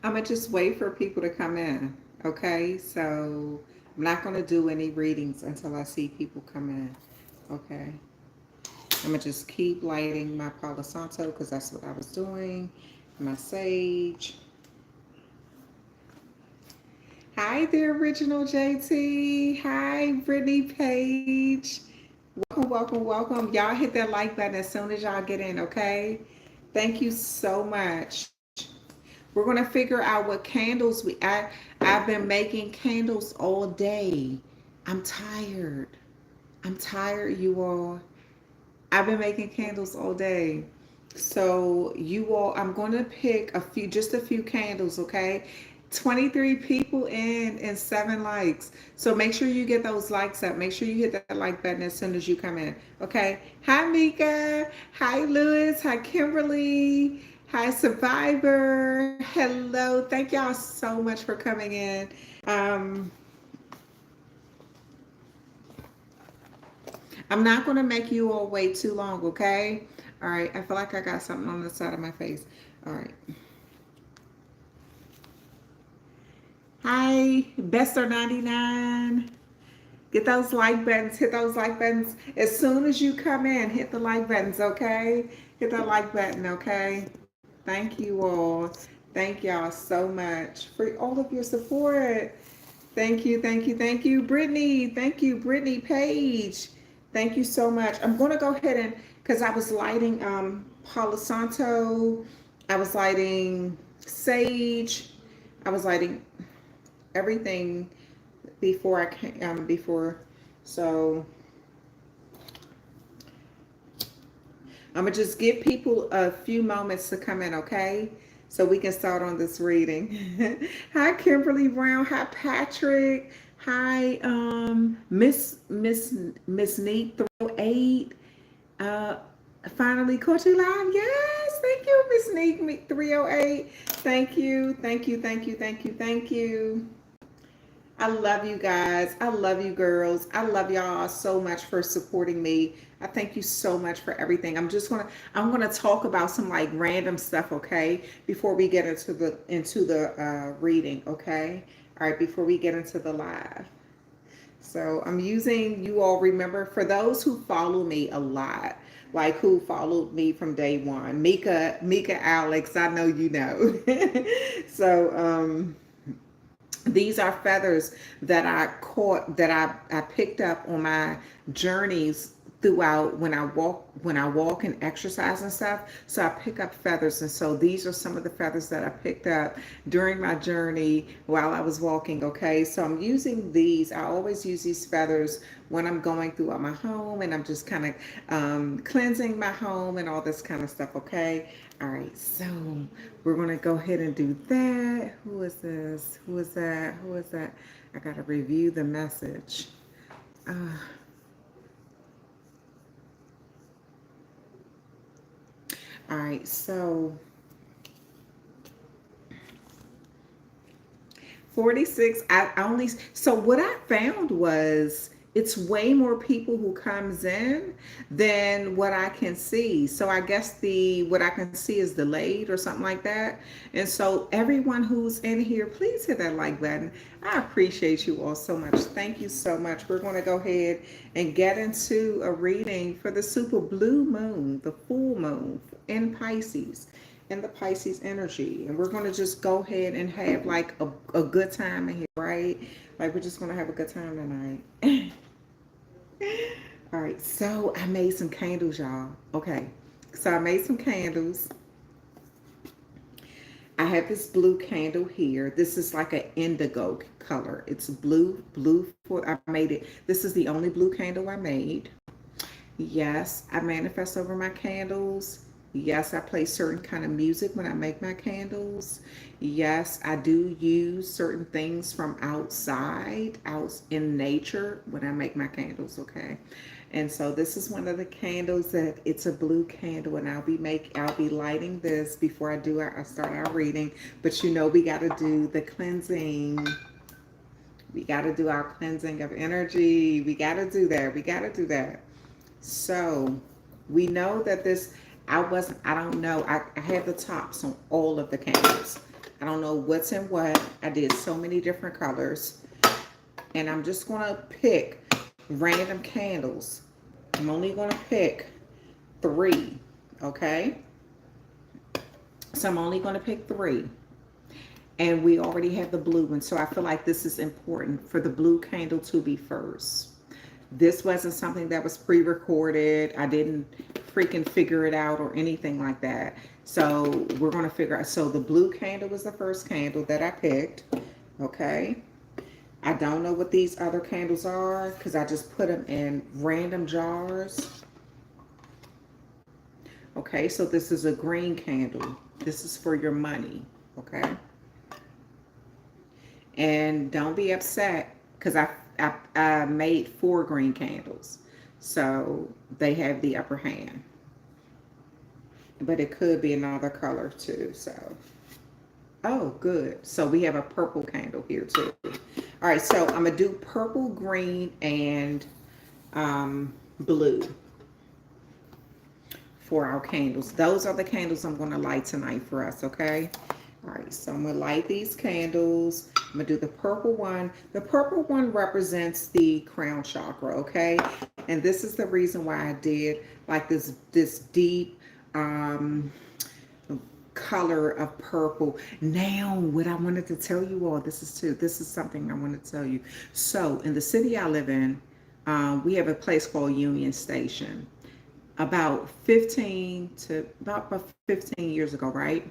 I'm gonna just wait for people to come in. Okay, so I'm not gonna do any readings until I see people come in. Okay, I'm gonna just keep lighting my Palo Santo because that's what I was doing. My sage. Hi there, original JT. Hi, Brittany Page. Welcome, welcome, welcome. Y'all hit that like button as soon as y'all get in, okay? Thank you so much. We're gonna figure out what candles I've been making candles all day. I'm tired. I'm tired, you all. I've been making candles all day. So you all, I'm going to pick just a few candles, okay? 23 people in and 7 likes. So make sure you get those likes up. Make sure you hit that like button as soon as you come in, okay? Hi, Mika. Hi, Lewis. Hi, Kimberly. Hi, Survivor. Hello. Thank y'all so much for coming in. Um, I'm not going to make you all wait too long, okay? All right. I feel like I got something on the side of my face. All right. Hi, Bester 99. Get those like buttons. Hit those like buttons. As soon as you come in, hit the like buttons, okay? Hit that like button, okay? Thank you all. Thank y'all so much for all of your support. Thank you, thank you, thank you, Brittany. Thank you, Brittany Page. Thank you so much. I'm going to go ahead and, because I was lighting Palo Santo, I was lighting sage, I was lighting everything before I came, so I'm gonna just give people a few moments to come in, okay? So we can start on this reading. Hi, Kimberly Brown. Hi, Patrick. Hi, Miss Neat 308. Uh, finally caught you live. Yes, thank you, Miss Neat 308. Thank you, thank you, thank you, thank you, thank you. I love you guys. I love you girls. I love y'all so much for supporting me. I thank you so much for everything. I'm gonna talk about some like random stuff, okay? Before we get into the reading, okay? All right, before we get into the live. So I'm using, you all remember, for those who follow me a lot, like who followed me from day one, Mika Alex, I know you know. So these are feathers that I caught, that I picked up on my journeys throughout when I walk and exercise and stuff. So I pick up feathers, and so these are some of the feathers that I picked up during my journey while I was walking. Okay, so I'm using these. I always use these feathers when I'm going throughout my home and I'm just kind of cleansing my home and all this kind of stuff. Okay, all right, so we're going to go ahead and do that. Who is this? Who is that? Who is that? I got to review the message. Uh, all right, so 46, I only, so what I found was it's way more people who comes in than what I can see. So I guess the what I can see is delayed or something like that. And so everyone who's in here, please hit that like button. I appreciate you all so much. Thank you so much. We're going to go ahead and get into a reading for the super blue moon, the full moon in Pisces, in the Pisces energy. And we're going to just go ahead and have like a good time in here, right? Like we're just going to have a good time tonight. All right, so I made some candles, y'all. Okay, so I made some candles. I have this blue candle here. This is like an indigo color. It's blue for, I made it. This is the only blue candle I made. Yes, I manifest over my candles. Yes, I play certain kind of music when I make my candles. Yes, I do use certain things from outside, out in nature when I make my candles, okay? And so this is one of the candles that it's a blue candle, and I'll be lighting this before I start our reading. But you know we got to do the cleansing. We got to do our cleansing of energy. We got to do that. We got to do that. So we know that this, I don't know, I had the tops on all of the candles. I don't know what's in what. I did so many different colors. And I'm just going to pick random candles. I'm only going to pick 3, okay? So I'm only going to pick 3. And we already have the blue one. So I feel like this is important for the blue candle to be first. This wasn't something that was pre-recorded. I didn't freaking figure it out or anything like that. So we're going to figure out. So the blue candle was the first candle that I picked. Okay. I don't know what these other candles are because I just put them in random jars. Okay. So this is a green candle. This is for your money. Okay. And don't be upset because I made 4 green candles. So they have the upper hand. But it could be another color too. So, oh, good. So we have a purple candle here too. All right, so I'm going to do purple, green, and blue for our candles. Those are the candles I'm going to light tonight for us, okay? All right, so I'm going to light these candles. I'm going to do the purple one. The purple one represents the crown chakra, okay? And this is the reason why I did like this deep color of purple. Now, what I wanted to tell you all, this is something I want to tell you. So in the city I live in, we have a place called Union Station. About 15 years ago, right?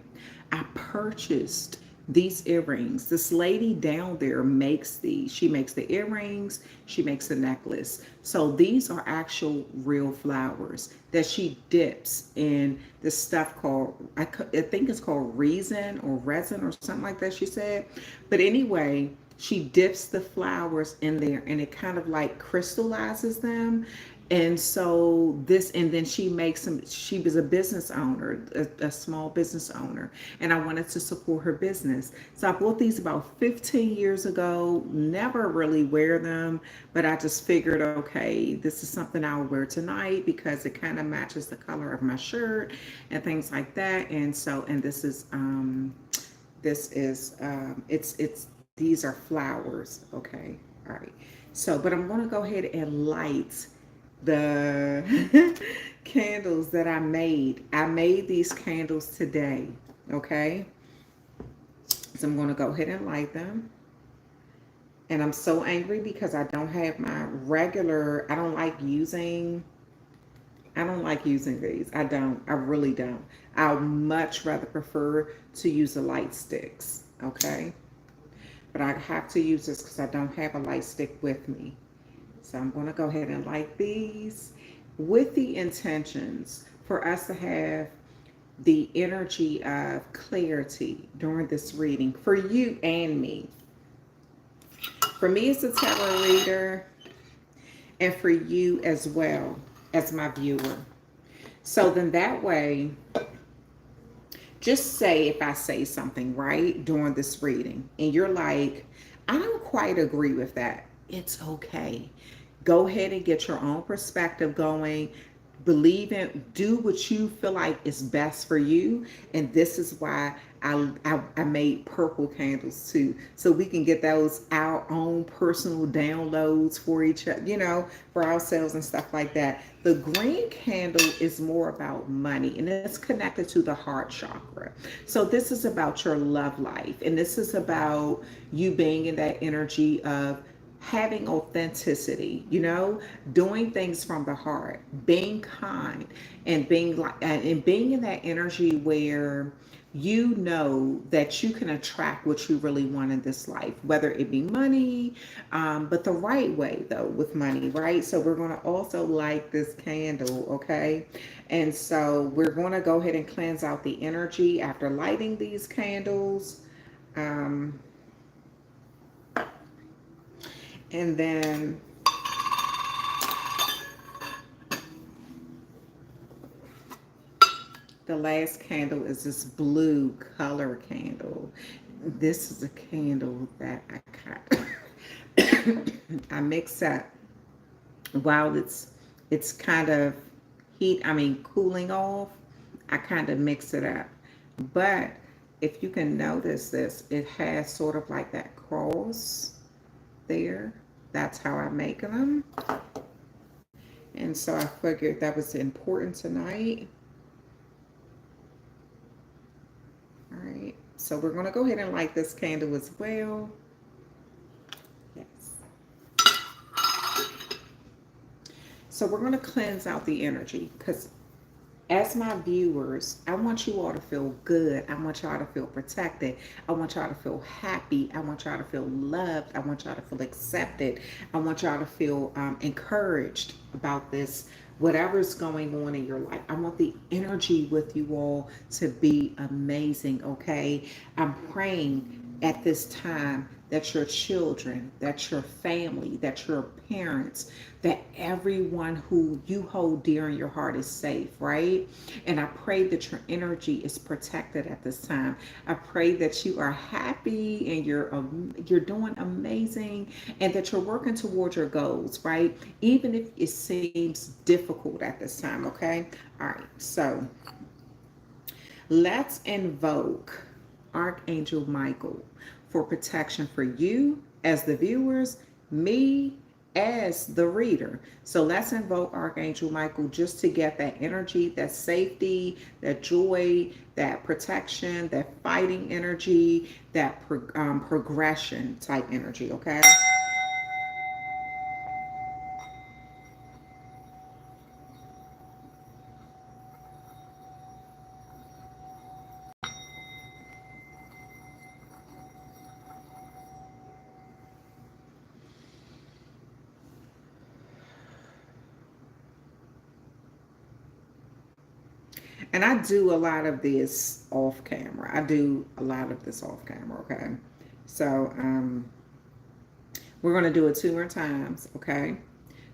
I purchased these earrings. This lady down there makes these. She makes the earrings, she makes the necklace. So these are actual real flowers that she dips in this stuff called, I think it's called resin or something like that, she said. But anyway, she dips the flowers in there and it kind of like crystallizes them. And so and then she makes them, she was a business owner, a small business owner, and I wanted to support her business. So I bought these about 15 years ago, never really wear them, but I just figured, okay, this is something I'll wear tonight because it kind of matches the color of my shirt and things like that. And so, and these are flowers, okay? All right. So, but I'm going to go ahead and light the candles that I made. I made these candles today, okay? So I'm going to go ahead and light them. And I'm so angry because I don't have my regular, I don't like using these. I really don't. I'll much rather prefer to use the light sticks, okay? But I have to use this because I don't have a light stick with me. So I'm going to go ahead and light these with the intentions for us to have the energy of clarity during this reading for you and me. For me as a tarot reader and for you as well as my viewer. So then that way, just say if I say something right during this reading and you're like, I don't quite agree with that. It's okay. Go ahead and get your own perspective going. Believe in, do what you feel like is best for you. And this is why I made purple candles too. So we can get those our own personal downloads for each other, you know, for ourselves and stuff like that. The green candle is more about money and it's connected to the heart chakra. So this is about your love life. And this is about you being in that energy of having authenticity, you know, doing things from the heart, being kind, and being in that energy where you know that you can attract what you really want in this life, whether it be money, but the right way though with money, right? So we're going to also light this candle, okay? And so we're going to go ahead and cleanse out the energy after lighting these candles. And then the last candle is this blue color candle. This is a candle that I mix up while it's kind of cooling off. I kind of mix it up. But if you can notice this, it has sort of like that cross there. That's how I make them. And so I figured that was important tonight. All right. So we're going to go ahead and light this candle as well. Yes. So we're going to cleanse out the energy because as my viewers, I want you all to feel good. I want y'all to feel protected. I want y'all to feel happy. I want y'all to feel loved. I want y'all to feel accepted. I want y'all to feel encouraged about this, whatever's going on in your life. I want the energy with you all to be amazing, okay? I'm praying at this time that your children, that your family, that your parents, that everyone who you hold dear in your heart is safe, right? And I pray that your energy is protected at this time. I pray that you are happy and you're doing amazing, and that you're working towards your goals, right? Even if it seems difficult at this time, okay? All right, so let's invoke Archangel Michael for protection for you as the viewers, me as the reader. So let's invoke Archangel Michael just to get that energy, that safety, that joy, that protection, that fighting energy, that progression type energy, okay? And I do a lot of this off camera. I do a lot of this off camera, okay? So we're going to do it 2 more times, okay?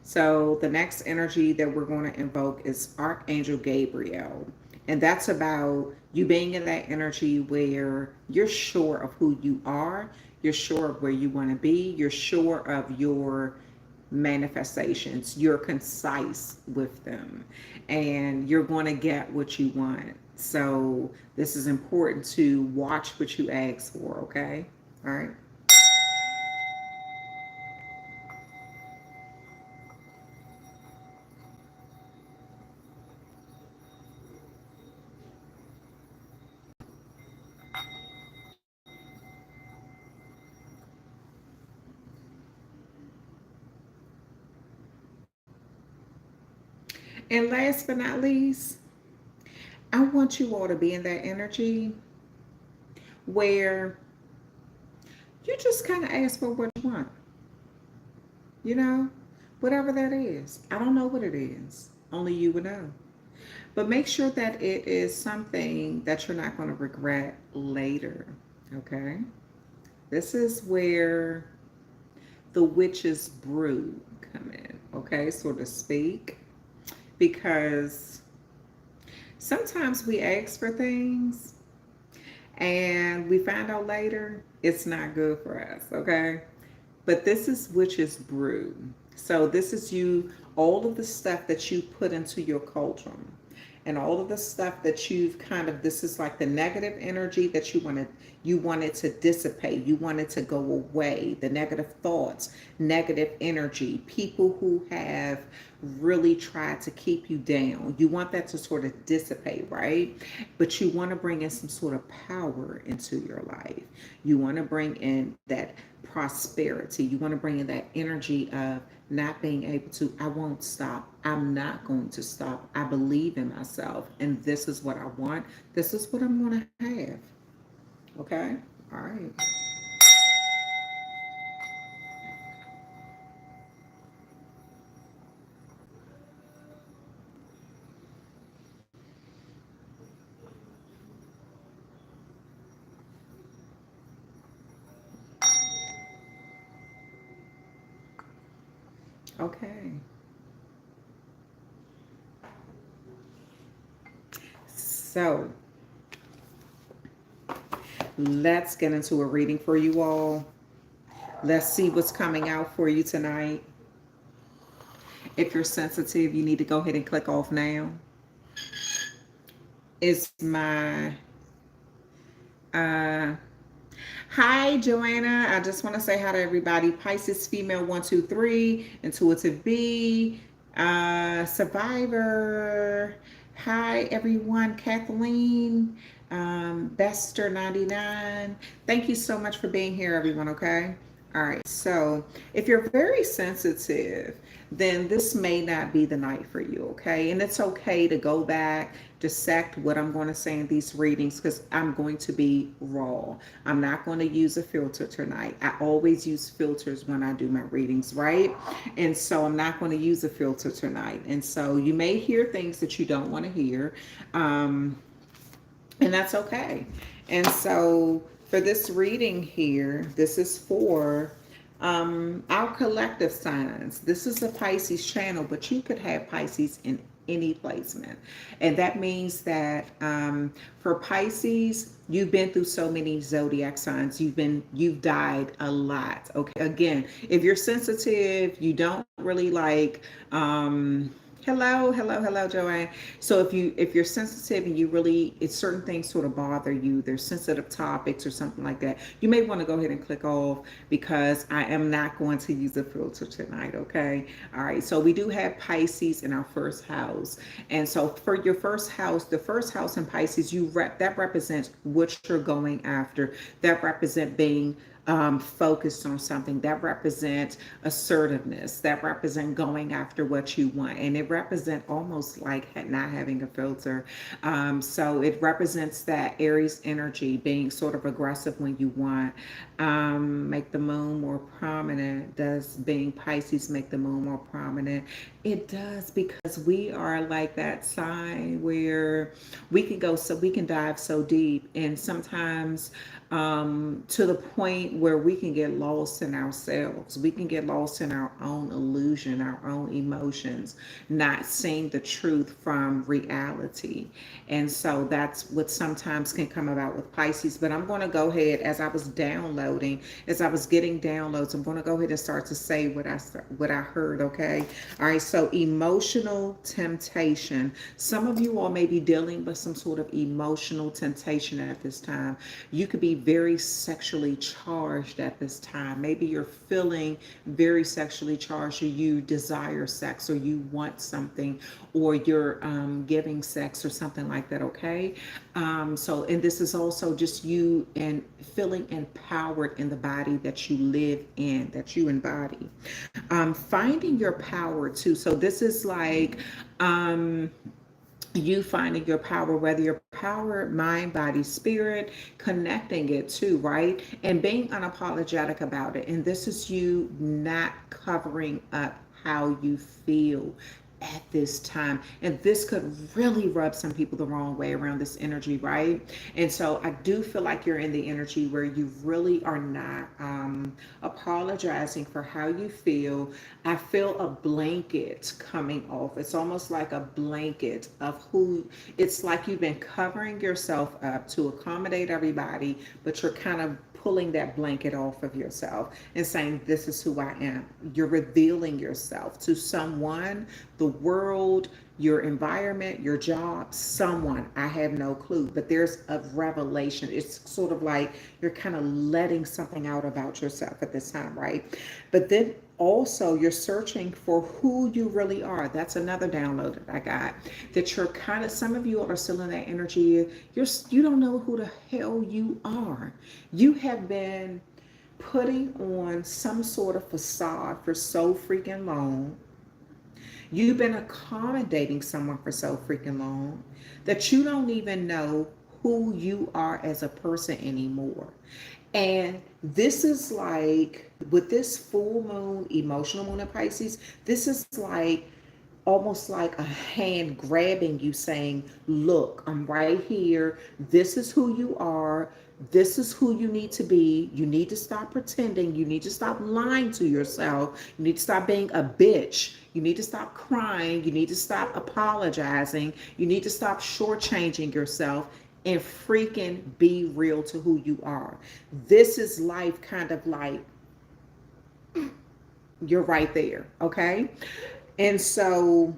So the next energy that we're going to invoke is Archangel Gabriel. And that's about you being in that energy where you're sure of who you are, you're sure of where you want to be, you're sure of your manifestations, you're concise with them, and you're going to get what you want. So this is important to watch what you ask for, okay? All right. And last but not least, I want you all to be in that energy where you just kind of ask for what you want, you know, whatever that is. I don't know what it is, only you would know. But make sure that it is something that you're not going to regret later, okay? This is where the witch's brew come in, okay, so to speak, because sometimes we ask for things and we find out later it's not good for us, okay? But this is witch's brew. So this is you, all of the stuff that you put into your cauldron and all of the stuff that you've kind of, this is like the negative energy that you wanted to dissipate, you wanted to go away, the negative thoughts, negative energy, people who have really tried to keep you down. You want that to sort of dissipate, right? But you want to bring in some sort of power into your life. You want to bring in that prosperity. You want to bring in that energy of not being able to, I won't stop. I'm not going to stop. I believe in myself. And this is what I want. This is what I'm going to have. Okay? All right. Okay. So let's get into a reading for you all. Let's see what's coming out for you tonight. If you're sensitive, you need to go ahead and click off now. Is my Uh, Hi, Joanna. I just want to say hi to everybody. Pisces female 123, intuitive B, survivor. Hi, everyone. Kathleen, Bester 99. Thank you so much for being here, everyone. Okay. All right. So, if you're very sensitive, then this may not be the night for you. Okay. And it's okay to go back, dissect what I'm going to say in these readings because I'm going to be raw. I'm not going to use a filter tonight. I always use filters when I do my readings, right? And so I'm not going to use a filter tonight. And so you may hear things that you don't want to hear, and that's okay. And so for this reading here, this is for our collective signs. This is a Pisces channel, but you could have Pisces in any placement. And that means that for Pisces, you've been through so many zodiac signs. You've died a lot. Okay. Again, if you're sensitive, you don't really like hello, Joanne. So if you're sensitive and you really it's certain things sort of bother you, there's sensitive topics or something like that, you may want to go ahead and click off because I am not going to use a filter tonight, okay? All right. So we do have Pisces in our first house. And so for your first house, the first house in Pisces, that represents what you're going after. That represent being focused on something, that represent assertiveness, that represent going after what you want, and it represent almost like not having a filter. So it represents that Aries energy, being sort of aggressive when you want. Make the moon more prominent. Does being Pisces make the moon more prominent? It does, because we are like that sign where we can dive so deep, and sometimes to the point where we can get lost in ourselves. We can get lost in our own illusion, our own emotions, not seeing the truth from reality. And so that's what sometimes can come about with Pisces. But I'm going to go ahead, as I was downloading, as I was getting downloads, I'm going to go ahead and start to say what I heard, okay? All right, so emotional temptation. Some of you all may be dealing with some sort of emotional temptation at this time. You could be very sexually charged at this time. Maybe you're feeling very sexually charged, or you desire sex, or you want something, or you're giving sex or something like that, okay? And this is also just you and feeling empowered in the body that you live in, that you embody. Finding your power too. So this is like, you finding your power, whether your power, mind, body, spirit, connecting it to, right? And being unapologetic about it. And this is you not covering up how you feel at this time. And this could really rub some people the wrong way around this energy, right? And so I do feel like you're in the energy where you really are not apologizing for how you feel. I feel a blanket coming off. It's almost like a blanket of who, it's like you've been covering yourself up to accommodate everybody, but you're kind of pulling that blanket off of yourself and saying, this is who I am. You're revealing yourself to someone, the world, your environment, your job, someone. I have no clue, but there's a revelation. It's sort of like you're kind of letting something out about yourself at this time, right? But then also you're searching for who you really are. That's another download that I got, that you're kind of, some of you are still in that energy. You don't know who the hell you are. You have been putting on some sort of facade for so freaking long. You've been accommodating someone for so freaking long that you don't even know who you are as a person anymore. And this is like, with this full moon, emotional moon in Pisces, this is like almost like a hand grabbing you, saying, look, I'm right here. This is who you are. This is who you need to be. You need to stop pretending. You need to stop lying to yourself. You need to stop being a bitch. You need to stop crying. You need to stop apologizing. You need to stop shortchanging yourself and freaking be real to who you are. This is life, kind of like, you're right there, okay? And so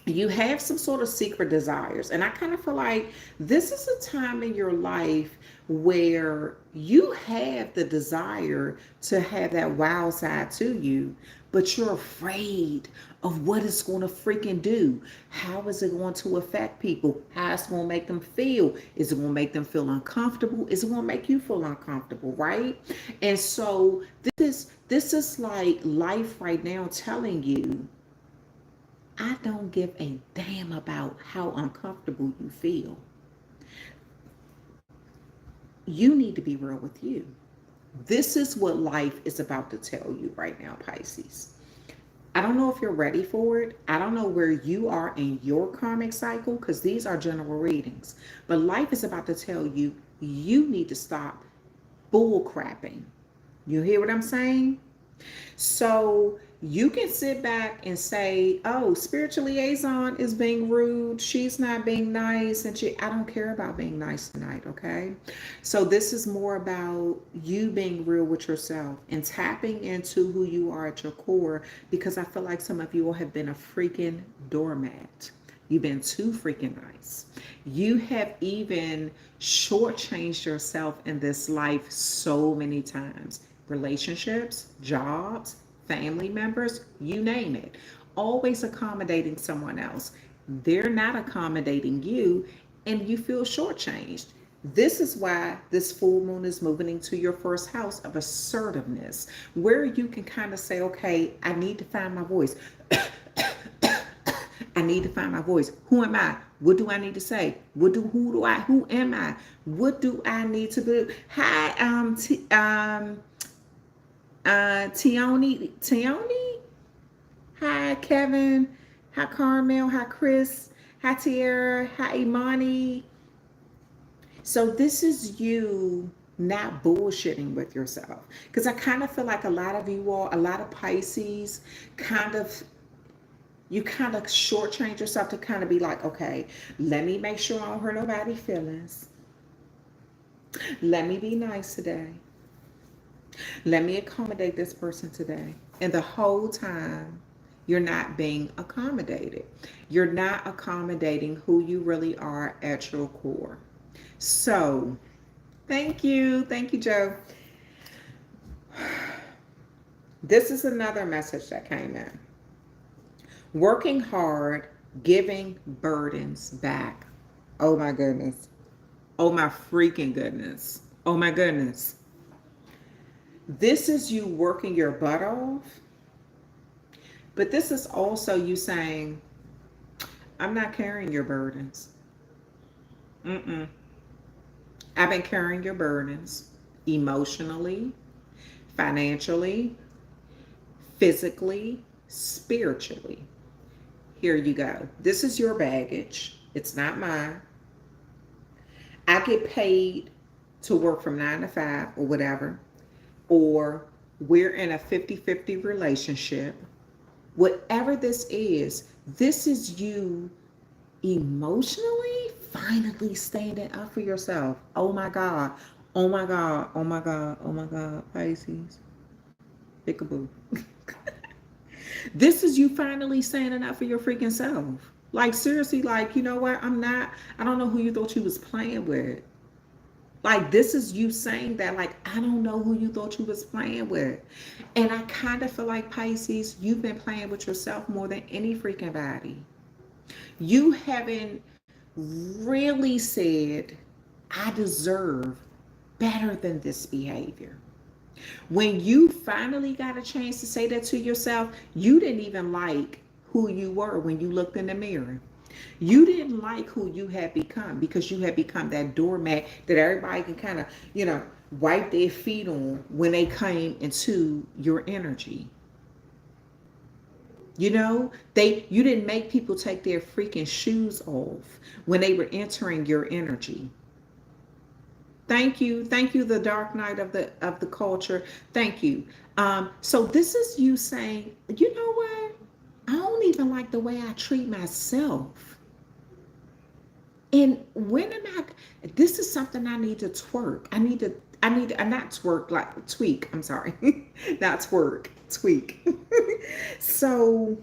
you have some sort of secret desires. And I kind of feel like this is a time in your life where you have the desire to have that wild side to you, but you're afraid of what it's going to freaking do. How is it going to affect people? How it's going to make them feel? Is it going to make them feel uncomfortable? Is it going to make you feel uncomfortable, right? And so this is like life right now telling you, I don't give a damn about how uncomfortable you feel. You need to be real with you. This is what life is about to tell you right now, Pisces. I don't know if you're ready for it. I don't know where you are in your karmic cycle, because these are general readings. But life is about to tell you, you need to stop bull crapping. You hear what I'm saying? So you can sit back and say, oh, spiritual liaison is being rude. She's not being nice. And I don't care about being nice tonight, okay? So this is more about you being real with yourself and tapping into who you are at your core, because I feel like some of you all have been a freaking doormat. You've been too freaking nice. You have even shortchanged yourself in this life so many times. Relationships, jobs, family members, you name it. Always accommodating someone else. They're not accommodating you, and you feel shortchanged. This is why this full moon is moving into your first house of assertiveness, where you can kind of say, okay, I need to find my voice. I need to find my voice. Who am I? What do I need to say? Who am I? What do I need to do? Hi, Tioni. Hi, Kevin. Hi, Carmel. Hi, Chris. Hi, Tierra. Hi, Imani. So this is you not bullshitting with yourself. Because I kind of feel like a lot of you all, a lot of Pisces, you kind of shortchange yourself to kind of be like, okay, let me make sure I don't hurt nobody's feelings. Let me be nice today. Let me accommodate this person today. And the whole time, you're not being accommodated. You're not accommodating who you really are at your core. So, thank you. Thank you, Joe. This is another message that came in. Working hard, giving burdens back. Oh my goodness. Oh my freaking goodness. Oh my goodness. This is you working your butt off. But this is also you saying, I'm not carrying your burdens. I've been carrying your burdens emotionally, financially, physically, spiritually. Here you go. This is your baggage. It's not mine. I get paid to work from 9 to 5 or whatever. Or we're in a 50-50 relationship. Whatever this is you emotionally finally standing up for yourself. Oh my God. Oh my God. Oh my God. Oh my God. Pisces. Pickaboo. This is you finally standing up for your freaking self. Like seriously, like, you know what? I don't know who you thought you was playing with. Like, this is you saying that, like, I don't know who you thought you was playing with. And I kind of feel like, Pisces, you've been playing with yourself more than any freaking body. You haven't really said, I deserve better than this behavior. When you finally got a chance to say that to yourself, you didn't even like who you were when you looked in the mirror. You didn't like who you had become, because you had become that doormat that everybody can kind of, wipe their feet on when they came into your energy. You didn't make people take their freaking shoes off when they were entering your energy. Thank you, the dark night of the culture. Thank you. So this is you saying, you know what? I don't even like the way I treat myself. And when am I? This is something I need to twerk. I need to not twerk, like tweak. I'm sorry, not twerk, tweak. So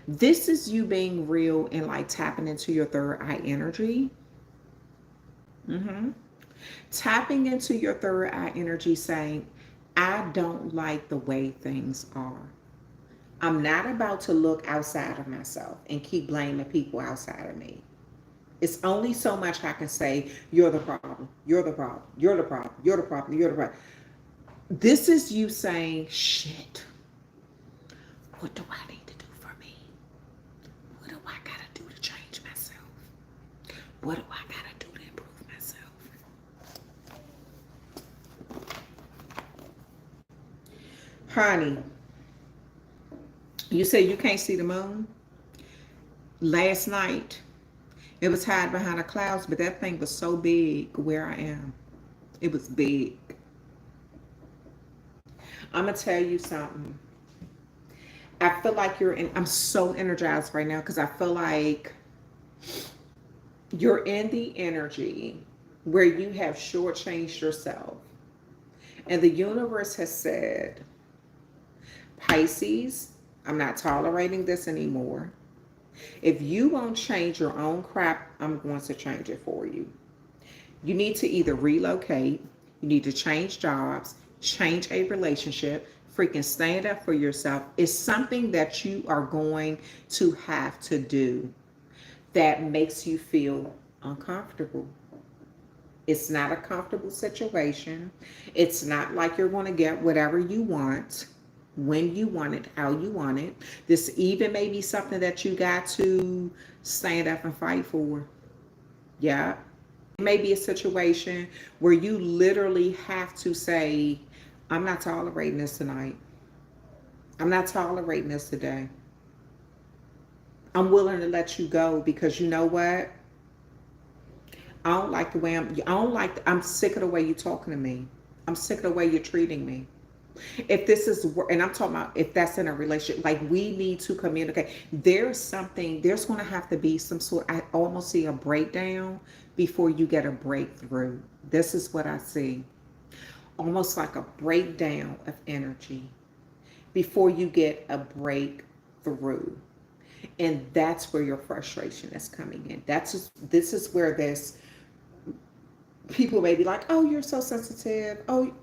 this is you being real and like tapping into your third eye energy. Tapping into your third eye energy saying, I don't like the way things are. I'm not about to look outside of myself and keep blaming people outside of me. It's only so much I can say, you're the problem, you're the problem, you're the problem, you're the problem, you're the problem. This is you saying, shit, what do I need to do for me? What do I gotta do to change myself? What do I gotta do to improve myself? Honey, you say you can't see the moon? Last night, it was hiding behind the clouds, but that thing was so big where I am. It was big. I'm going to tell you something. I feel like I'm so energized right now because I feel like you're in the energy where you have shortchanged yourself. And the universe has said, Pisces, I'm not tolerating this anymore. If you won't change your own crap, I'm going to change it for you. You need to either relocate, you need to change jobs, change a relationship, freaking stand up for yourself. It's something that you are going to have to do that makes you feel uncomfortable. It's not a comfortable situation. It's not like you're going to get whatever you want, when you want it, how you want it. This even may be something that you got to stand up and fight for. Yeah. It may be a situation where you literally have to say, I'm not tolerating this tonight. I'm not tolerating this today. I'm willing to let you go because you know what? I don't like the way I'm sick of the way you're talking to me. I'm sick of the way you're treating me. If this is, and I'm talking about if that's in a relationship, like we need to communicate. There's going to have to be some sort, I almost see a breakdown before you get a breakthrough. This is what I see. Almost like a breakdown of energy before you get a breakthrough. And that's where your frustration is coming in. This is where this, people may be like, oh, you're so sensitive. Oh,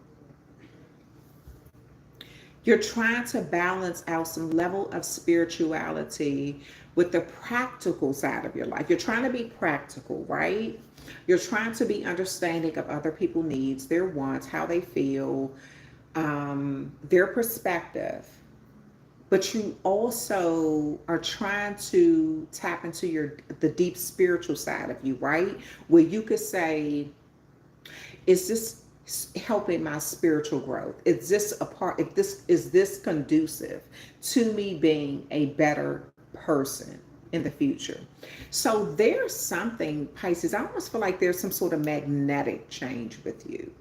you're trying to balance out some level of spirituality with the practical side of your life. You're trying to be practical, right? You're trying to be understanding of other people's needs, their wants, how they feel, their perspective. But you also are trying to tap into the deep spiritual side of you, right? Where you could say, is this helping my spiritual growth? Is this conducive to me being a better person in the future? So there's something, Pisces, I almost feel like there's some sort of magnetic change with you.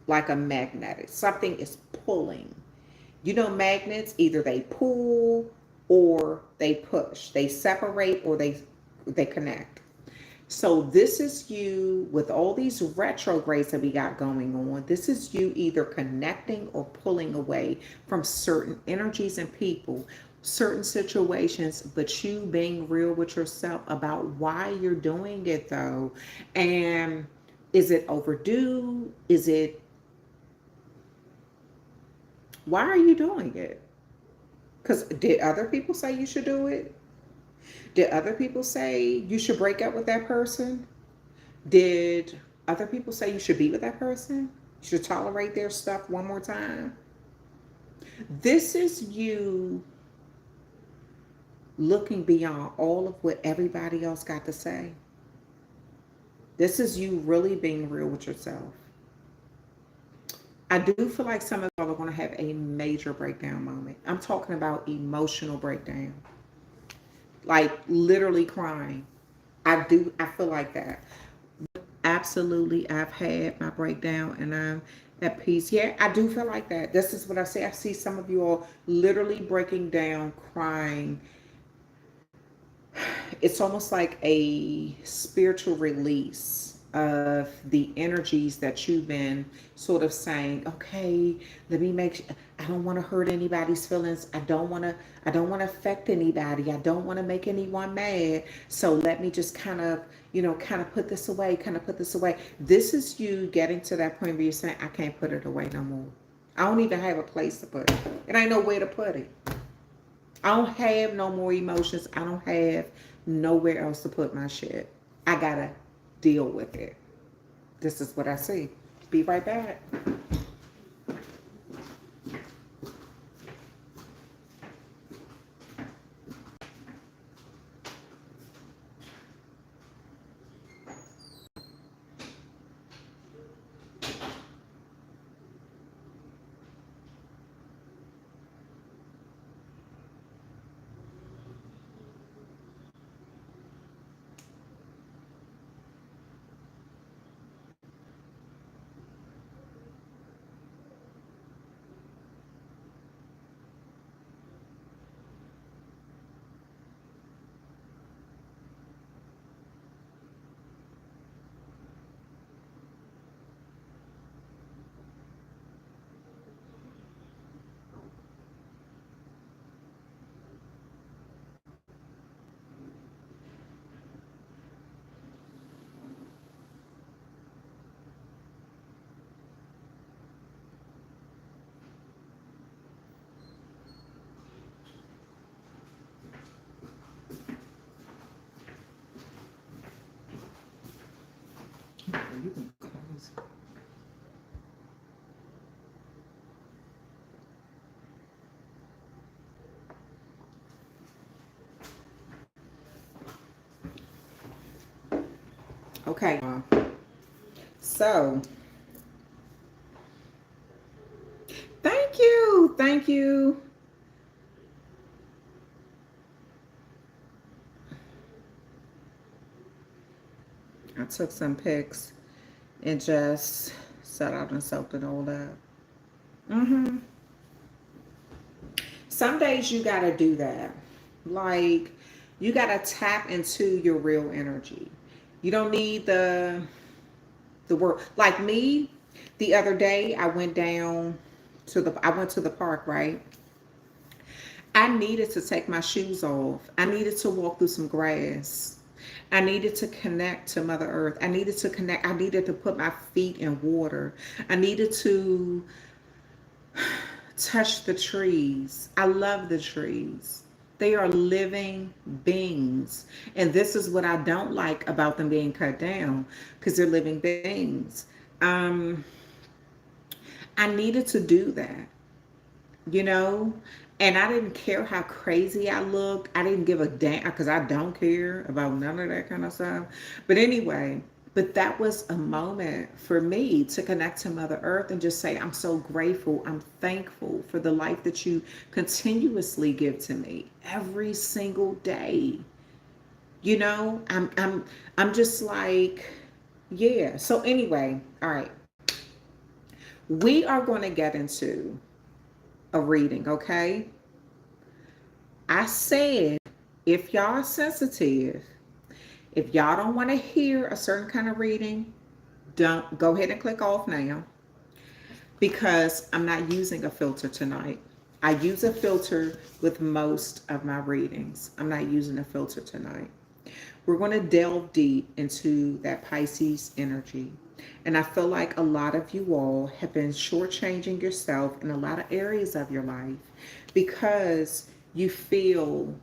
Like a magnetic. Something is pulling. You know, magnets, either they pull or they push. They separate or they connect. So this is you with all these retrogrades that we got going on. This is you either connecting or pulling away from certain energies and people, certain situations, but you being real with yourself about why you're doing it though. And is it overdue? Why are you doing it? Because did other people say you should do it? Did other people say you should break up with that person? Did other people say you should be with that person? You should tolerate their stuff one more time? This is you looking beyond all of what everybody else got to say. This is you really being real with yourself. I do feel like some of y'all are going to have a major breakdown moment. I'm talking about emotional breakdown. Like literally crying. I feel like that. Absolutely, I've had my breakdown and I'm at peace. Yeah, I do feel like that. This is what I say. I see some of you all literally breaking down, crying. It's almost like a spiritual release of the energies that you've been sort of saying, okay, let me make sure, I don't want to hurt anybody's feelings. I don't want to affect anybody. I don't want to make anyone mad. So let me just kind of, kind of put this away, kind of put this away. This is you getting to that point where you're saying, I can't put it away no more. I don't even have a place to put it. It ain't no way to put it. I don't have no more emotions. I don't have nowhere else to put my shit. I gotta deal with it. This is what I see. Be right back. You can close. Okay. So, thank you. Thank you. I took some pics and just sat out and soaked it all up. Mm-hmm. Some days you gotta do that. Like, you gotta tap into your real energy. You don't need the work. Like me, the other day I went to the park, right? I needed to take my shoes off. I needed to walk through some grass. I needed to connect to Mother Earth. I needed to connect. I needed to put my feet in water. I needed to touch the trees. I love the trees. They are living beings. And this is what I don't like about them being cut down, because they're living beings. Um, I needed to do that, you know? And I didn't care how crazy I looked. I didn't give a damn, because I don't care about none of that kind of stuff. But anyway, but that was a moment for me to connect to Mother Earth and just say, I'm so grateful. I'm thankful for the life that you continuously give to me every single day. You know, I'm just like, yeah. So anyway, all right. We are going to get into a reading, okay? I said, if y'all are sensitive, if y'all don't want to hear a certain kind of reading, don't go ahead and click off now, because I'm not using a filter tonight. I use a filter with most of my readings. I'm not using a filter tonight. We're going to delve deep into that Pisces energy. And I feel like a lot of you all have been shortchanging yourself in a lot of areas of your life because you feel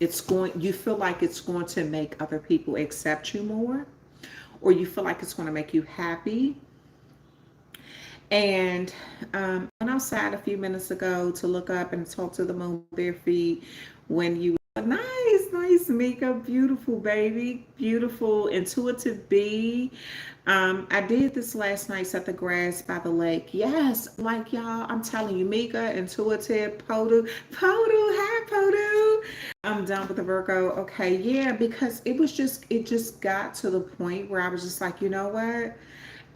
like it's going to make other people accept you more, or you feel like it's going to make you happy. And I went outside a few minutes ago to look up and talk to the moon bare feet when you nice Mika, beautiful baby, beautiful intuitive bee. I did this last night, set the grass by the lake. Yes, like y'all, I'm telling you, Mika, intuitive, Podu, hi Podu. I'm done with the Virgo. Okay, yeah, because it just got to the point where I was just like, you know what?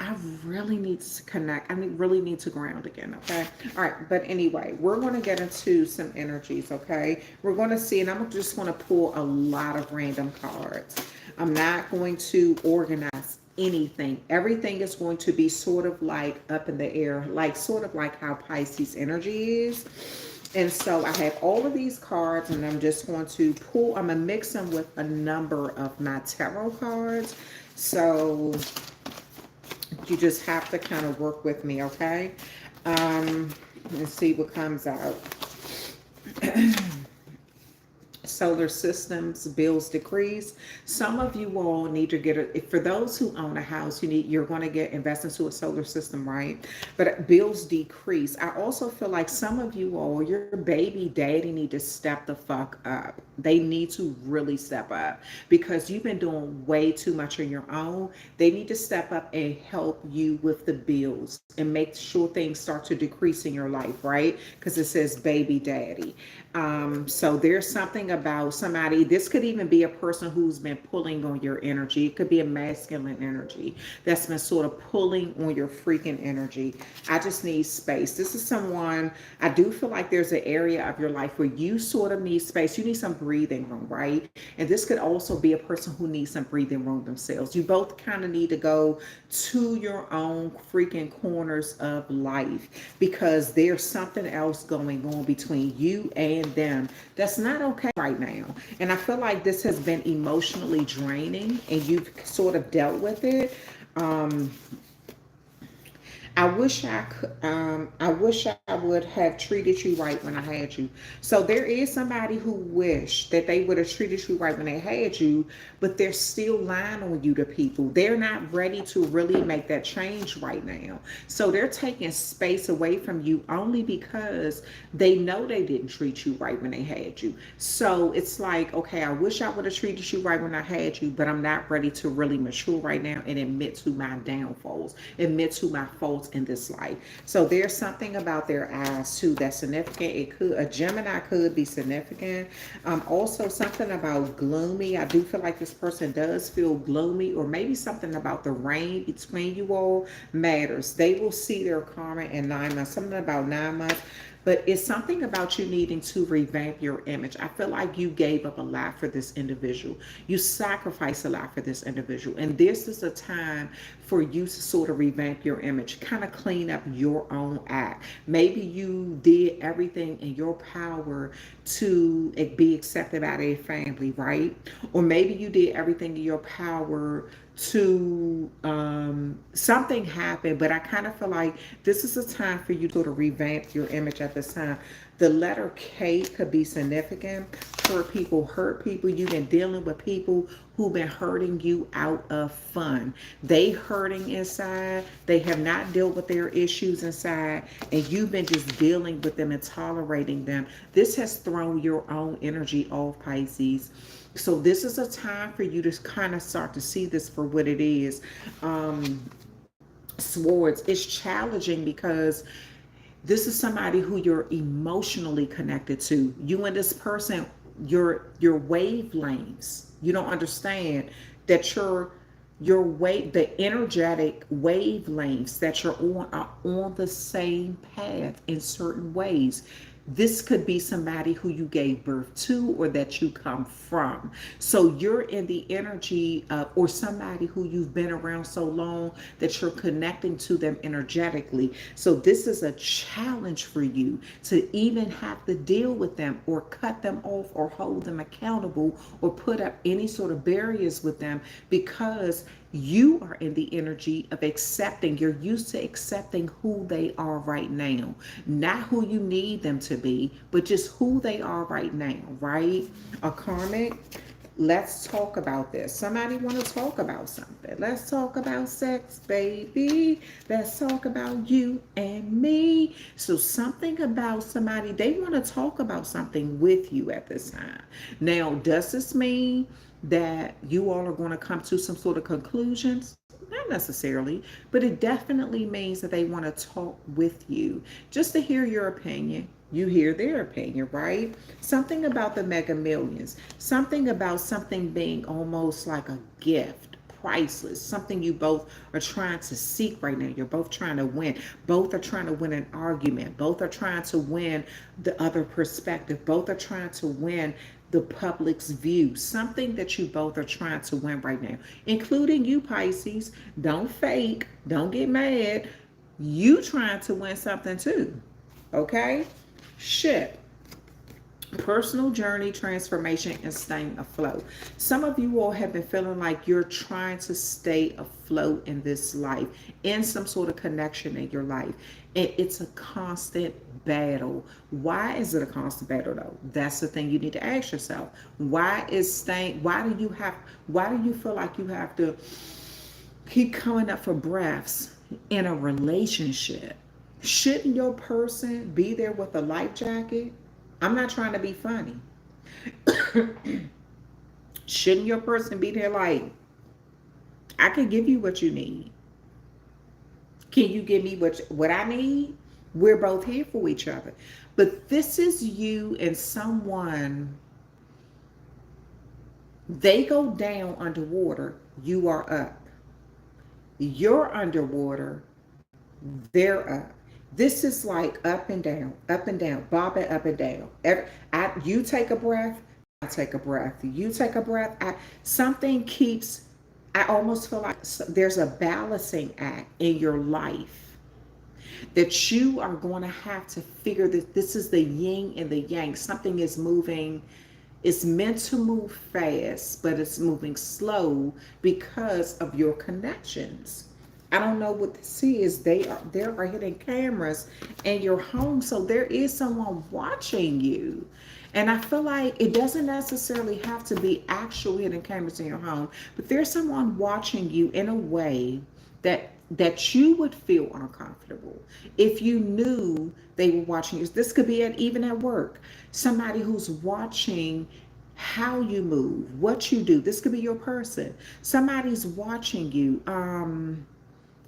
I really need to connect. Really need to ground again, okay? All right, but anyway, we're going to get into some energies, okay? We're going to see, and I'm just going to pull a lot of random cards. I'm not going to organize. anything. Everything is going to be sort of like up in the air, like sort of like how Pisces energy is. And so I have all of these cards, and I'm just going to pull, I'm going to mix them with a number of my tarot cards. So you just have to kind of work with me, okay? Let's see what comes out. Solar systems, bills decrease. Some of you all need to get for those who own a house, you're going to get invest into a solar system, right? But bills decrease. I also feel like some of you all, your baby daddy need to step the fuck up. They need to really step up because you've been doing way too much on your own. They need to step up and help you with the bills and make sure things start to decrease in your life, right? Because it says baby daddy. So there's something about somebody, this could even be a person who's been pulling on your energy. It could be a masculine energy that's been sort of pulling on your freaking energy. I just need space. This is someone, I do feel like there's an area of your life where you sort of need space. You need some breathing room, right? And this could also be a person who needs some breathing room themselves. You both kind of need to go to your own freaking corners of life because there's something else going on between you and them that's not okay right now. And I feel like this has been emotionally draining and you've sort of dealt with it. I wish I could. I wish I would have treated you right when I had you. So there is somebody who wish that they would have treated you right when they had you, but they're still lying on you to people. They're not ready to really make that change right now. So they're taking space away from you only because they know they didn't treat you right when they had you. So it's like, okay, I wish I would have treated you right when I had you, but I'm not ready to really mature right now and admit to my downfalls, admit to my faults in this life. So there's something about their eyes too that's significant. It could, a Gemini could be significant. Also something about gloomy. I do feel like this person does feel gloomy, or maybe something about the rain between you all matters. They will see their karma in 9 months. Something about 9 months. But it's something about you needing to revamp your image. I feel like you gave up a lot for this individual. You sacrificed a lot for this individual. And this is a time for you to sort of revamp your image, kind of clean up your own act. Maybe you did everything in your power to be accepted by their family, right? Or maybe you did everything in your power to something happened, but I kind of feel like this is a time for you to sort of revamp your image at this time. The letter K could be significant. Hurt people. You've been dealing with people who've been hurting you out of fun. They hurting inside. They have not dealt with their issues inside, and you've been just dealing with them and tolerating them. This has thrown your own energy off, Pisces. So this is a time for you to kind of start to see this for what it is. Swords, it's challenging because this is somebody who you're emotionally connected to. You and this person, your wavelengths. You don't understand that the energetic wavelengths that you're on are on the same path in certain ways. This could be somebody who you gave birth to or that you come from. So you're in the energy of, or somebody who you've been around so long that you're connecting to them energetically. So this is a challenge for you to even have to deal with them or cut them off or hold them accountable or put up any sort of barriers with them, because you are in the energy of accepting. You're used to accepting who they are right now, not who you need them to be, but just who they are right now, right? A karmic. Let's talk about this. Somebody want to talk about something. Let's talk about sex, baby. Let's talk about you and me. So something about somebody, they want to talk about something with you at this time. Now, does this mean that you all are going to come to some sort of conclusions? Not necessarily, but it definitely means that they want to talk with you just to hear your opinion. You hear their opinion, right? Something about the Mega Millions, something about something being almost like a gift, priceless, something you both are trying to seek right now. You're both trying to win. Both are trying to win an argument. Both are trying to win the other perspective. Both are trying to win the public's view, something that you both are trying to win right now, including you, Pisces. Don't fake, don't get mad. You trying to win something too. Okay? Ship. Personal journey, transformation, and staying afloat. Some of you all have been feeling like you're trying to stay afloat in this life, in some sort of connection in your life. And it's a constant battle. Why is it a constant battle though? That's the thing you need to ask yourself. Why do you feel like you have to keep coming up for breaths in a relationship? Shouldn't your person be there with a life jacket? I'm not trying to be funny. Shouldn't your person be there like, I can give you what you need? Can you give me what I need? We're both here for each other. But this is you and someone, they go down underwater, you are up. You're underwater, they're up. This is like up and down, bobbing up and down. You take a breath, I take a breath. You take a breath. Something keeps. I almost feel like there's a balancing act in your life that you are going to have to figure that this is the yin and the yang. Something is moving. It's meant to move fast, but it's moving slow because of your connections. I don't know what this is. There are hidden cameras in your home, so there is someone watching you. And I feel like it doesn't necessarily have to be actual hidden cameras in your home, but there's someone watching you in a way that you would feel uncomfortable if you knew they were watching you. This could be even at work. Somebody who's watching how you move, what you do. This could be your person. Somebody's watching you.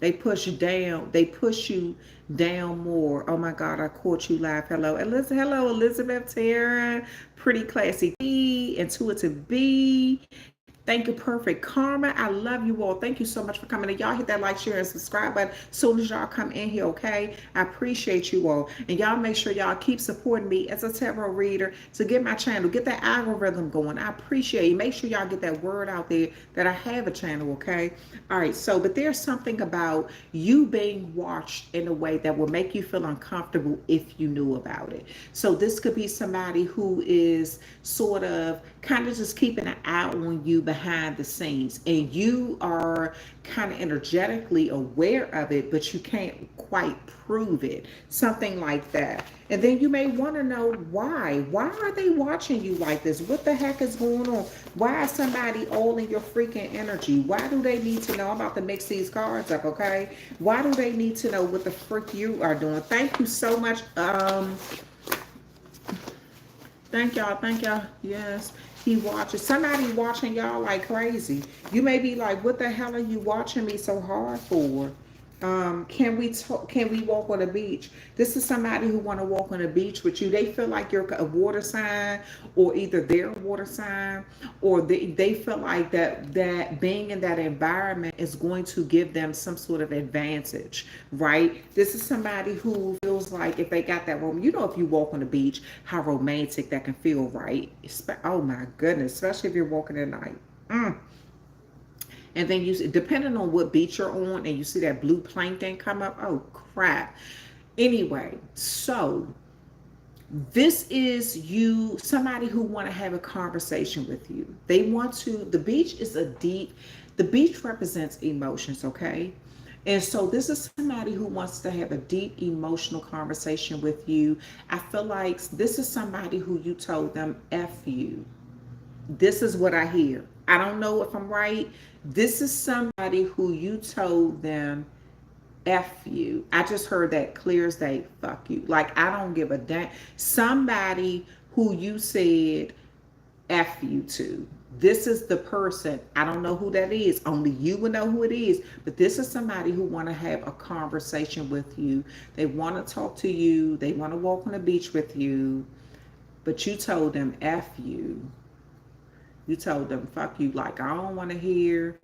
They push you down more. Oh my God, I caught you live. Hello, Elizabeth, Tara, pretty classy B, intuitive B. Thank you, Perfect Karma. I love you all. Thank you so much for coming. And y'all hit that like, share, and subscribe button as soon as y'all come in here, okay? I appreciate you all. And y'all make sure y'all keep supporting me as a tarot reader to get my channel, get that algorithm going. I appreciate you. Make sure y'all get that word out there that I have a channel, okay? All right, so, but there's something about you being watched in a way that will make you feel uncomfortable if you knew about it. So this could be somebody who is sort of kind of just keeping an eye on you behind the scenes, and you are kind of energetically aware of it, but you can't quite prove it, something like that. And then you may want to know why are they watching you like this? What the heck is going on? Why is somebody all in your freaking energy? Why do they need to know? I'm about to mix these cards up, okay? Why do they need to know what the frick you are doing? Thank you so much. Thank y'all. Yes. He watches. Somebody watching y'all like crazy. You may be like, what the hell are you watching me so hard for? Can we talk? Can we walk on the beach? This is somebody who want to walk on the beach with you. They feel like you're a water sign, or either they're a water sign, or they feel like that being in that environment is going to give them some sort of advantage, right? This is somebody who feels like if they got that room, if you walk on the beach, how romantic that can feel, right? Oh my goodness, especially if you're walking at night. And then depending on what beach you're on, and you see that blue plankton come up, oh crap. Anyway, so this is somebody who want to have a conversation with you. They want to, the beach represents emotions, okay? And so this is somebody who wants to have a deep emotional conversation with you. I feel like this is somebody who you told them, F you. This is what I hear. I don't know if I'm right. This is somebody who you told them, F you. I just heard that clear as day, fuck you. Like, I don't give a damn. Somebody who you said F you to. This is the person. I don't know who that is. Only you will know who it is. But this is somebody who want to have a conversation with you. They want to talk to you. They want to walk on the beach with you. But you told them F you. You told them, fuck you, like, I don't want to hear.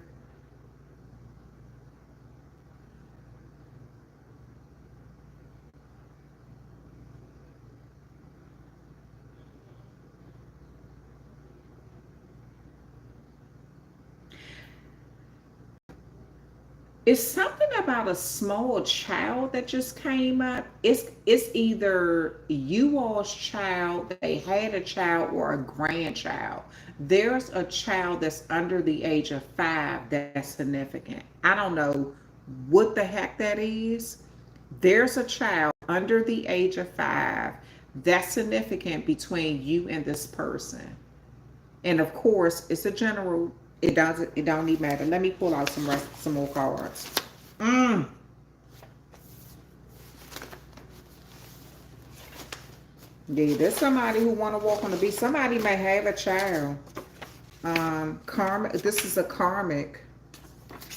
It's something about a small child that just came up. It's either you all's child, they had a child, or a grandchild. There's a child that's under the age of 5 that's significant. I don't know what the heck that is. There's a child under the age of 5 that's significant between you and this person. And of course, it's a general. It don't even matter. Let me pull out some more cards. Mm. Yeah, there's somebody who want to walk on the beach. Somebody may have a child. Karma. This is a karmic.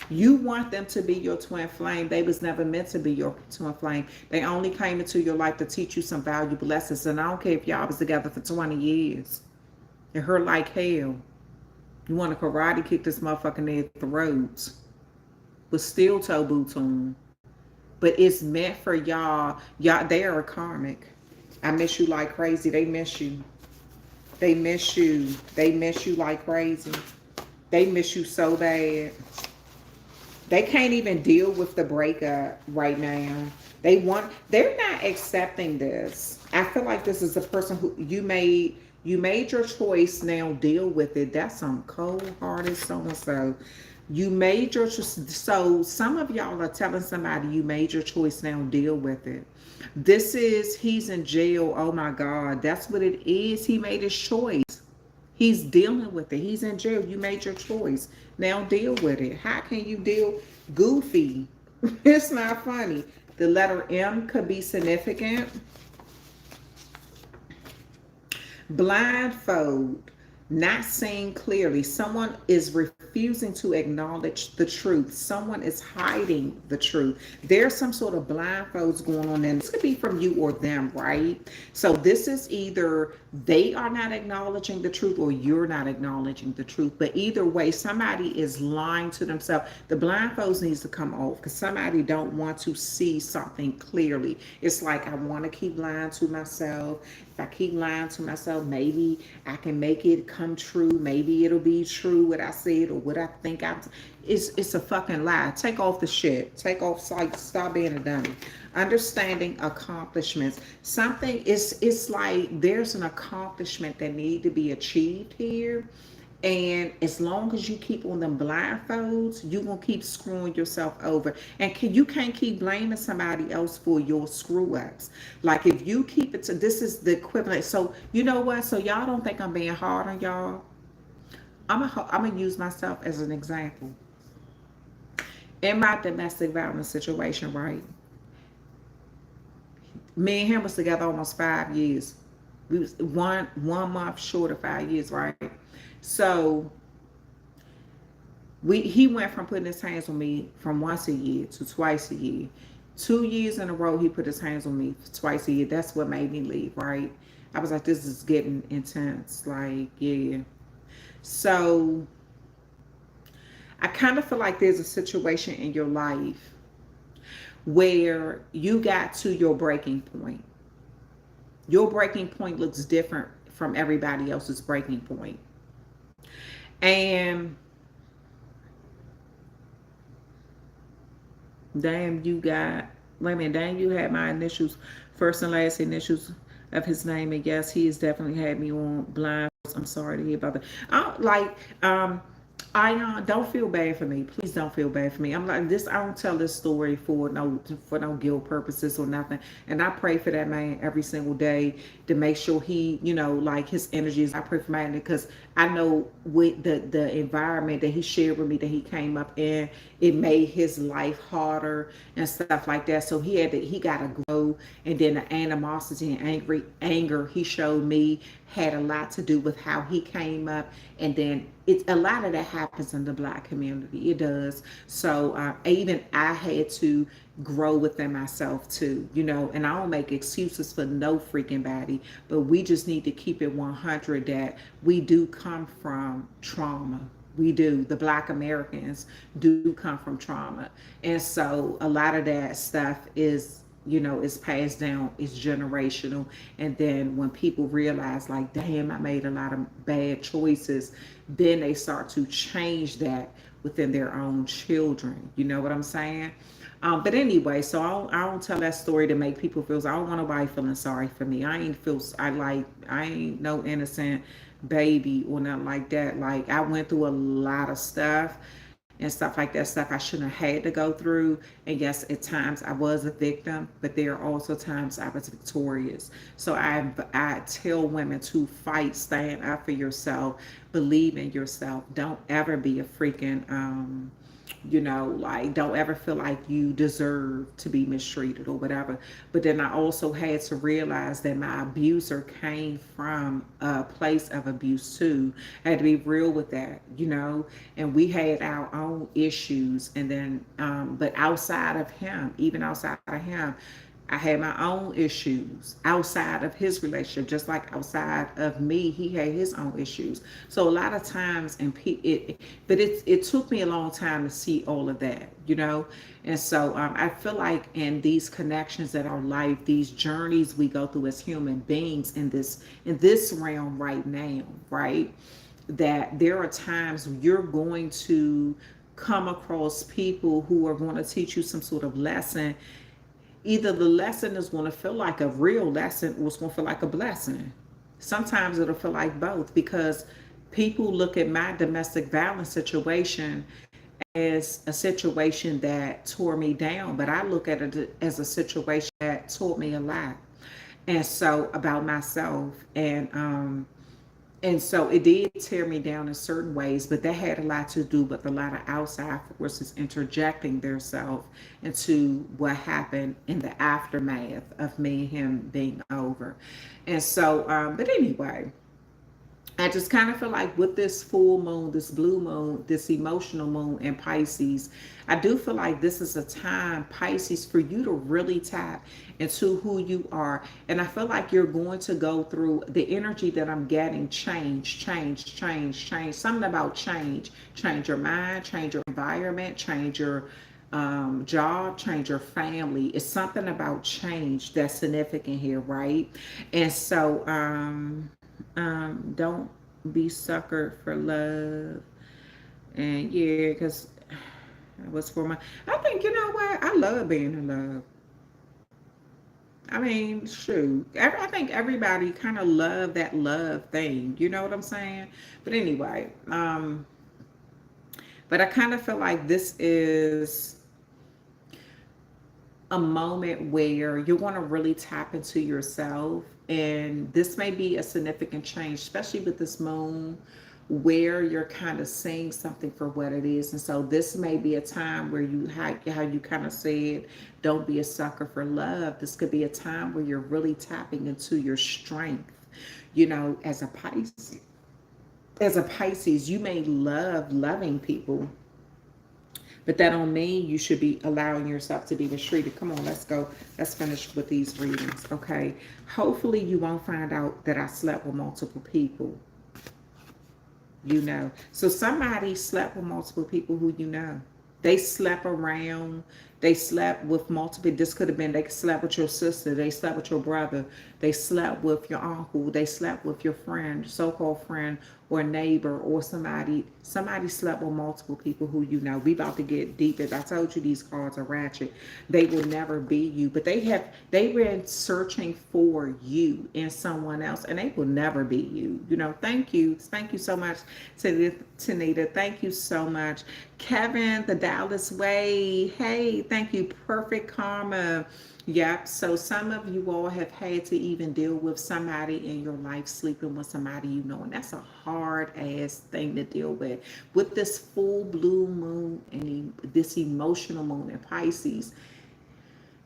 You want them to be your twin flame. They was never meant to be your twin flame. They only came into your life to teach you some valuable lessons. And I don't care if y'all was together for 20 years. It hurt like hell. You want to karate kick this motherfucker in their throats with steel toe boots on. But it's meant for y'all. Y'all, they are karmic. I miss you like crazy. They miss you. They miss you. They miss you like crazy. They miss you so bad. They can't even deal with the breakup right now. They're not accepting this. I feel like this is a person who you made your choice, now deal with it. That's some cold-hearted so-and-so. You made your choice. So some of y'all are telling somebody you made your choice, now deal with it. This is, he's in jail. Oh my God. That's what it is. He made his choice. He's dealing with it. He's in jail. You made your choice. Now deal with it. How can you deal? Goofy. It's not funny. The letter M could be significant. Blindfold. Not seeing clearly. Someone is refusing to acknowledge the truth. Someone is hiding the truth. There's some sort of blindfolds going on, and this could be from you or them, right? So this is either they are not acknowledging the truth or you're not acknowledging the truth. But either way, somebody is lying to themselves. The blindfolds needs to come off because somebody don't want to see something clearly. It's like, I want to keep lying to myself. If I keep lying to myself, maybe I can make it come true. Maybe it'll be true what I said or what I think it's a fucking lie. Take off the shit. Take off, like, stop being a dummy. Understanding accomplishments. Something is, it's like there's an accomplishment that need to be achieved here. And as long as you keep on them blindfolds, you're going to keep screwing yourself over. And you can't keep blaming somebody else for your screw ups. Like, if you keep it to, this is the equivalent. So, you know what? So, y'all don't think I'm being hard on y'all. I'm going to use myself as an example. In my domestic violence situation, right? Me and him was together almost 5 years. We was one month short of 5 years, right? So he went from putting his hands on me from once a year to twice a year. 2 years in a row, he put his hands on me twice a year. That's what made me leave, right? I was like, this is getting intense. Like, yeah. So I kind of feel like there's a situation in your life where you got to your breaking point. Your breaking point looks different from everybody else's breaking point. And damn, you got, wait a minute, damn, you had my initials, first and last initials of his name. And yes, he has definitely had me on blind. I'm sorry to hear about that. I don't feel bad for me. Please don't feel bad for me. I'm like this. I don't tell this story for no guilt purposes or nothing. And I pray for that man every single day to make sure he, like his energies. I pray for my man because I know with the environment that he shared with me that he came up in, it made his life harder and stuff like that. So he got to grow, and then the animosity and anger he showed me had a lot to do with how he came up. And then it's a lot of that happens in the Black community. It does. So even I had to grow within myself too, and I don't make excuses for no freaking body, but we just need to keep it 100 that we do come from trauma. We do. The Black Americans do come from trauma. And so a lot of that stuff is, is passed down, it's generational. And then when people realize, like, damn, I made a lot of bad choices, then they start to change that within their own children. You know what I'm saying? But anyway, so I don't tell that story to make people feel. I don't want nobody feeling sorry for me. I ain't no innocent baby or nothing like that. Like I went through a lot of stuff and stuff like that, stuff I shouldn't have had to go through. And yes, at times I was a victim, but there are also times I was victorious. So I tell women to fight, stand up for yourself, believe in yourself. Don't ever be a freaking like don't ever feel like you deserve to be mistreated or whatever. But then I also had to realize that my abuser came from a place of abuse too. I had to be real with that, and we had our own issues. And then but outside of him, even outside of him, I had my own issues outside of his relationship, just like outside of me, he had his own issues. So a lot of times, but it took me a long time to see all of that, And so I feel like in these connections in our life, these journeys we go through as human beings in this realm right now, right? That there are times you're going to come across people who are going to teach you some sort of lesson. Either the lesson is going to feel like a real lesson or it's going to feel like a blessing. Sometimes it'll feel like both, because people look at my domestic violence situation as a situation that tore me down, but I look at it as a situation that taught me a lot. And so about myself, and so it did tear me down in certain ways, but that had a lot to do with a lot of outside forces interjecting themselves into what happened in the aftermath of me and him being over. And so, but anyway, I just kind of feel like with this full moon, this blue moon, this emotional moon in Pisces, I do feel like this is a time, Pisces, for you to really tap into who you are. And I feel like you're going to go through the energy that I'm getting, change, change, change, change. Something about change. Change your mind, change your environment, change your job, change your family. It's something about change that's significant here, right? And so, don't be suckered for love. And yeah, because it was for my, I think, you know what, I love being in love. I mean, shoot, I think everybody kind of love that love thing, you know what I'm saying? But anyway, but I kind of feel like this is a moment where you're going to really tap into yourself. And this may be a significant change, especially with this moon, where you're kind of seeing something for what it is. And so this may be a time where how you kind of said, don't be a sucker for love. This could be a time where you're really tapping into your strength. As a Pisces, you may love loving people, but that don't mean you should be allowing yourself to be mistreated. Come on, let's go. Let's finish with these readings, okay? Hopefully you won't find out that I slept with multiple people. So somebody slept with multiple people who you know. They slept around. They slept with multiple. This could have been, they slept with your sister. They slept with your brother. They slept with your uncle. They slept with your friend, so-called friend or neighbor or somebody. Somebody slept with multiple people who you know. We about to get deep. As I told you, these cards are ratchet. They will never be you, but they were searching for you in someone else, and they will never be you. Thank you. Thank you so much, Tanita. Thank you so much. Kevin, the Dallas Way. Hey, thank you. Perfect Karma. Yep. So some of you all have had to even deal with somebody in your life sleeping with somebody you know, and that's a hard ass thing to deal with this full blue moon and this emotional moon in Pisces.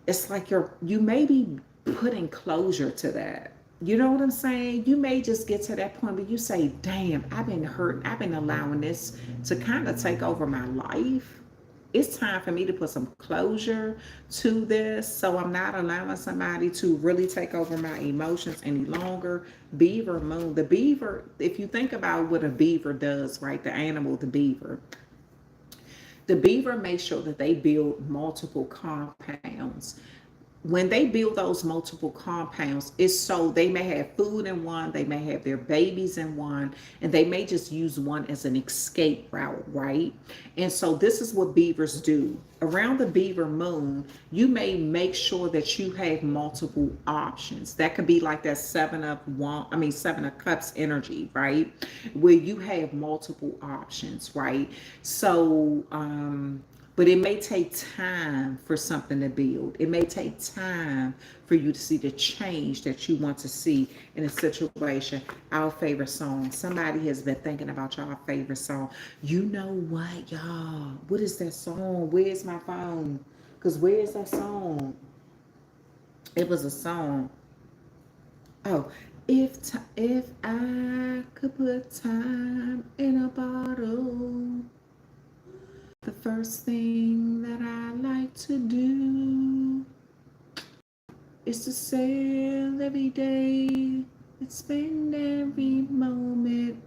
It's like you may be putting closure to that. You know what I'm saying? You may just get to that point where you say, damn, I've been hurt. I've been allowing this to kind of take over my life. It's time for me to put some closure to this, so I'm not allowing somebody to really take over my emotions any longer. Beaver moon. The beaver, if you think about what a beaver does, right? The animal, the beaver. The beaver makes sure that they build multiple compounds. when they build those multiple compounds, it's so they may have food in one, they may have their babies in one, and they may just use one as an escape route, right? And so this is what beavers do. Around the beaver moon, you may make sure that you have multiple options. That could be like that seven of cups energy, right? Where you have multiple options, right? So but it may take time for something to build. It may take time for you to see the change that you want to see in a situation. Our favorite song. Somebody has been thinking about y'all favorite song. You know what, y'all? What is that song? Where's my phone? Because where's that song? It was a song. Oh, if I could put time in a bottle, the first thing that I like to do is to sail every day and spend every moment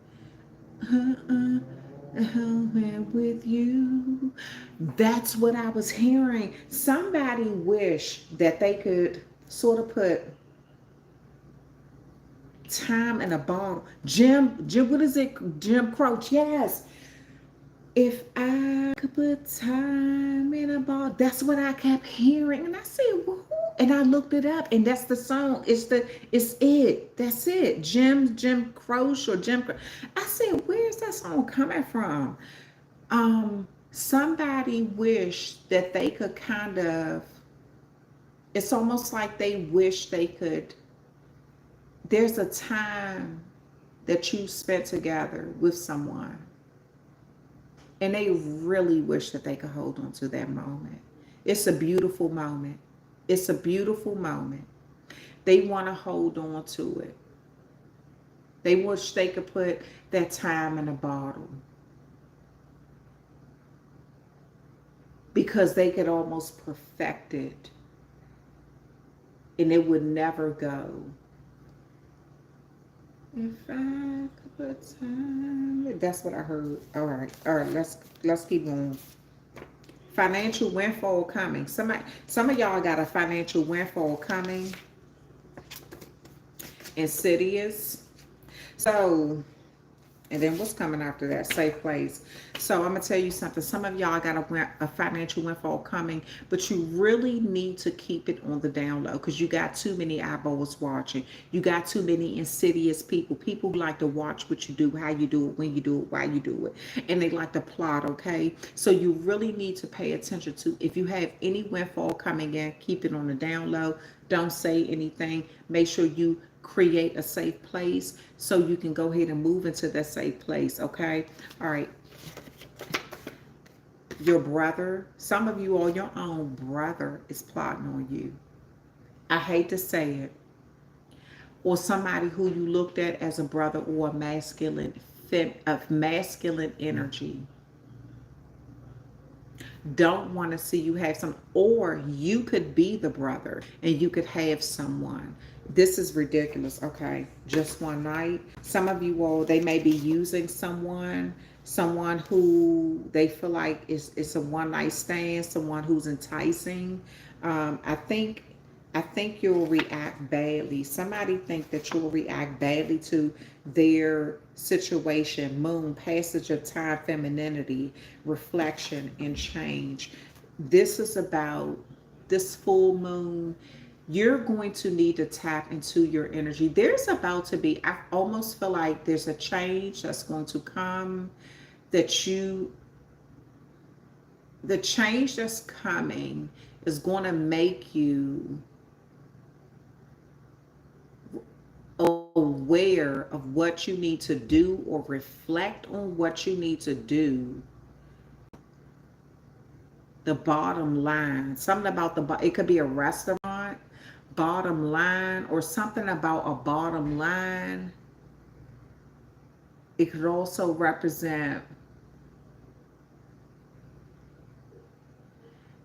with you. That's what I was hearing. Somebody wish that they could sort of put time in a bottle. Jim, what is it? Jim Croce, yes. If I could put time in a ball, that's what I kept hearing. And I said, who? And I looked it up, and that's the song. It's it. That's it. Jim Croce or Jim. I said, where's that song coming from? Somebody wished that they could kind of, it's almost like they wish they could, there's a time that you spent together with someone, and they really wish that they could hold on to that moment. It's a beautiful moment. It's a beautiful moment. They want to hold on to it. They wish they could put that time in a bottle, because they could almost perfect it and it would never go. If I could put time, that's what I heard. All right, let's keep going. Financial windfall coming. Some of y'all got a financial windfall coming. Insidious. So, and then what's coming after that? Safe place. So I'm going to tell you something. Some of y'all got a financial windfall coming, but you really need to keep it on the down low, because you got too many eyeballs watching. You got too many insidious people. People who like to watch what you do, how you do it, when you do it, why you do it. And they like to plot, okay? So you really need to pay attention to, if you have any windfall coming in, keep it on the down low. Don't say anything. Make sure you create a safe place so you can go ahead and move into that safe place, okay? All right. Your brother, some of you, or your own brother, is plotting on you. I hate to say it. Or somebody who you looked at as a brother, or a masculine energy, don't want to see you have some, or you could be the brother and you could have someone. This is ridiculous, okay? Just one night. Some of you all, they may be using someone who they feel like it's a one night stand, someone who's enticing. I think you'll react badly. Somebody think that you'll react badly to their situation. Moon, passage of time, femininity, reflection, and change. This is about this full moon. You're going to need to tap into your energy. There's about to be, I almost feel like there's a change that's going to come, the change that's coming is going to make you aware of what you need to do, or reflect on what you need to do. The bottom line, something about it could be a restaurant, bottom line, or something about a bottom line. It could also represent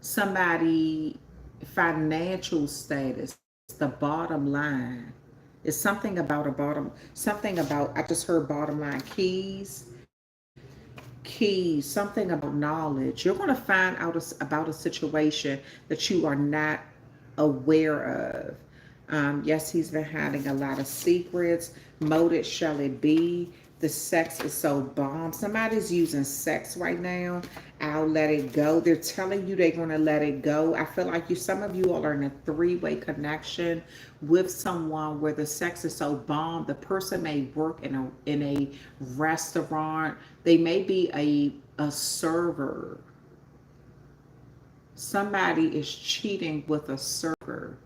somebody financial status. The bottom line. It's something about I just heard bottom line, keys, something about knowledge. You're going to find out about a situation that you are not aware of. Yes, he's been hiding a lot of secrets. Molded shall it be. The sex is so bomb. Somebody's using sex right now. I'll let it go. They're telling you they're going to let it go. I feel like some of you all are in a three-way connection with someone where the sex is so bomb. The person may work in a restaurant. They may be a server. Somebody is cheating with a server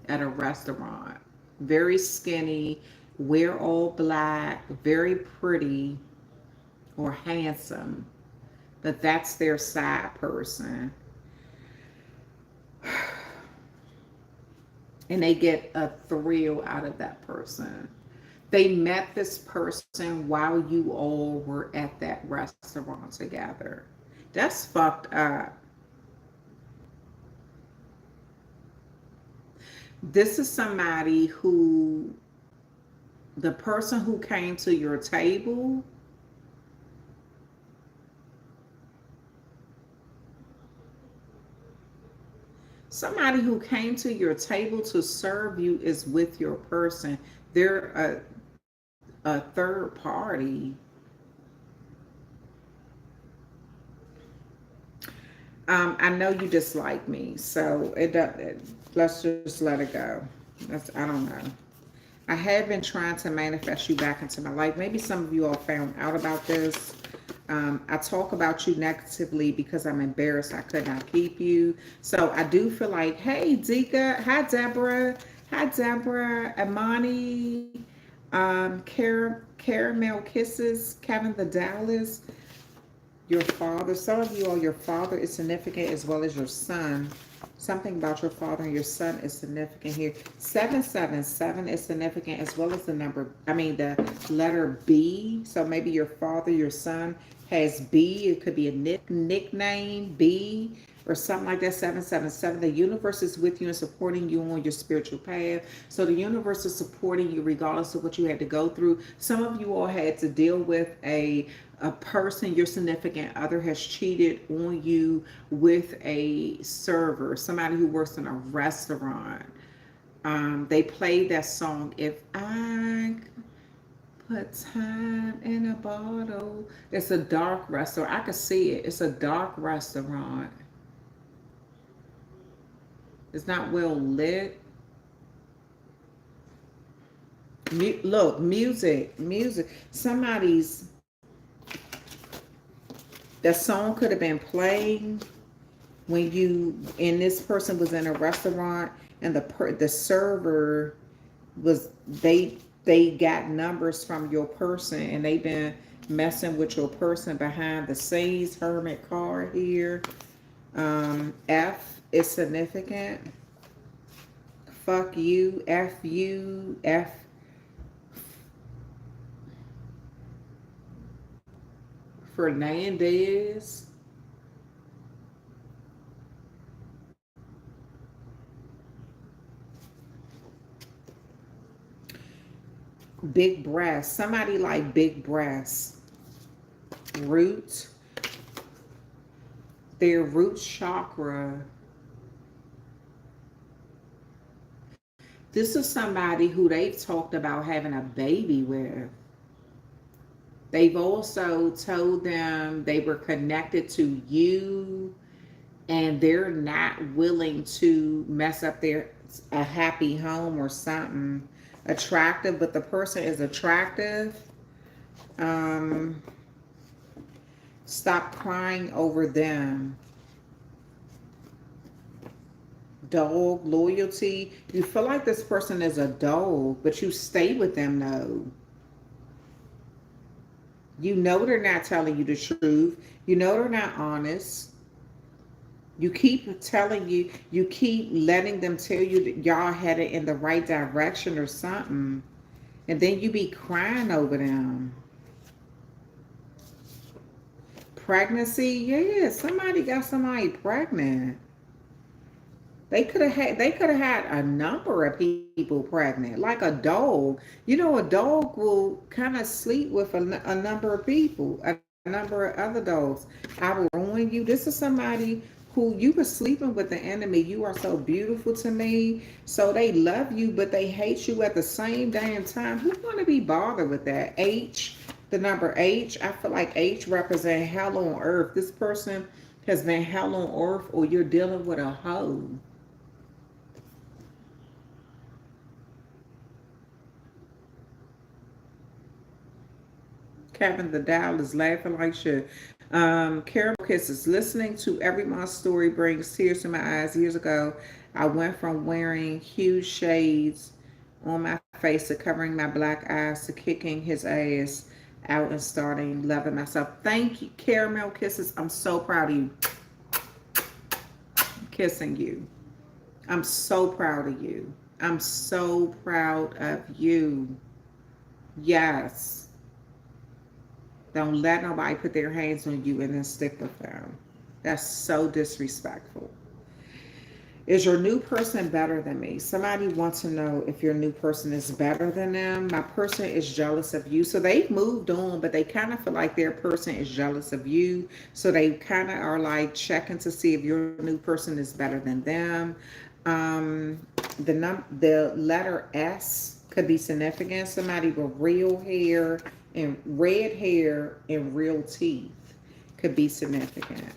at a restaurant. Very skinny, wear all black, very pretty or handsome, but that's their side person. And they get a thrill out of that person. They met this person while you all were at that restaurant together. That's fucked up. This is somebody who, the person who came to your table, somebody who came to your table to serve you is with your person. They're a third party. I know you dislike me, so let's just let it go. I don't know. I have been trying to manifest you back into my life. Maybe some of you all found out about this. I talk about you negatively because I'm embarrassed I could not keep you. So I do feel like, hey, Dika. Hi, Deborah. Hi, Deborah. Amani. Caramel Kisses. Kevin the Dallas. Your father. Some of you all, your father is significant as well as your son. Something about your father and your son is significant here. 777 is significant as well as the the letter B. So maybe your father, your son has B. It could be a nickname, B, or something like that. 777. The universe is with you and supporting you on your spiritual path. So the universe is supporting you regardless of what you had to go through. Some of you all had to deal with a person, your significant other has cheated on you with a server, somebody who works in a restaurant. They played that song, If I Put Time in a Bottle. It's a dark restaurant. I can see it. It's a dark restaurant. It's not well lit. Look, music. Somebody's, that song could have been playing when this person was in a restaurant, and the server was, they got numbers from your person, and they've been messing with your person behind the scenes. Hermit card here. F is significant. Fuck you, F you, F. Fernandez. Big breasts. Somebody like big breasts. Root. Their root chakra. This is somebody who they've talked about having a baby with. They've also told them they were connected to you, and they're not willing to mess up a happy home or something. Attractive, but the person is attractive. Stop crying over them. Dog, loyalty. You feel like this person is a dog, but you stay with them though. You know they're not telling you the truth. You know they're not honest. You keep you keep letting them tell you that y'all headed in the right direction or something. And then you be crying over them. Pregnancy, yeah, somebody got somebody pregnant. They could have had a number of people pregnant, like a dog. You know, a dog will kind of sleep with a number of people, a number of other dogs. I will ruin you. This is somebody who you were sleeping with the enemy. You are so beautiful to me. So they love you, but they hate you at the same damn time. Who's going to be bothered with that? H, the number H. I feel like H represents hell on earth. This person has been hell on earth, or you're dealing with a hoe. Kevin the Dow is laughing like shit. Caramel Kisses. Listening to everyone's story brings tears to my eyes. Years ago, I went from wearing huge shades on my face to covering my black eyes to kicking his ass out and starting loving myself. Thank you, Caramel Kisses. I'm so proud of you. I'm kissing you. I'm so proud of you. I'm so proud of you. Yes. Don't let nobody put their hands on you and then stick with them. That's so disrespectful. Is your new person better than me? Somebody wants to know if your new person is better than them. My person is jealous of you. So they've moved on, but they kind of feel like their person is jealous of you. So they kind of are like checking to see if your new person is better than them. The letter S could be significant. Somebody with real hair and red hair and real teeth could be significant.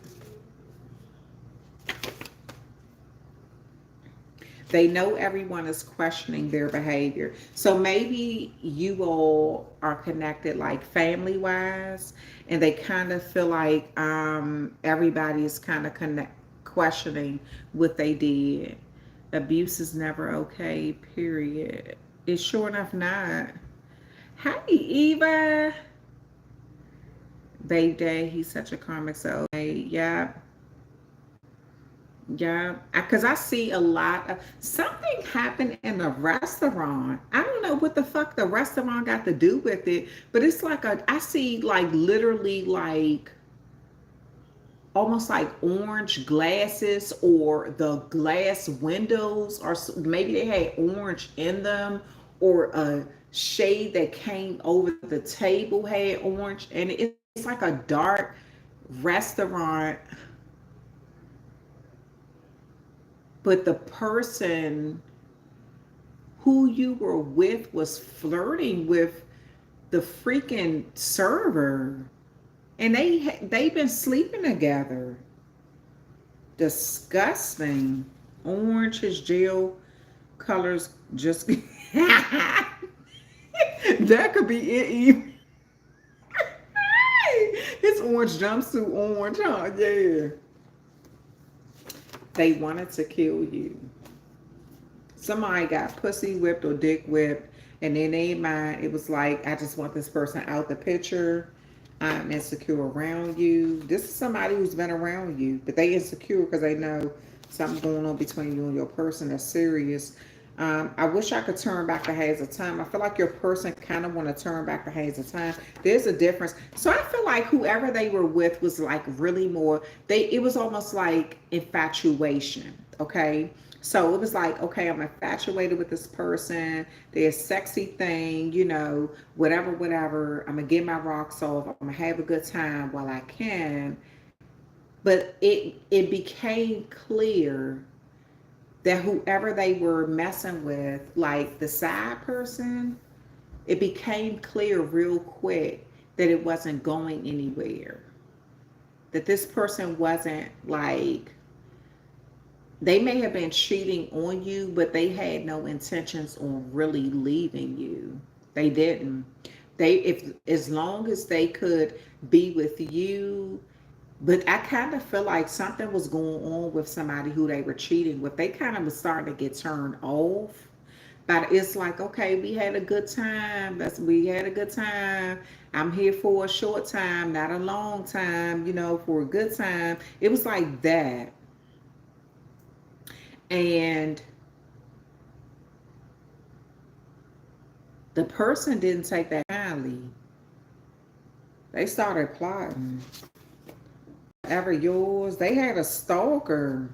They know everyone is questioning their behavior. So maybe you all are connected like family wise, and they kind of feel like everybody is kind of questioning what they did. Abuse is never okay, period. It's sure enough not. Hi, Eva. Babe Day, he's such a karmic soul. Yeah. Yeah, because I see a lot of something happened in a restaurant. I don't know what the fuck the restaurant got to do with it, but it's like I see like literally like almost like orange glasses, or the glass windows, or maybe they had orange in them, or a shade that came over the table had orange, and it's like a dark restaurant. But the person who you were with was flirting with the freaking server, and they've been sleeping together. Disgusting. Orange, his gel colors just that could be it. Even his orange jumpsuit, orange, huh? Yeah. They wanted to kill you. Somebody got pussy whipped or dick whipped, and in their mind, it was like, I just want this person out the picture. I'm insecure around you. This is somebody who's been around you, but they insecure because they know something going on between you and your person that's serious. I wish I could turn back the hands of time. I feel like your person kind of want to turn back the hands of time. There's a difference. So I feel like whoever they were with was like really more, it was almost like infatuation. Okay. So it was like, okay, I'm infatuated with this person. They're a sexy thing, whatever, whatever. I'm going to get my rocks off. I'm going to have a good time while I can. But it became clear that whoever they were messing with, like the side person, it became clear real quick that it wasn't going anywhere. That this person wasn't like, they may have been cheating on you, but they had no intentions on really leaving you. They didn't. As long as they could be with you. But I kind of feel like something was going on with somebody who they were cheating with. They kind of was starting to get turned off. But it's like, okay, we had a good time. We had a good time. I'm here for a short time, not a long time, for a good time. It was like that. And the person didn't take that kindly. They started plotting. Ever yours, they had a stalker.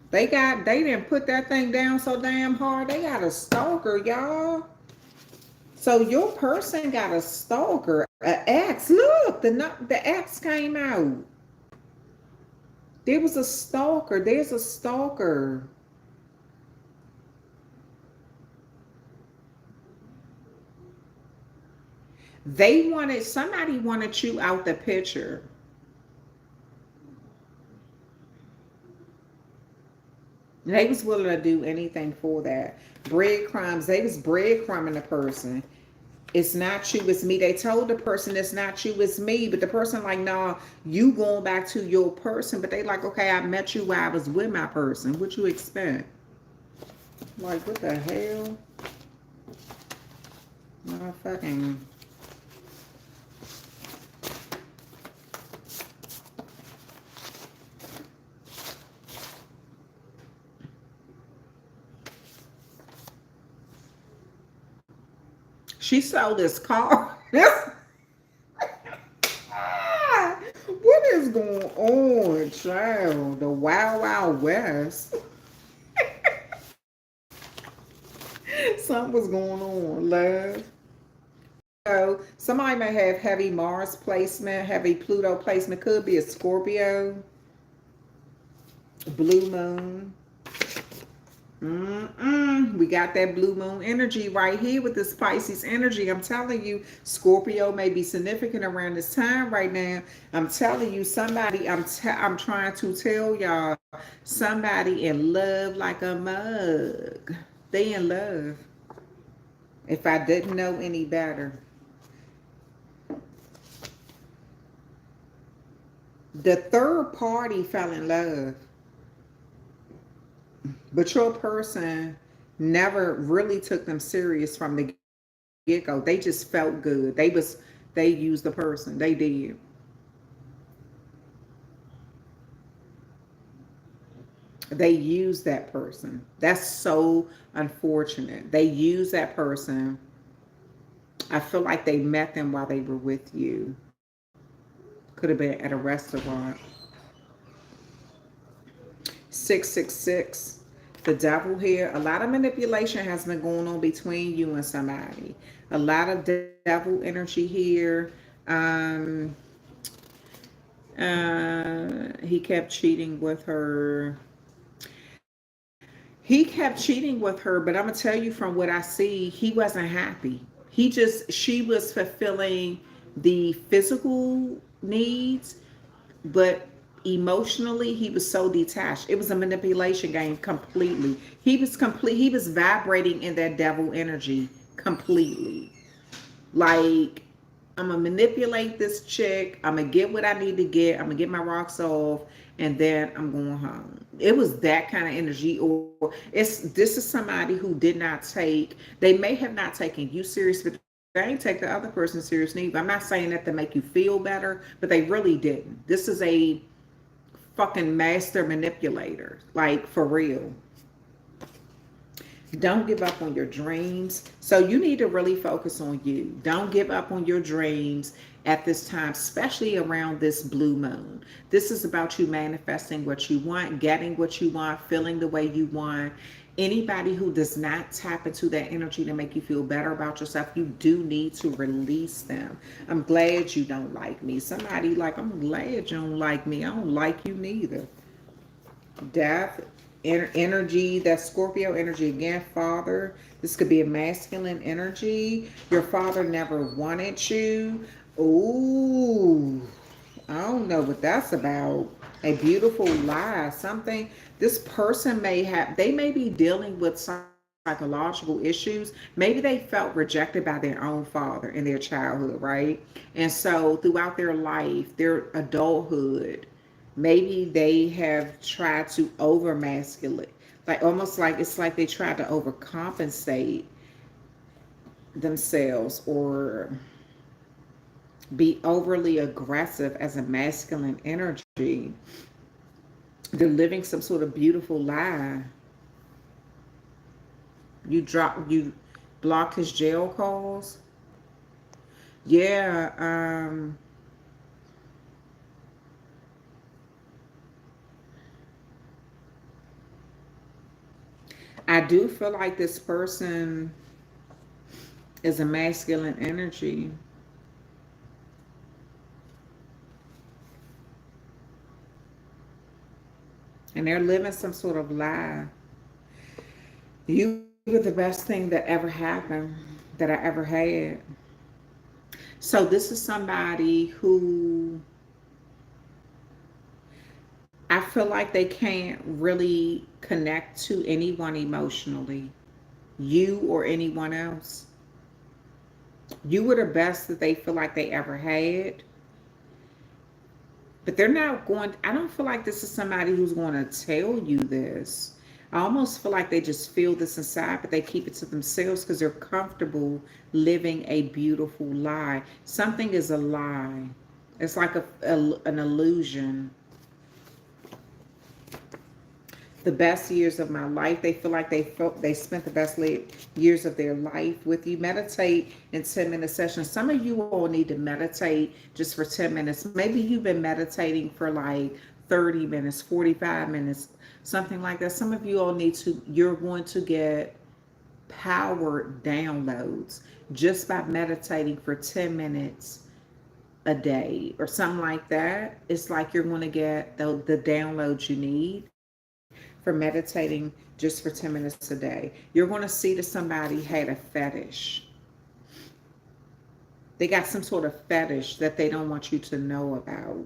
They didn't put that thing down so damn hard. They got a stalker, y'all. So your person got a stalker, an ex. Look, the ex came out. There was a stalker. There's a stalker. Somebody wanted you out the picture. They was willing to do anything for that. Breadcrumbs. They was breadcrumbing the person. It's not you, it's me. They told the person it's not you, it's me. But the person like, nah, you going back to your person. But they like, okay, I met you while I was with my person. What you expect? Like, what the hell? Motherfucking. She sold this car. What is going on, child? The Wild Wild West. Something was going on, love. So somebody may have heavy Mars placement, heavy Pluto placement. Could be a Scorpio, blue moon. We got that blue moon energy right here with this Pisces energy. I'm telling you, Scorpio may be significant around this time right now. I'm telling you, somebody, I'm trying to tell y'all, somebody in love like a mug. They in love. If I didn't know any better. The third party fell in love. But your person never really took them serious from the get-go. They just felt good. They used the person. They did. They used that person. That's so unfortunate. They used that person. I feel like they met them while they were with you. Could have been at a restaurant. 666. The devil here. A lot of manipulation has been going on between you and somebody. A lot of devil energy here. He kept cheating with her. He kept cheating with her, but I'm gonna tell you from what I see, he wasn't happy. She was fulfilling the physical needs, but emotionally he was so detached. It was a manipulation game completely. He was vibrating in that devil energy completely. Like, I'm gonna manipulate this chick, I'm gonna get what I need to get, I'm gonna get my rocks off, and then I'm going home. It was that kind of energy. Or this is somebody who did not take, they may have not taken you serious, but they ain't take the other person serious neither. I'm not saying that to make you feel better, but they really didn't. This is a fucking master manipulator, like, for real. Don't give up on your dreams. So you need to really focus on you. Don't give up on your dreams at this time, especially around this blue moon. This is about you manifesting what you want, getting what you want, feeling the way you want. Anybody who does not tap into that energy to make you feel better about yourself, you do need to release them. I'm glad you don't like me. Somebody like, I'm glad you don't like me. I don't like you neither. Death energy, that Scorpio energy again. Father, this could be a masculine energy. Your father never wanted you. Ooh, I don't know what that's about. A beautiful lie. Something this person may have, they may be dealing with some psychological issues. Maybe they felt rejected by their own father in their childhood, right? And so throughout their life, their adulthood, maybe they have tried to over masculate, like almost like it's like they tried to overcompensate themselves or be overly aggressive as a masculine energy. They're living some sort of beautiful lie. You blocked his jail calls. Yeah, I do feel like this person is a masculine energy. And they're living some sort of lie. You were the best thing that ever happened, that I ever had. So this is somebody who I feel like they can't really connect to anyone emotionally, you or anyone else. You were the best that they feel like they ever had, but they're not going. I don't feel like this is somebody who's going to tell you this. I almost feel like they just feel this inside, but they keep it to themselves because they're comfortable living a beautiful lie. Something is a lie. It's like an illusion. The best years of my life. They feel like they spent the best years of their life with you. Meditate in 10-minute sessions. Some of you all need to meditate just for 10 minutes. Maybe you've been meditating for like 30 minutes, 45 minutes, something like that. Some of you all you're going to get power downloads just by meditating for 10 minutes a day or something like that. It's like you're going to get the downloads you need for meditating just for 10 minutes a day. You're going to see that somebody had a fetish. They got some sort of fetish that they don't want you to know about.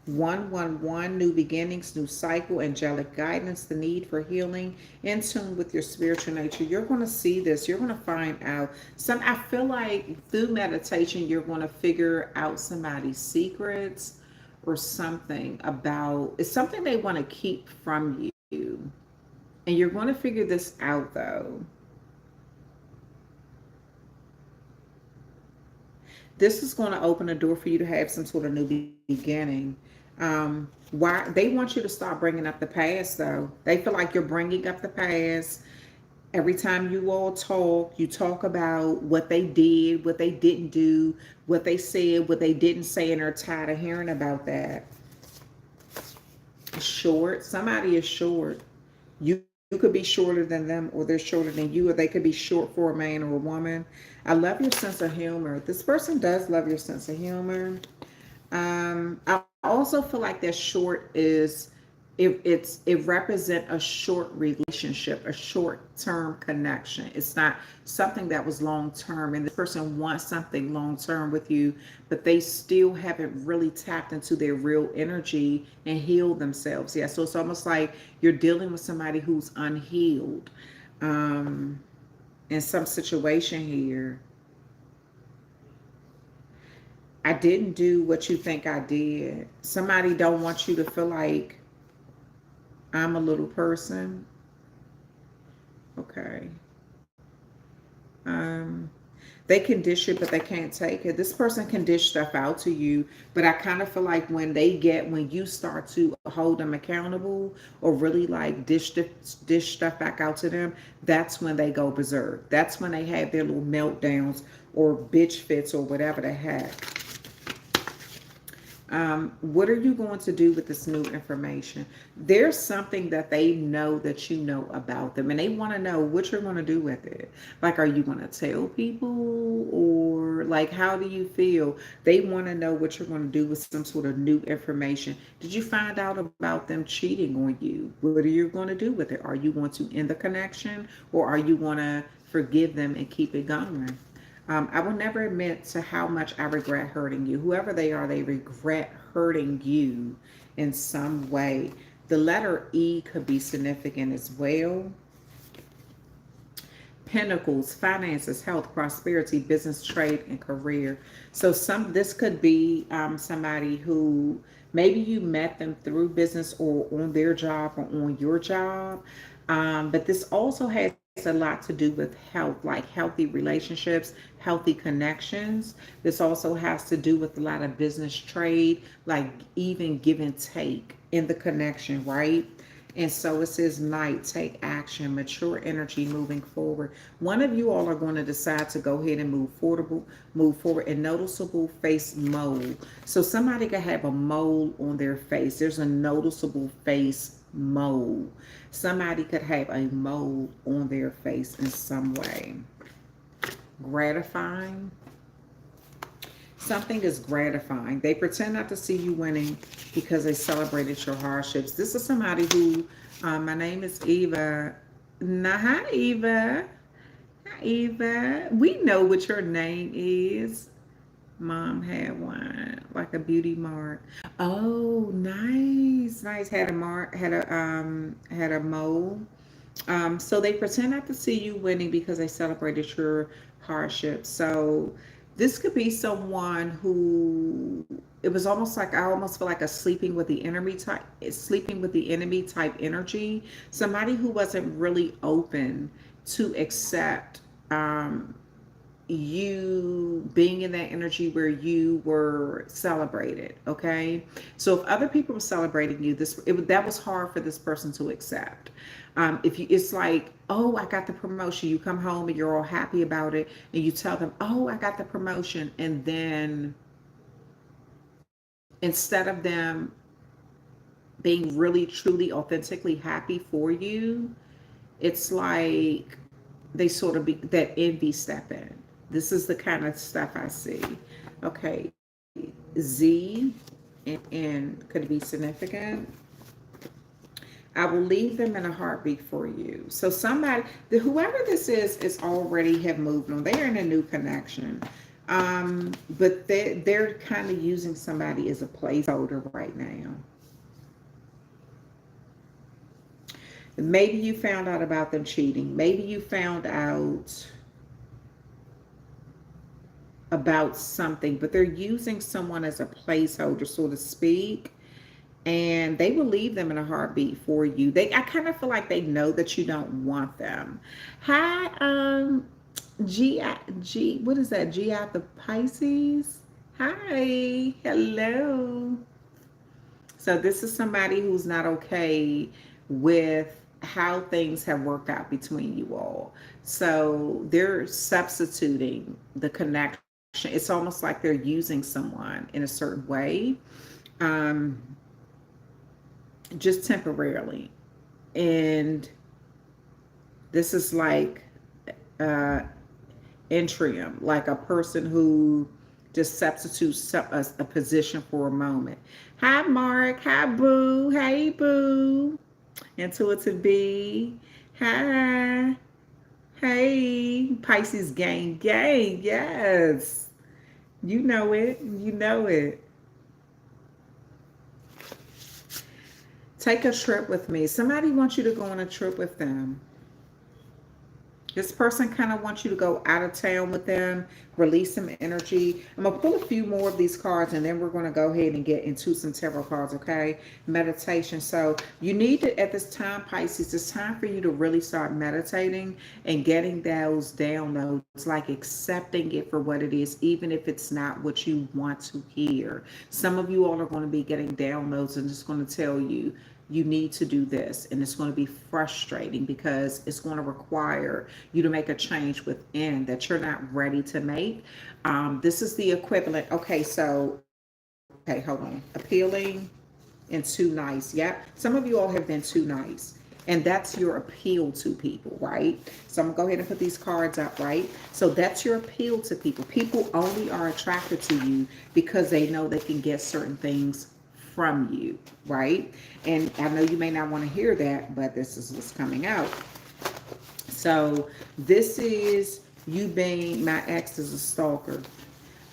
111, new beginnings, new cycle, angelic guidance, the need for healing, in tune with your spiritual nature. You're going to see this. You're going to find out. I feel like through meditation, you're going to figure out somebody's secrets or something about, it's something they want to keep from you. And you're going to figure this out though. This is going to open a door for you to have some sort of new beginning. Why they want you to stop bringing up the past though. They feel like you're bringing up the past. Every time you all talk, you talk about what they did, what they didn't do, what they said, what they didn't say, and are tired of hearing about that. Short. Somebody is short. You could be shorter than them, or they're shorter than you, or they could be short for a man or a woman. I love your sense of humor. This person does love your sense of humor. I also feel like that short is it represent a short relationship, a short-term connection. It's not something that was long-term, and this person wants something long-term with you, but they still haven't really tapped into their real energy and healed themselves. Yeah, so it's almost like you're dealing with somebody who's unhealed in some situation here. I didn't do what you think I did. Somebody don't want you to feel like I'm a little person. Okay. They can dish it, but they can't take it. This person can dish stuff out to you, but I kind of feel like when you start to hold them accountable or really like dish stuff back out to them, that's when they go berserk. That's when they have their little meltdowns or bitch fits or whatever the heck. What are you going to do with this new information? There's something that they know that you know about them, and they want to know what you're going to do with it. Like, are you going to tell people, or like, how do you feel? They want to know what you're going to do with some sort of new information. Did you find out about them cheating on you? What are you going to do with it? Are you going to end the connection, or are you going to forgive them and keep it going? I will never admit to how much I regret hurting you. Whoever they are, they regret hurting you in some way. The letter E could be significant as well. Pentacles, finances, health, prosperity, business, trade, and career. So this could be somebody who maybe you met them through business or on their job or on your job. But this also has a lot to do with health, like healthy relationships, healthy connections. This also has to do with a lot of business, trade, like even give and take in the connection, right? And so it says night, take action, mature energy moving forward. One of you all are going to decide to go ahead and move forward in noticeable face mole. So somebody could have a mole on their face. There's a noticeable face mole. Somebody could have a mole on their face in some way. Gratifying. Something is gratifying. They pretend not to see you winning because they celebrated your hardships. This is somebody who, my name is Eva. Nah, hi, Eva. Hi, Eva. We know what your name is. Mom had one, like a beauty mark. Oh, nice, nice. Had a mark, had a mole. So they pretend not to see you winning because they celebrated your hardship. So this could be someone who it was almost like I almost feel like a sleeping with the enemy type energy. Somebody who wasn't really open to accept you being in that energy where you were celebrated. Okay, so if other people were celebrating you, that was hard for this person to accept. If you, it's like, oh, I got the promotion. You come home and you're all happy about it, and you tell them, oh, I got the promotion, and then instead of them being really, truly, authentically happy for you, it's like they sort of be that envy step in. This is the kind of stuff I see. Okay, Z and could be significant. I will leave them in a heartbeat for you. So somebody, whoever this is already have moved on. They're in a new connection. But they're kind of using somebody as a placeholder right now. Maybe you found out about them cheating. Maybe you found out about something, but they're using someone as a placeholder, so to speak, and they will leave them in a heartbeat for you. I kind of feel like they know that you don't want them. Hi, G, what is that? G out the Pisces. Hi, hello. So this is somebody who's not okay with how things have worked out between you all. So they're substituting the connection. It's almost like they're using someone in a certain way, um, just temporarily. And this is like uh, Intrium, like a person who just substitutes a position for a moment. Hi, Mark. Hi, Boo. Hey, Boo. Intuitive B. Hi. Hey. Pisces gang. Gang. Yes. You know it. You know it. Take a trip with me. Somebody wants you to go on a trip with them. This person kind of wants you to go out of town with them, release some energy. I'm going to pull a few more of these cards, and then we're going to go ahead and get into some tarot cards, okay? Meditation. So you need to, at this time, Pisces, it's time for you to really start meditating and getting those downloads, like accepting it for what it is, even if it's not what you want to hear. Some of you all are going to be getting downloads and it's going to tell you, you need to do this, and it's going to be frustrating because it's going to require you to make a change within that you're not ready to make. This is the equivalent. Okay, so okay, hold on. Appealing and too nice. Yep, some of you all have been too nice, and that's your appeal to people, right? So I'm gonna go ahead and put these cards up, right? So that's your appeal to people. People only are attracted to you because they know they can get certain things from you, right? And I know you may not want to hear that, but this is what's coming out. So this is you being, my ex is a stalker.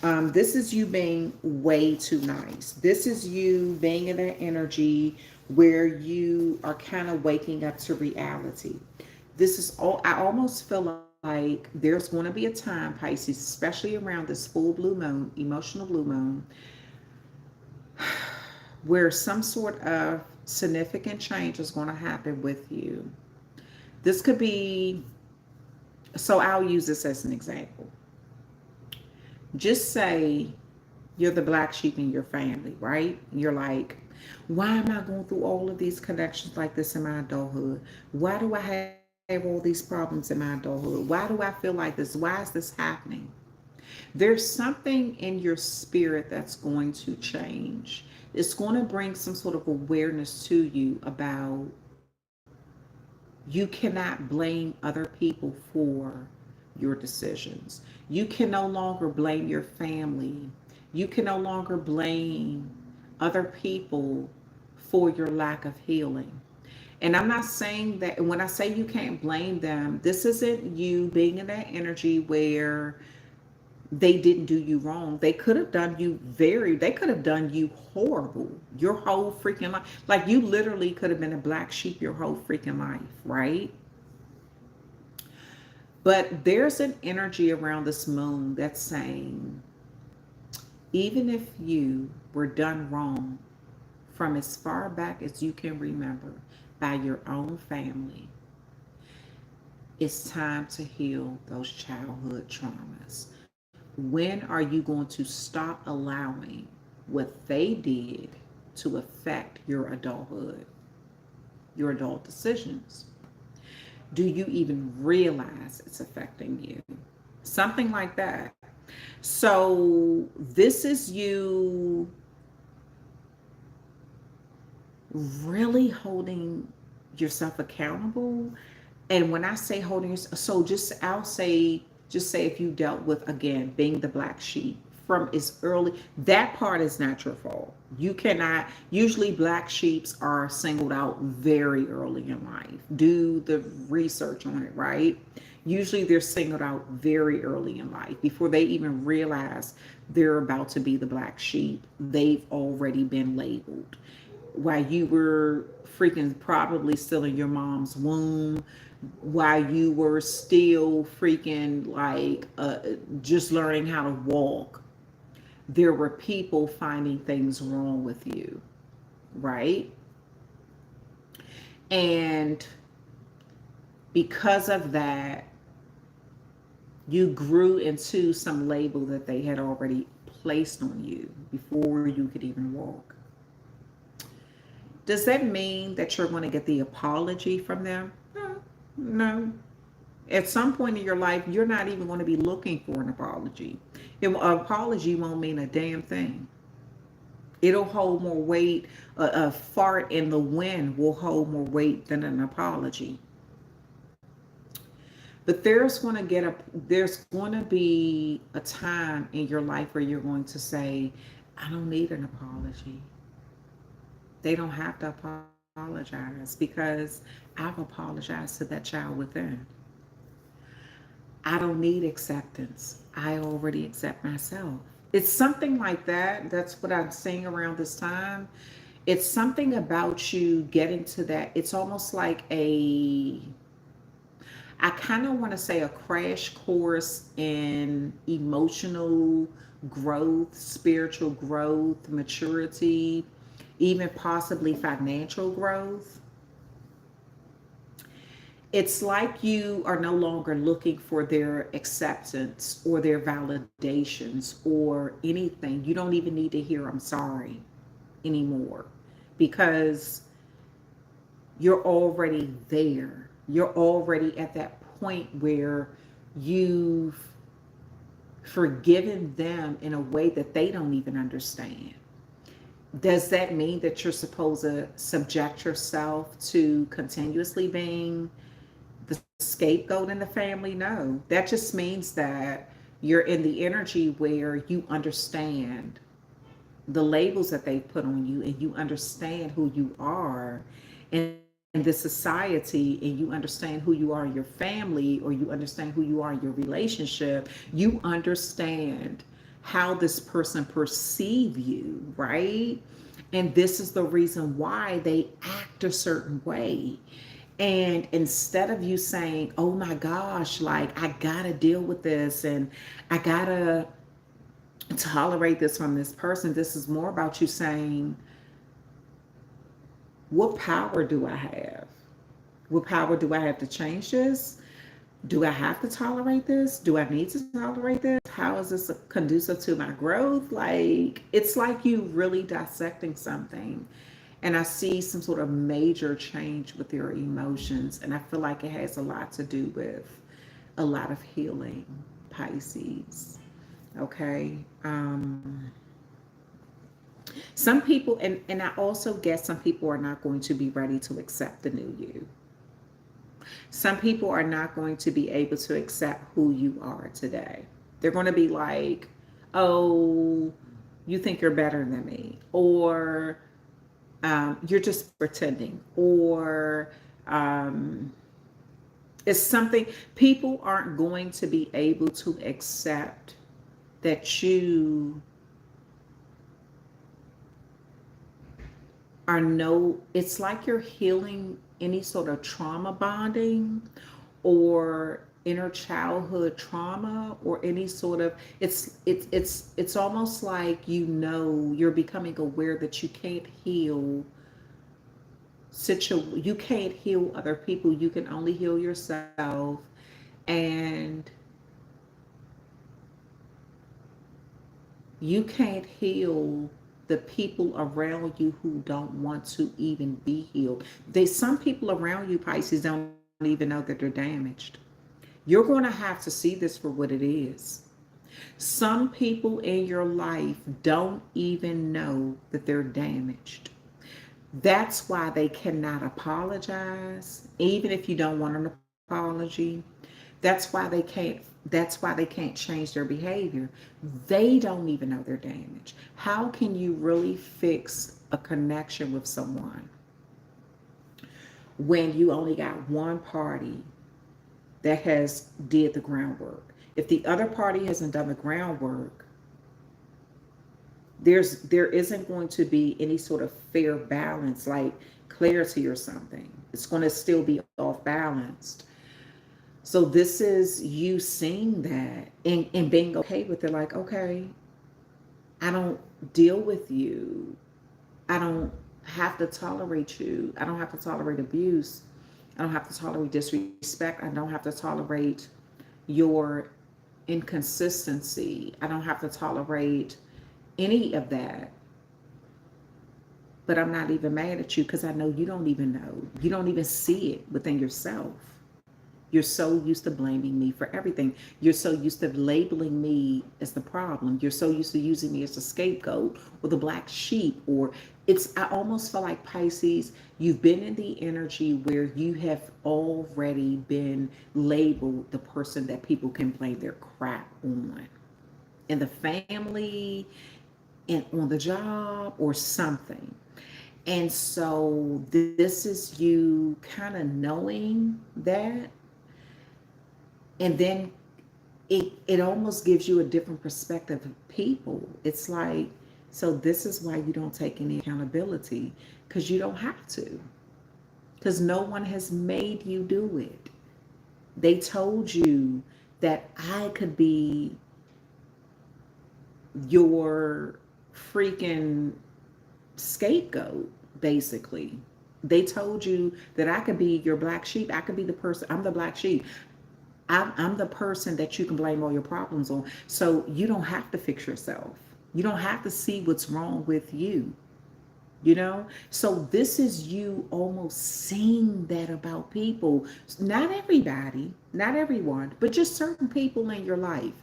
This is you being way too nice. This is you being in that energy where you are kind of waking up to reality. This is all, I almost feel like there's going to be a time, Pisces, especially around this full blue moon, emotional blue moon, where some sort of significant change is going to happen with you. This could be, so I'll use this as an example. Just say you're the black sheep in your family, right? You're like, why am I going through all of these connections like this in my adulthood? Why do I have all these problems in my adulthood? Why do I feel like this? Why is this happening? There's something in your spirit that's going to change. It's going to bring some sort of awareness to you about you cannot blame other people for your decisions. You can no longer blame your family You can no longer blame other people for your lack of healing. And I'm not saying that when I say you can't blame them, this isn't you being in that energy where they didn't do you wrong. They could have done you horrible your whole freaking life. Like you literally could have been a black sheep your whole freaking life, right? But there's an energy around this moon that's saying, even if you were done wrong from as far back as you can remember by your own family, it's time to heal those childhood traumas. When are you going to stop allowing what they did to affect your adulthood, your adult decisions? Do you even realize it's affecting you? Something like that. So, this is you really holding yourself accountable. And when I say holding yourself, so just say if you dealt with, again, being the black sheep from as early, that part is not your fault. You cannot, usually black sheeps are singled out very early in life. Do the research on it, right? Usually they're singled out very early in life before they even realize they're about to be the black sheep. They've already been labeled while you were freaking probably still in your mom's womb, while you were still freaking like just learning how to walk. There were people finding things wrong with you, right? And because of that, you grew into some label that they had already placed on you before you could even walk. Does that mean that you're going to get the apology from them? No, no. At some point in your life, you're not even going to be looking for an apology. An apology won't mean a damn thing. It'll hold more weight. A fart in the wind will hold more weight than an apology. But there's going to be a time in your life where you're going to say, I don't need an apology. They don't have to apologize because I've apologized to that child within. I don't need acceptance. I already accept myself. It's something like that. That's what I'm seeing around this time. It's something about you getting to that. It's almost like I kind of want to say a crash course in emotional growth, spiritual growth, maturity, even possibly financial growth. It's like you are no longer looking for their acceptance or their validations or anything. You don't even need to hear I'm sorry anymore because you're already there. You're already at that point where you've forgiven them in a way that they don't even understand. Does that mean that you're supposed to subject yourself to continuously being the scapegoat in the family? No. That just means that you're in the energy where you understand the labels that they put on you and you understand who you are in the society and you understand who you are in your family or you understand who you are in your relationship. You understand how this person perceive you, right? And this is the reason why they act a certain way. And instead of you saying, oh my gosh, like I gotta deal with this and I gotta tolerate this from this person, this is more about you saying, what power do I have? What power do I have to change this? Do I have to tolerate this? Do I need to tolerate this? How is this conducive to my growth? Like, it's like you really dissecting something. And I see some sort of major change with your emotions. And I feel like it has a lot to do with a lot of healing, Pisces. Okay. Some people, and I also guess some people are not going to be ready to accept the new you. Some people are not going to be able to accept who you are today. They're going to be like, oh, You think you're better than me, or you're just pretending, or it's something. People aren't going to be able to accept that you are no, it's like you're healing any sort of trauma bonding or inner childhood trauma or any sort of, it's almost like, you know, you're becoming aware that you can't heal you can't heal other people, you can only heal yourself. And you can't heal the people around you who don't want to even be healed. Some people around you, Pisces, don't even know that they're damaged. You're going to have to see this for what it is. Some people in your life don't even know that they're damaged. That's why they cannot apologize, even if you don't want an apology. That's why they can't change their behavior. They don't even know they're damaged. How can you really fix a connection with someone when you only got one party that has did the groundwork? If the other party hasn't done the groundwork, there isn't going to be any sort of fair balance, like clarity or something. It's going to still be off balanced. So this is you seeing that and being okay with it. Like, okay, I don't deal with you. I don't have to tolerate you. I don't have to tolerate abuse. I don't have to tolerate disrespect. I don't have to tolerate your inconsistency. I don't have to tolerate any of that. But I'm not even mad at you because I know you don't even know. You don't even see it within yourself. You're so used to blaming me for everything. You're so used to labeling me as the problem. You're so used to using me as a scapegoat or the black sheep. Or I almost feel like, Pisces, you've been in the energy where you have already been labeled the person that people can blame their crap on. In the family, and on the job, or something. And so this is you kind of knowing that. And then it almost gives you a different perspective of people. It's like, so this is why you don't take any accountability, because you don't have to. Because no one has made you do it. They told you that I could be your freaking scapegoat, basically. They told you that I could be your black sheep. I could be the person, I'm the black sheep. I'm the person that you can blame all your problems on. So you don't have to fix yourself. You don't have to see what's wrong with you. You know? So this is you almost saying that about people. Not everybody, not everyone, but just certain people in your life.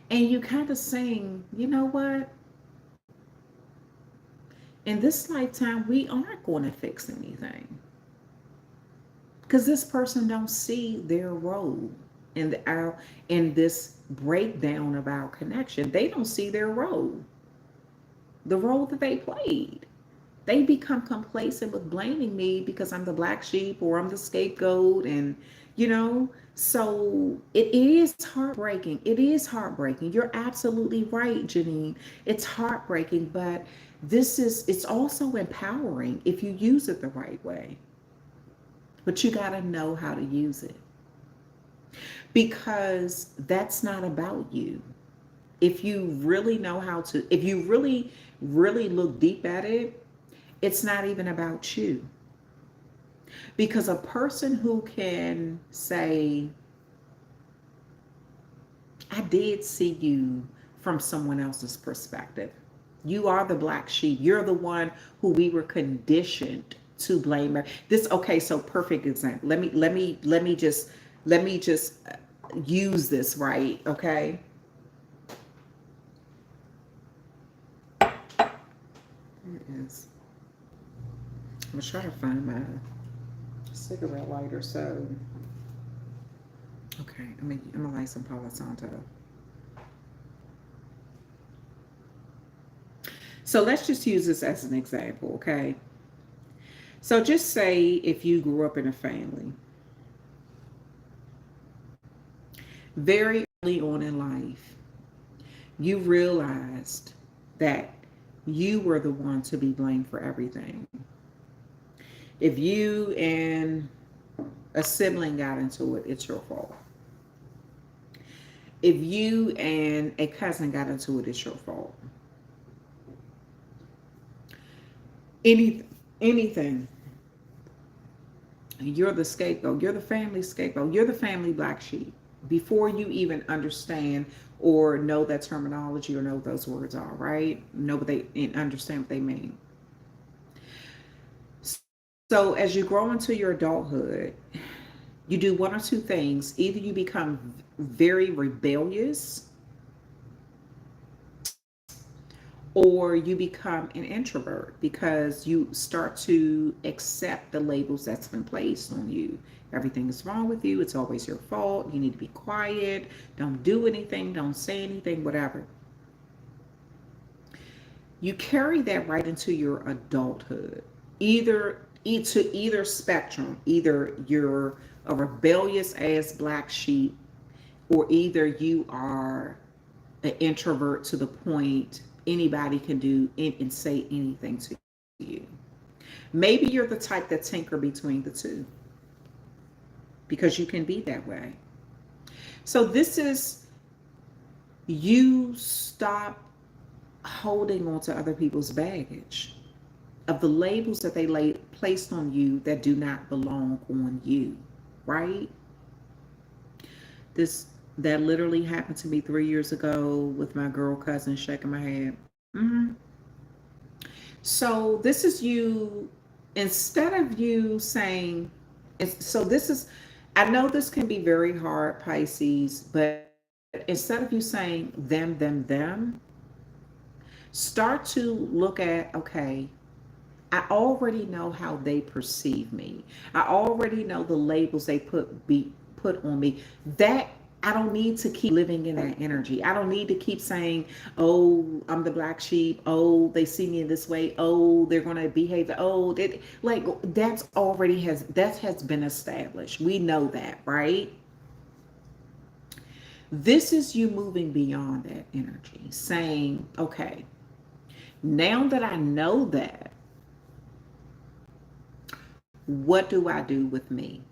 And you kind of saying, you know what? In this lifetime, we aren't going to fix anything. Because this person don't see their role in this breakdown of our connection. They don't see their role, the role that they played. They become complacent with blaming me because I'm the black sheep or I'm the scapegoat. And so it is heartbreaking. It is heartbreaking. You're absolutely right, Janine. It's heartbreaking, but it's also empowering if you use it the right way. But you got to know how to use it, because that's not about you. If you really know how to, if you really, really look deep at it, it's not even about you. Because a person who can say, I did see you from someone else's perspective. You are the black sheep. You're the one who we were conditioned to blame. Okay, so perfect example. Let me just use this, right? Okay. Here it is. I'm gonna try to find my cigarette lighter. So, okay, I'm gonna light some Palo Santo. So let's just use this as an example, okay? So just say if you grew up in a family, very early on in life, you realized that you were the one to be blamed for everything. If you and a sibling got into it, it's your fault. If you and a cousin got into it, it's your fault. Anything, you're the scapegoat. You're the family scapegoat. You're the family black sheep. Before you even understand or know that terminology or know what those words are, right? Know what they and understand what they mean. So as you grow into your adulthood, you do one or two things. Either you become very rebellious or you become an introvert because you start to accept the labels that's been placed on you. Everything is wrong with you. It's always your fault. You need to be quiet. Don't do anything. Don't say anything, whatever. You carry that right into your adulthood. Either spectrum. Either you're a rebellious ass black sheep, or either you are an introvert to the point anybody can do and say anything to you. Maybe you're the type that tinker between the two because you can be that way. So this is you stop holding on to other people's baggage of the labels that they placed on you that do not belong on you, right? This that literally happened to me 3 years ago with my girl cousin shaking my head. So this is you, instead of you saying, so this is, I know this can be very hard, Pisces, but instead of you saying them, start to look at, okay, I already know how they perceive me. I already know the labels they put on me. That I don't need to keep living in that energy. I don't need to keep saying, "Oh, I'm the black sheep. Oh, they see me in this way. Oh, they're gonna behave. Oh, like that has been established. We know that, right? This is you moving beyond that energy, saying, okay, now that I know that, what do I do with me?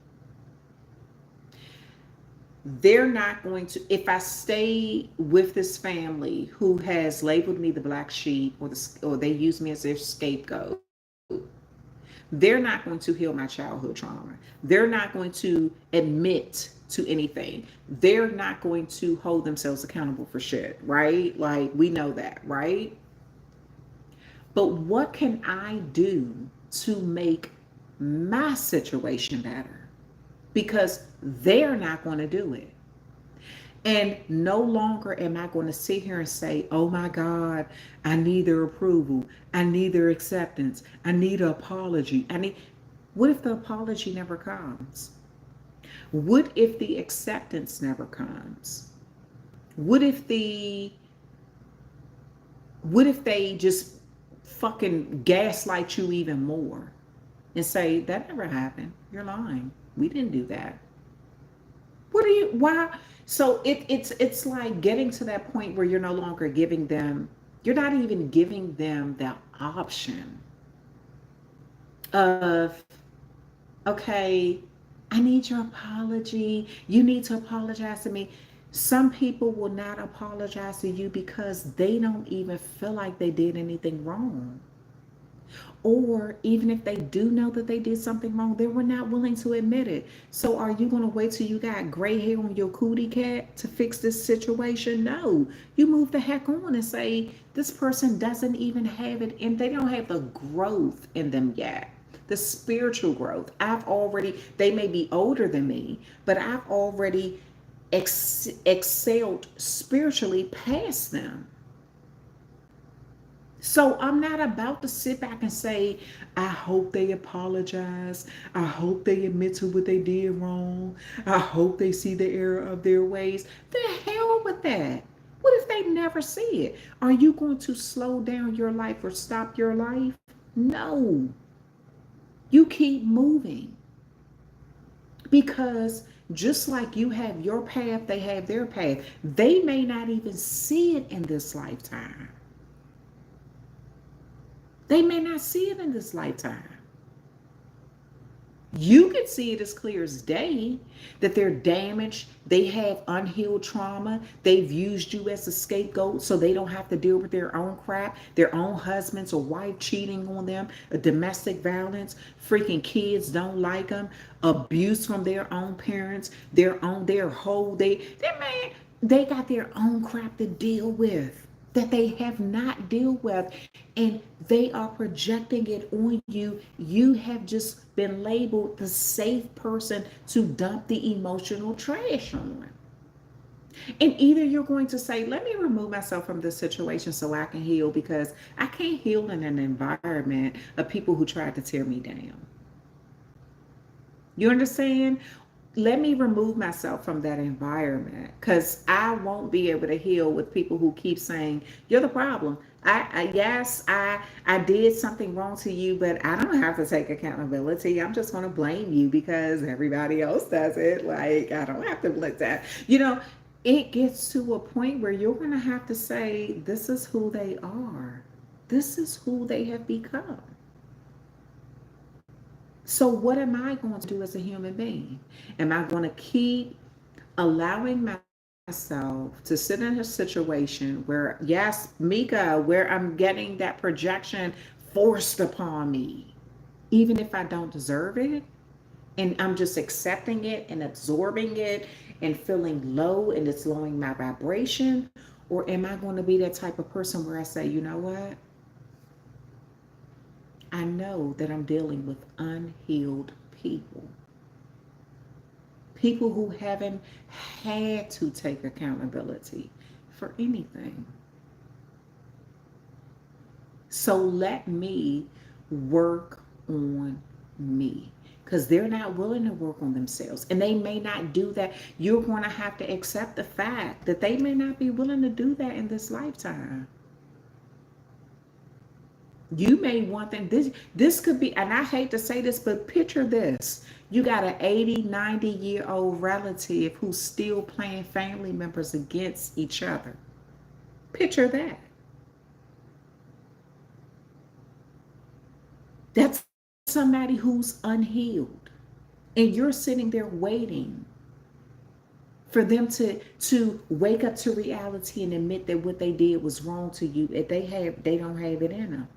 They're not going to, if I stay with this family who has labeled me the black sheep, or they use me as their scapegoat, they're not going to heal my childhood trauma. They're not going to admit to anything. They're not going to hold themselves accountable for shit, right? Like, we know that, right? But what can I do to make my situation better? Because they're not going to do it. And no longer am I going to sit here and say, oh my God, I need their approval. I need their acceptance. I need an apology. What if the apology never comes? What if the acceptance never comes? What if they just fucking gaslight you even more and say, that never happened. You're lying. We didn't do that. Why? So it's like getting to that point where you're no longer giving them, you're not even giving them the option of, okay, I need your apology. You need to apologize to me. Some people will not apologize to you because they don't even feel like they did anything wrong. Or even if they do know that they did something wrong, they were not willing to admit it. So are you going to wait till you got gray hair on your cootie cat to fix this situation? No. You move the heck on and say, this person doesn't even have it, and they don't have the growth in them yet. The spiritual growth. They may be older than me, but I've already excelled spiritually past them. So I'm not about to sit back and say, I hope they apologize. I hope they admit to what they did wrong. I hope they see the error of their ways. The hell with that. What if they never see it? Are you going to slow down your life or stop your life? No. You keep moving. Because just like you have your path, they have their path. They may not even see it in this lifetime. They may not see it in this lifetime. You can see it as clear as day that they're damaged, they have unhealed trauma, they've used you as a scapegoat so they don't have to deal with their own crap, their own husbands or wife cheating on them, a domestic violence, freaking kids don't like them, abuse from their own parents, their whole they got their own crap to deal with that they have not dealt with, and they are projecting it on you. You have just been labeled the safe person to dump the emotional trash on. And either you're going to say, let me remove myself from this situation so I can heal, because I can't heal in an environment of people who tried to tear me down. You understand? Let me remove myself from that environment, because I won't be able to heal with people who keep saying you're the problem. Yes, I did something wrong to you, but I don't have to take accountability. I'm just going to blame you because everybody else does it. Like, I don't have to let that. It gets to a point where you're going to have to say, this is who they are. This is who they have become. So what am I going to do as a human being? Am I going to keep allowing myself to sit in a situation where, yes, Mika, where I'm getting that projection forced upon me, even if I don't deserve it, and I'm just accepting it and absorbing it and feeling low and it's lowering my vibration? Or am I going to be that type of person where I say, you know what? I know that I'm dealing with unhealed people. People who haven't had to take accountability for anything. So let me work on me, because they're not willing to work on themselves, and they may not do that. You're going to have to accept the fact that they may not be willing to do that in this lifetime. You may want them, this could be, and I hate to say this, but picture this. You got an 80, 90-year-old relative who's still playing family members against each other. Picture that. That's somebody who's unhealed. And you're sitting there waiting for them to wake up to reality and admit that what they did was wrong to you. If they don't have it in them.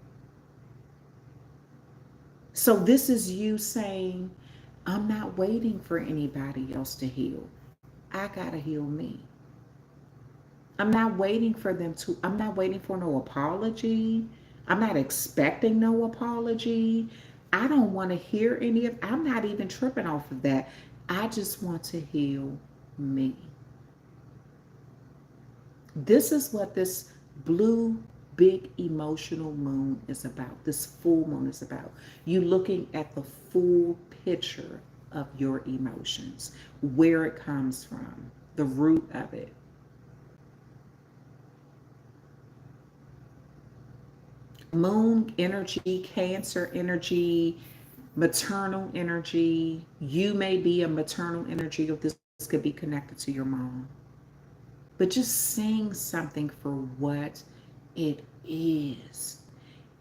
So this is you saying, I'm not waiting for anybody else to heal. I gotta heal me. I'm not waiting for no apology. I'm not expecting no apology. I don't want to hear I'm not even tripping off of that. I just want to heal me. This is what this blue big emotional moon is about. This full moon is about. You looking at the full picture of your emotions, where it comes from, the root of it. Moon energy, Cancer energy, maternal energy. You may be a maternal energy, or this could be connected to your mom. But just seeing something for what it is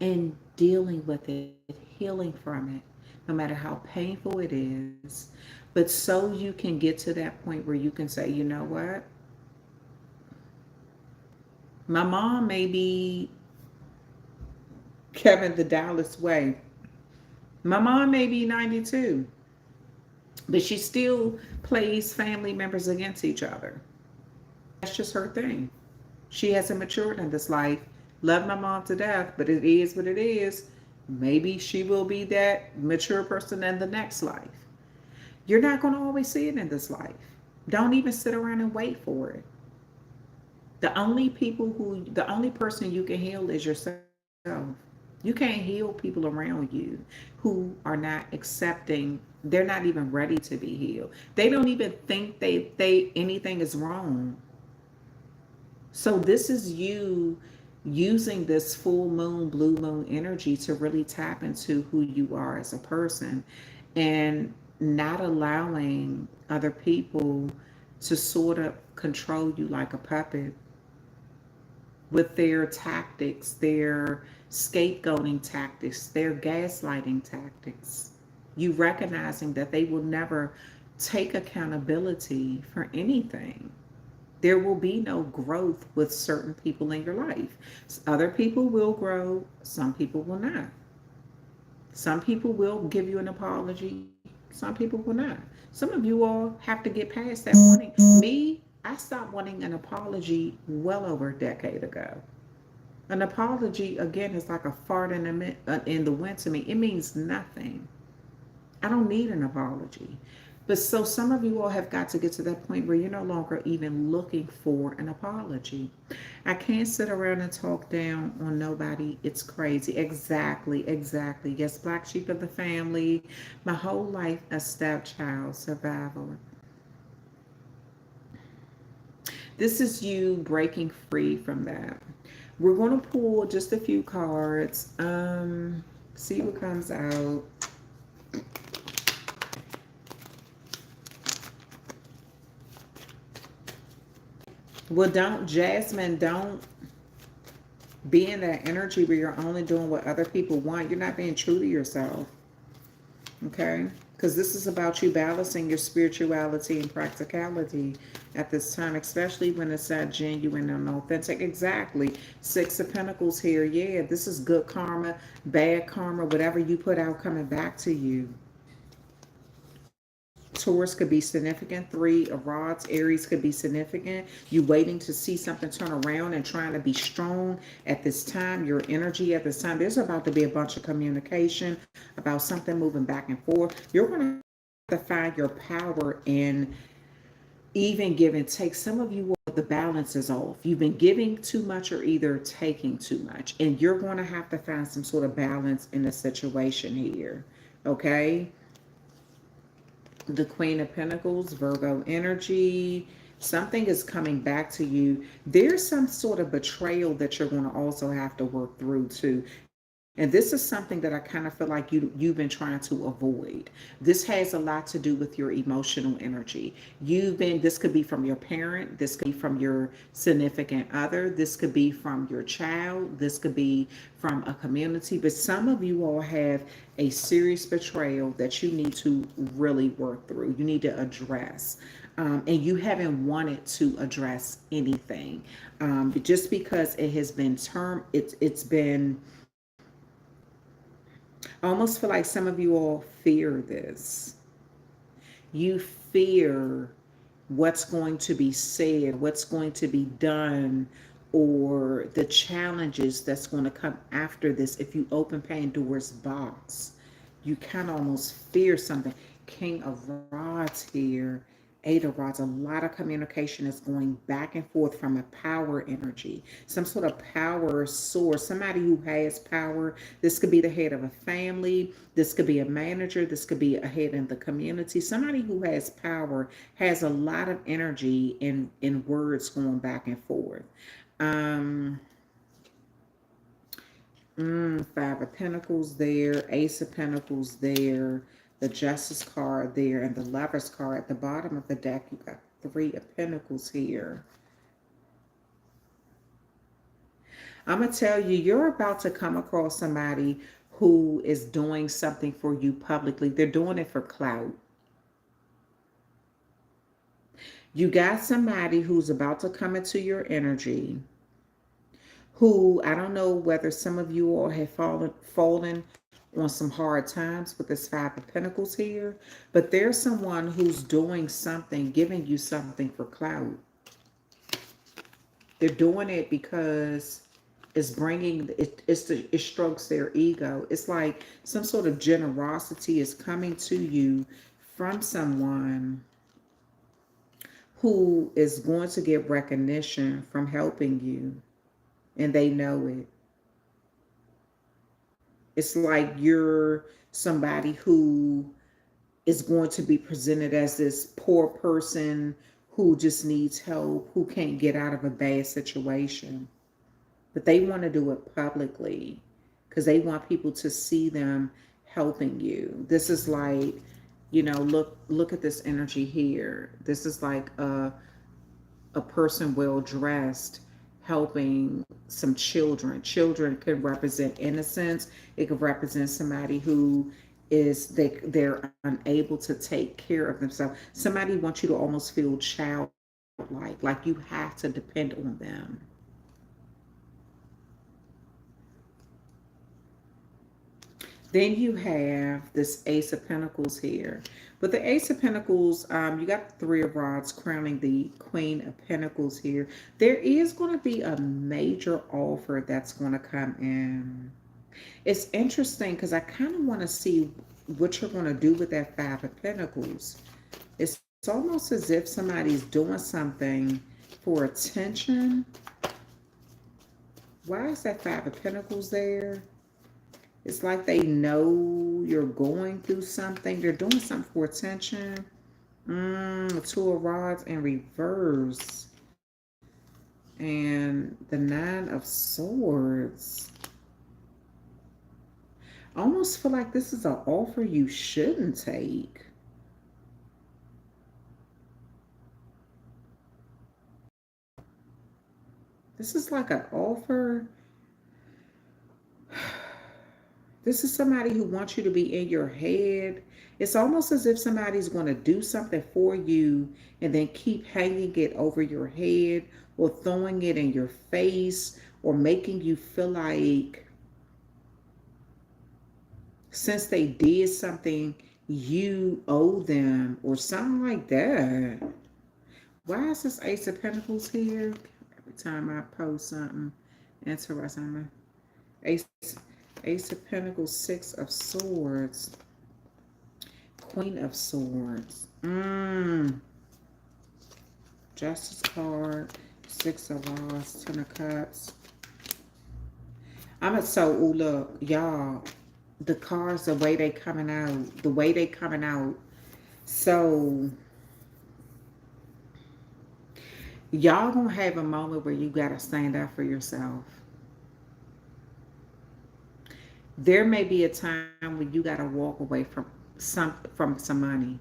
and dealing with it, healing from it, no matter how painful it is. But so you can get to that point where you can say, you know what? My mom may be Kevin the Dallas way. My mom may be 92, but she still plays family members against each other. That's just her thing. She hasn't matured in this life. Love my mom to death, but it is what it is. Maybe she will be that mature person in the next life. You're not going to always see it in this life. Don't even sit around and wait for it. The only person you can heal is yourself. You can't heal people around you who are not accepting. They're not even ready to be healed. They don't even think they anything is wrong. So this is you using this full moon, blue moon energy to really tap into who you are as a person, and not allowing other people to sort of control you like a puppet with their tactics, their scapegoating tactics, their gaslighting tactics. You recognizing that they will never take accountability for anything. There will be no growth with certain people in your life. Other people will grow, some people will not. Some people will give you an apology, some people will not. Some of you all have to get past that wanting. Me, I stopped wanting an apology well over a decade ago. An apology, again, is like a fart in the wind to me. It means nothing. I don't need an apology. But so some of you all have got to get to that point where you're no longer even looking for an apology. I can't sit around and talk down on nobody. It's crazy. Exactly, exactly. Yes, black sheep of the family. My whole life a stepchild survivor. This is you breaking free from that. We're going to pull just a few cards. See what comes out. Well, don't, Jasmine, don't be in that energy where you're only doing what other people want. You're not being true to yourself. Okay? Because this is about you balancing your spirituality and practicality at this time, especially when it's not genuine and authentic. Exactly. Six of Pentacles here. Yeah, this is good karma, bad karma, whatever you put out coming back to you. Taurus could be significant. Three of Rods. Aries could be significant. You waiting to see something turn around and trying to be strong at this time. Your energy at this time. There's about to be a bunch of communication about something moving back and forth. You're going to have to find your power in even give and take. Some of you, the balance is off. You've been giving too much or either taking too much. And you're going to have to find some sort of balance in the situation here. Okay? The Queen of Pentacles, Virgo energy. Something is coming back to you. There's some sort of betrayal that you're going to also have to work through too. And this is something that I kind of feel like you've been trying to avoid. This has a lot to do with your emotional energy. This could be from your parent, this could be from your significant other, this could be from your child, this could be from a community, but some of you all have a serious betrayal that you need to really work through. You need to address. And you haven't wanted to address anything. Just because it has been it's been, I almost feel like some of you all fear this. You fear what's going to be said, what's going to be done, or the challenges that's going to come after this if you open Pandora's box. You kind of almost fear something. King of Rods here. Eight of Rods. A lot of communication is going back and forth from a power energy. Some sort of power source. Somebody who has power. This could be the head of a family. This could be a manager. This could be a head in the community. Somebody who has power has a lot of energy in words going back and forth. Five of Pentacles there, Ace of Pentacles there, the Justice card there, and the Lovers card at the bottom of the deck. You got Three of Pentacles here. I'm going to tell you, you're about to come across somebody who is doing something for you publicly. They're doing it for clout. You got somebody who's about to come into your energy, who, I don't know whether some of you all have fallen on some hard times with this Five of Pentacles here, but there's someone who's doing something, giving you something for clout. They're doing it because it's bringing, it strokes their ego. It's like some sort of generosity is coming to you from someone who is going to get recognition from helping you, and they know it. It's like you're somebody who is going to be presented as this poor person who just needs help, who can't get out of a bad situation. But they want to do it publicly because they want people to see them helping you. This is like, look at this energy here. This is like a person well dressed helping some children. Children can represent innocence. It could represent somebody who they're unable to take care of themselves. Somebody wants you to almost feel childlike, like you have to depend on them. Then you have this Ace of Pentacles here. But the Ace of Pentacles, you got the Three of Rods crowning the Queen of Pentacles here. There is going to be a major offer that's going to come in. It's interesting because I kind of want to see what you're going to do with that Five of Pentacles. It's almost as if somebody's doing something for attention. Why is that Five of Pentacles there? It's like they know you're going through something. They're doing something for attention. Two of Rods in reverse. And the Nine of Swords. I almost feel like this is an offer you shouldn't take. This is like an offer. This is somebody who wants you to be in your head. It's almost as if somebody's going to do something for you and then keep hanging it over your head or throwing it in your face or making you feel like since they did something, you owe them or something like that. Why is this Ace of Pentacles here? Every time I post something interesting. Ace of Pentacles, Six of Swords, Queen of Swords. Justice card, Six of Wands, Ten of Cups. Look, y'all, the cards, the way they coming out. So y'all gonna have a moment where you gotta stand up for yourself. There may be a time when you got to walk away from some money.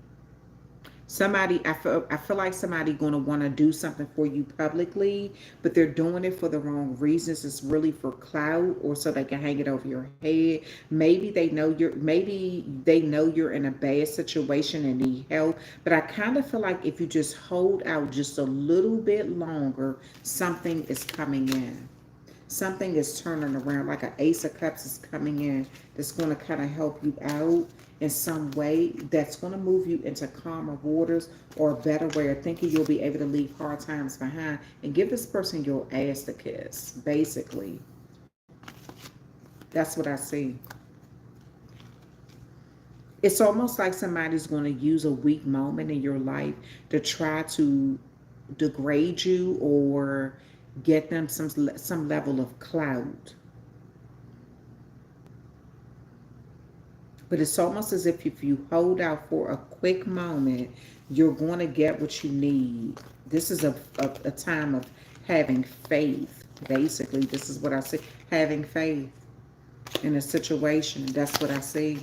I feel like somebody going to want to do something for you publicly, but they're doing it for the wrong reasons. It's really for clout or so they can hang it over your head. Maybe they know you're in a bad situation and need help, but I kind of feel like if you just hold out just a little bit longer, something is coming in. Something is turning around, like an Ace of Cups is coming in that's going to kind of help you out in some way, that's going to move you into calmer waters or a better way of thinking. You'll be able to leave hard times behind and give this person your ass to kiss, basically. That's what I see. It's almost like somebody's going to use a weak moment in your life to try to degrade you or get them some level of clout. But it's almost as if you hold out for a quick moment, you're going to get what you need. This is a time of having faith, basically. This is what I see. Having faith in a situation. That's what I see.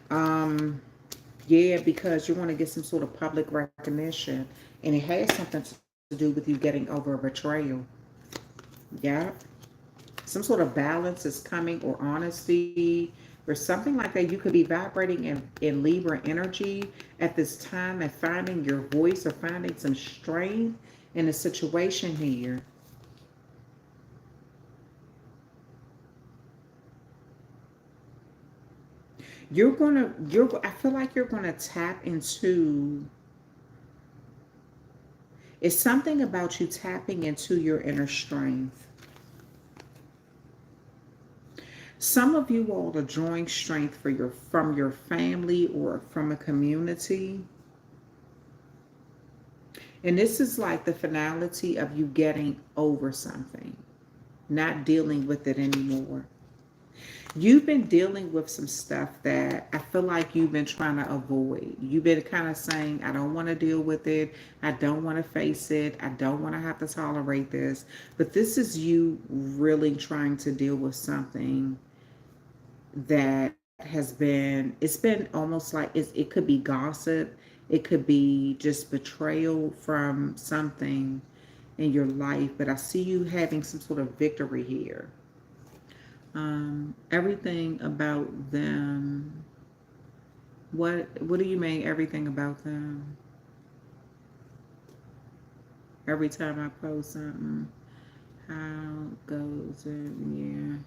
Yeah, because you want to get some sort of public recognition. And it has something to do with you getting over a betrayal. Yeah. Some sort of balance is coming, or honesty or something like that. You could be vibrating in Libra energy at this time and finding your voice or finding some strength in a situation here. I feel like you're gonna tap into, it's something about you tapping into your inner strength. Some of you all are drawing strength from your family or from a community. And this is like the finality of you getting over something, not dealing with it anymore. You've been dealing with some stuff that I feel like you've been trying to avoid. You've been kind of saying, I don't want to deal with it. I don't want to face it. I don't want to have to tolerate this. But this is you really trying to deal with something that has been, it's been almost like it could be gossip. It could be just betrayal from something in your life. But I see you having some sort of victory here. Everything about them. What do you mean everything about them? Every time I post something, how goes it? Yeah.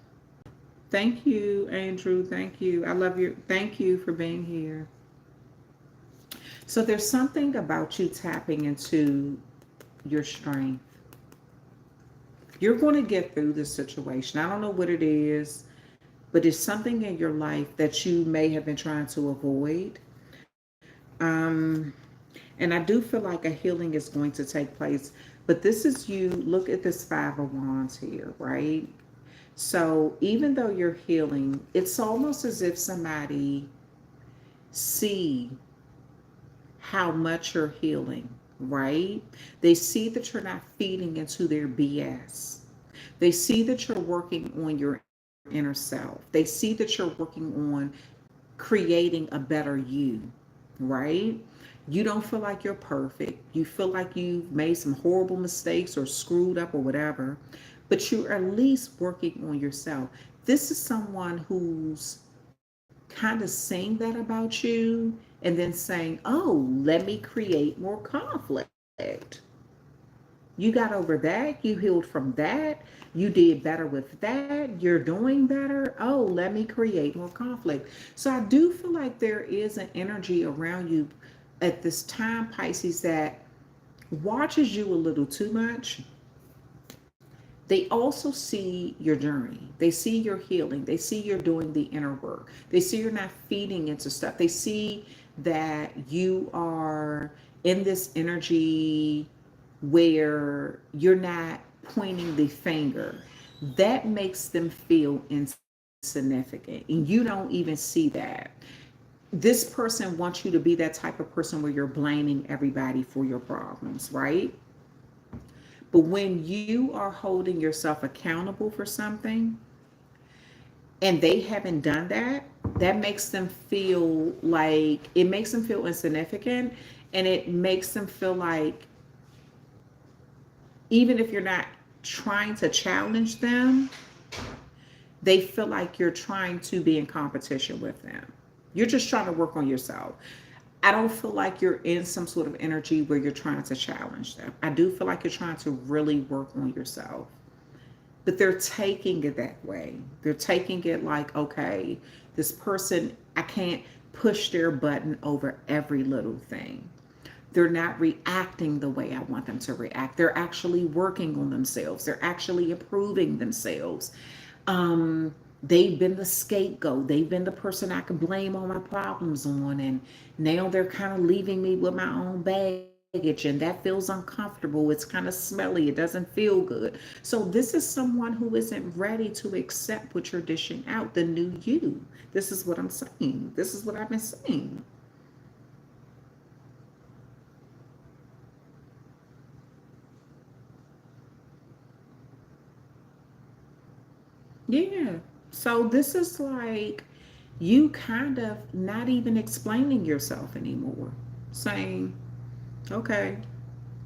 Thank you, Andrew. Thank you. I love you. Thank you for being here. So there's something about you tapping into your strength. You're going to get through this situation. I don't know what it is, but it's something in your life that you may have been trying to avoid. Um, and I do feel like a healing is going to take place. But this is you, look at this Five of Wands here, right? So even though you're healing, it's almost as if somebody see how much you're healing, right? They see that you're not feeding into their BS. They see that you're working on your inner self. They see that you're working on creating a better you, right? You don't feel like you're perfect. You feel like you've made some horrible mistakes or screwed up or whatever, but you're at least working on yourself. This is someone who's kind of saying that about you and then saying, oh, let me create more conflict. You got over that. You healed from that. You did better with that. You're doing better. Oh, let me create more conflict. So I do feel like there is an energy around you at this time, Pisces, that watches you a little too much. They also see your journey. They see your healing. They see you're doing the inner work. They see you're not feeding into stuff. They see that you are in this energy where you're not pointing the finger. That makes them feel insignificant. And you don't even see that. This person wants you to be that type of person where you're blaming everybody for your problems, right? But when you are holding yourself accountable for something and they haven't done that, that makes them feel like it makes them feel insignificant, and it makes them feel like even if you're not trying to challenge them, they feel like you're trying to be in competition with them. You're just trying to work on yourself. I don't feel like you're in some sort of energy where you're trying to challenge them. I do feel like you're trying to really work on yourself. But they're taking it that way. They're taking it like, okay, this person, I can't push their button over every little thing. They're not reacting the way I want them to react. They're actually working on themselves. They're actually improving themselves. They've been the scapegoat. They've been the person I can blame all my problems on. And now they're kind of leaving me with my own baggage, and that feels uncomfortable. It's kind of smelly. It doesn't feel good. So this is someone who isn't ready to accept what you're dishing out, the new you. This is what I'm saying. This is what I've been saying. Yeah. So this is like you kind of not even explaining yourself anymore. Saying, okay,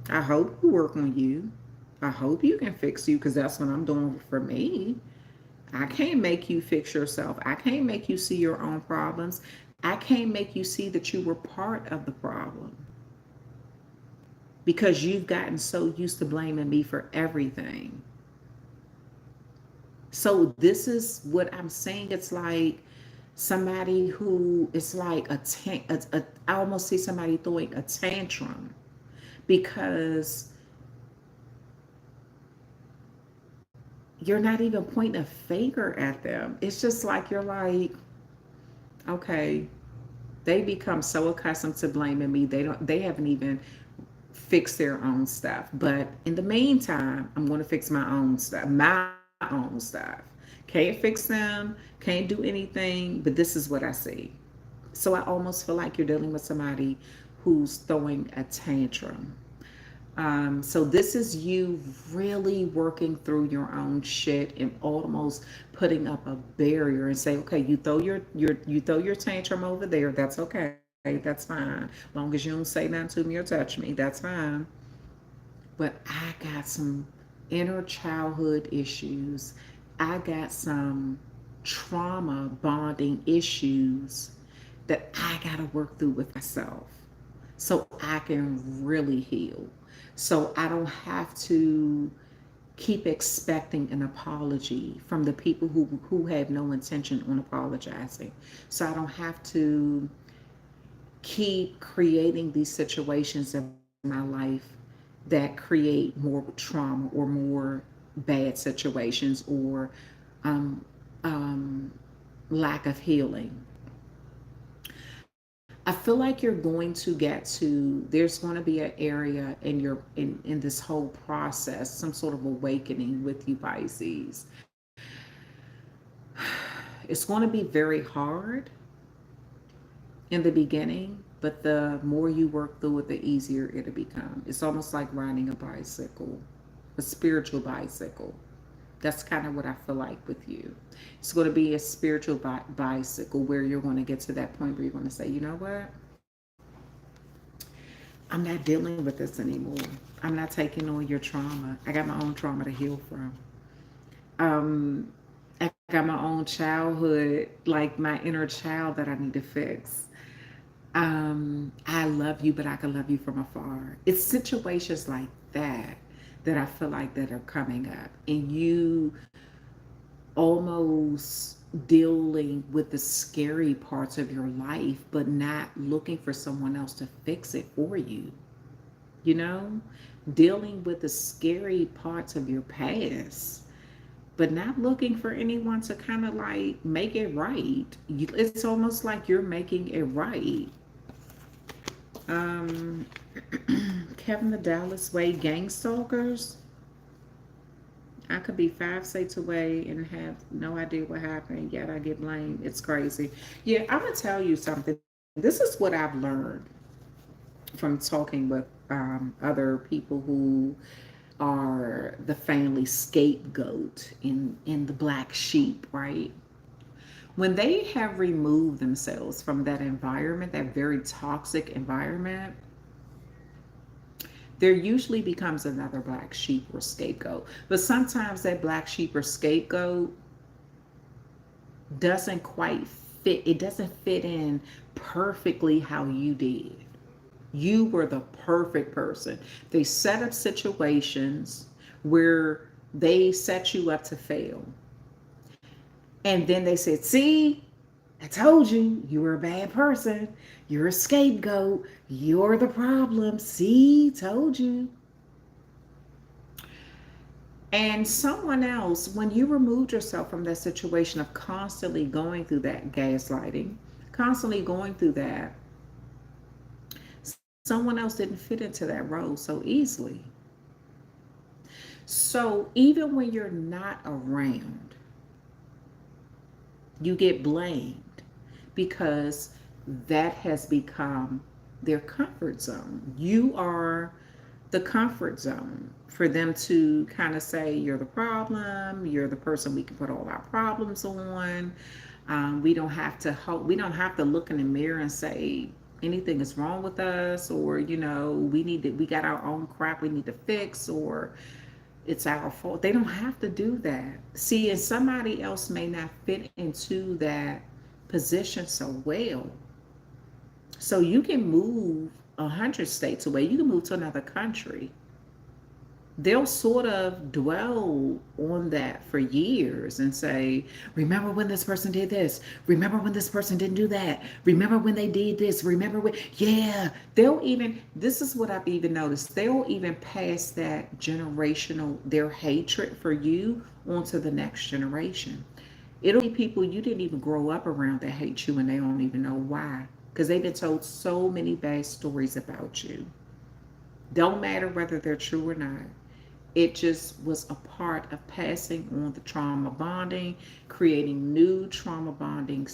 I hope you work on you. I hope you can fix you because that's what I'm doing for me. I can't make you fix yourself. I can't make you see your own problems. I can't make you see that you were part of the problem because you've gotten so used to blaming me for everything. So this is what I'm saying. It's like somebody who is like I almost see somebody throwing a tantrum because you're not even pointing a finger at them. It's just like you're like, okay, they become so accustomed to blaming me. They haven't even fixed their own stuff. But in the meantime, I'm going to fix my own stuff. My own stuff. Can't fix them, can't do anything, but this is what I see. So I almost feel like you're dealing with somebody who's throwing a tantrum. So this is you really working through your own shit and almost putting up a barrier and say, okay, you throw your tantrum over there. That's okay. That's fine. Long as you don't say nothing to me or touch me, that's fine. But I got some inner childhood issues. I got some trauma bonding issues that I got to work through with myself so I can really heal. So I don't have to keep expecting an apology from the people who have no intention on apologizing. So I don't have to keep creating these situations in my life that create more trauma or more bad situations or um, um, lack of healing. I feel like you're going to get to, there's going to be an area in this whole process, some sort of awakening with you Pisces. It's going to be very hard in the beginning, but the more you work through it, the easier it'll become. It's almost like riding a bicycle, a spiritual bicycle. That's kind of what I feel like with you. It's going to be a spiritual bicycle where you're going to get to that point where you're going to say, you know what? I'm not dealing with this anymore. I'm not taking on your trauma. I got my own trauma to heal from. I got my own childhood, like my inner child that I need to fix. I love you, but I can love you from afar. It's situations like that that I feel like that are coming up, and you almost dealing with the scary parts of your life, but not looking for someone else to fix it for you. You know, dealing with the scary parts of your past, but not looking for anyone to kind of like make it right. It's almost like you're making it right. Um, Kevin the Dallas Way gang stalkers. I could be 5 states away and have no idea what happened, yet I get blamed. It's crazy. Yeah, I'm gonna tell you something. This is what I've learned from talking with other people who are the family scapegoat in the black sheep, right? When they have removed themselves from that environment, that very toxic environment, there usually becomes another black sheep or scapegoat. But sometimes that black sheep or scapegoat doesn't quite fit, it doesn't fit in perfectly how you did. You were the perfect person. They set up situations where they set you up to fail. And then they said, see, I told you, you were a bad person. You're a scapegoat. You're the problem. See, told you. And someone else, when you removed yourself from that situation of constantly going through that gaslighting, constantly going through that, someone else didn't fit into that role so easily. So even when you're not around, you get blamed because that has become their comfort zone. You are the comfort zone for them to kind of say, you're the problem, you're the person we can put all our problems on. We don't have to we don't have to look in the mirror and say anything is wrong with us, or we got our own crap we need to fix, or it's our fault. They don't have to do that. See, and somebody else may not fit into that position so well. So you can move 100 states away. You can move to another country. They'll sort of dwell on that for years and say, remember when this person did this? Remember when this person didn't do that? Remember when they did this? Remember when, yeah, they'll even, this is what I've even noticed, they'll even pass that generational, their hatred for you onto the next generation. It'll be people you didn't even grow up around that hate you and they don't even know why. Because they've been told so many bad stories about you. Don't matter whether they're true or not. It just was a part of passing on the trauma bonding, creating new trauma bonding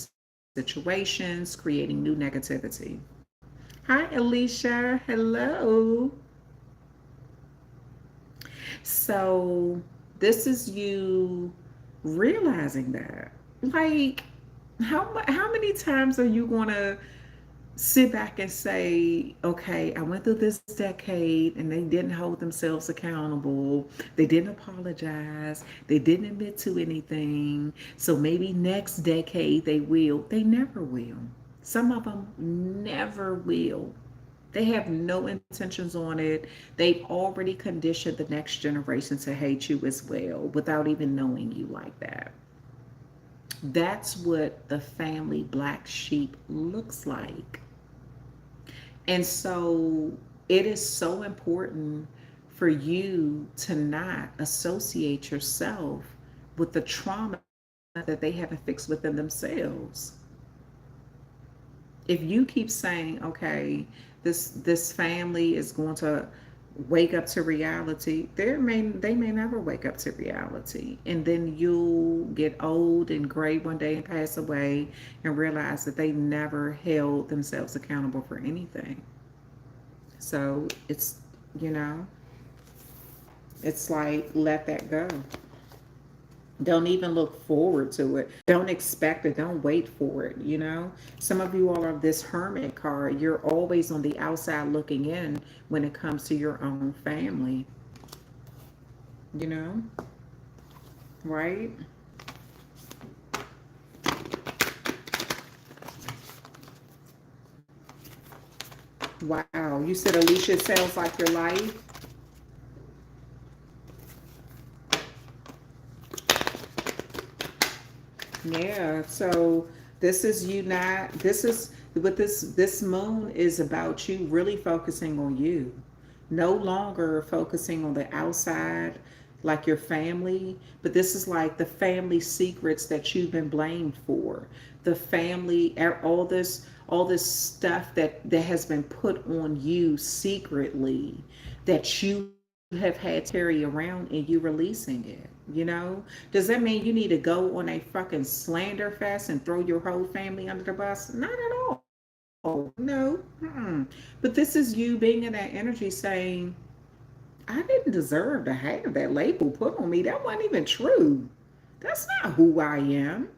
situations, creating new negativity. Hi, Alicia. Hello. So, this is you realizing that. Like, how many times are you going to sit back and say, okay, I went through this decade and they didn't hold themselves accountable. They didn't apologize. They didn't admit to anything. So maybe next decade they will. They never will. Some of them never will. They have no intentions on it. They've already conditioned the next generation to hate you as well without even knowing you like that. That's what the family black sheep looks like. And so it is so important for you to not associate yourself with the trauma that they haven't fixed within themselves. If you keep saying, okay, this family is going to wake up to reality, they may never wake up to reality. And then you'll get old and gray one day and pass away and realize that they never held themselves accountable for anything. So you know, it's like, let that go. Don't even look forward to it. Don't expect it. Don't wait for it. Some of you all are this hermit card. You're always on the outside looking in when it comes to your own family, you know, right? Wow. You said, Alicia, it sounds like your life. Yeah, so this is you not this is what this moon is about, you really focusing on you. No longer focusing on the outside like your family, but this is like the family secrets that you've been blamed for. The family all this stuff that has been put on you secretly that you have had to carry around, and you releasing it. Does that mean you need to go on a fucking slander fest and throw your whole family under the bus? Not at all. No. But this is you being in that energy saying, I didn't deserve to have that label put on me. That wasn't even true. That's not who I am.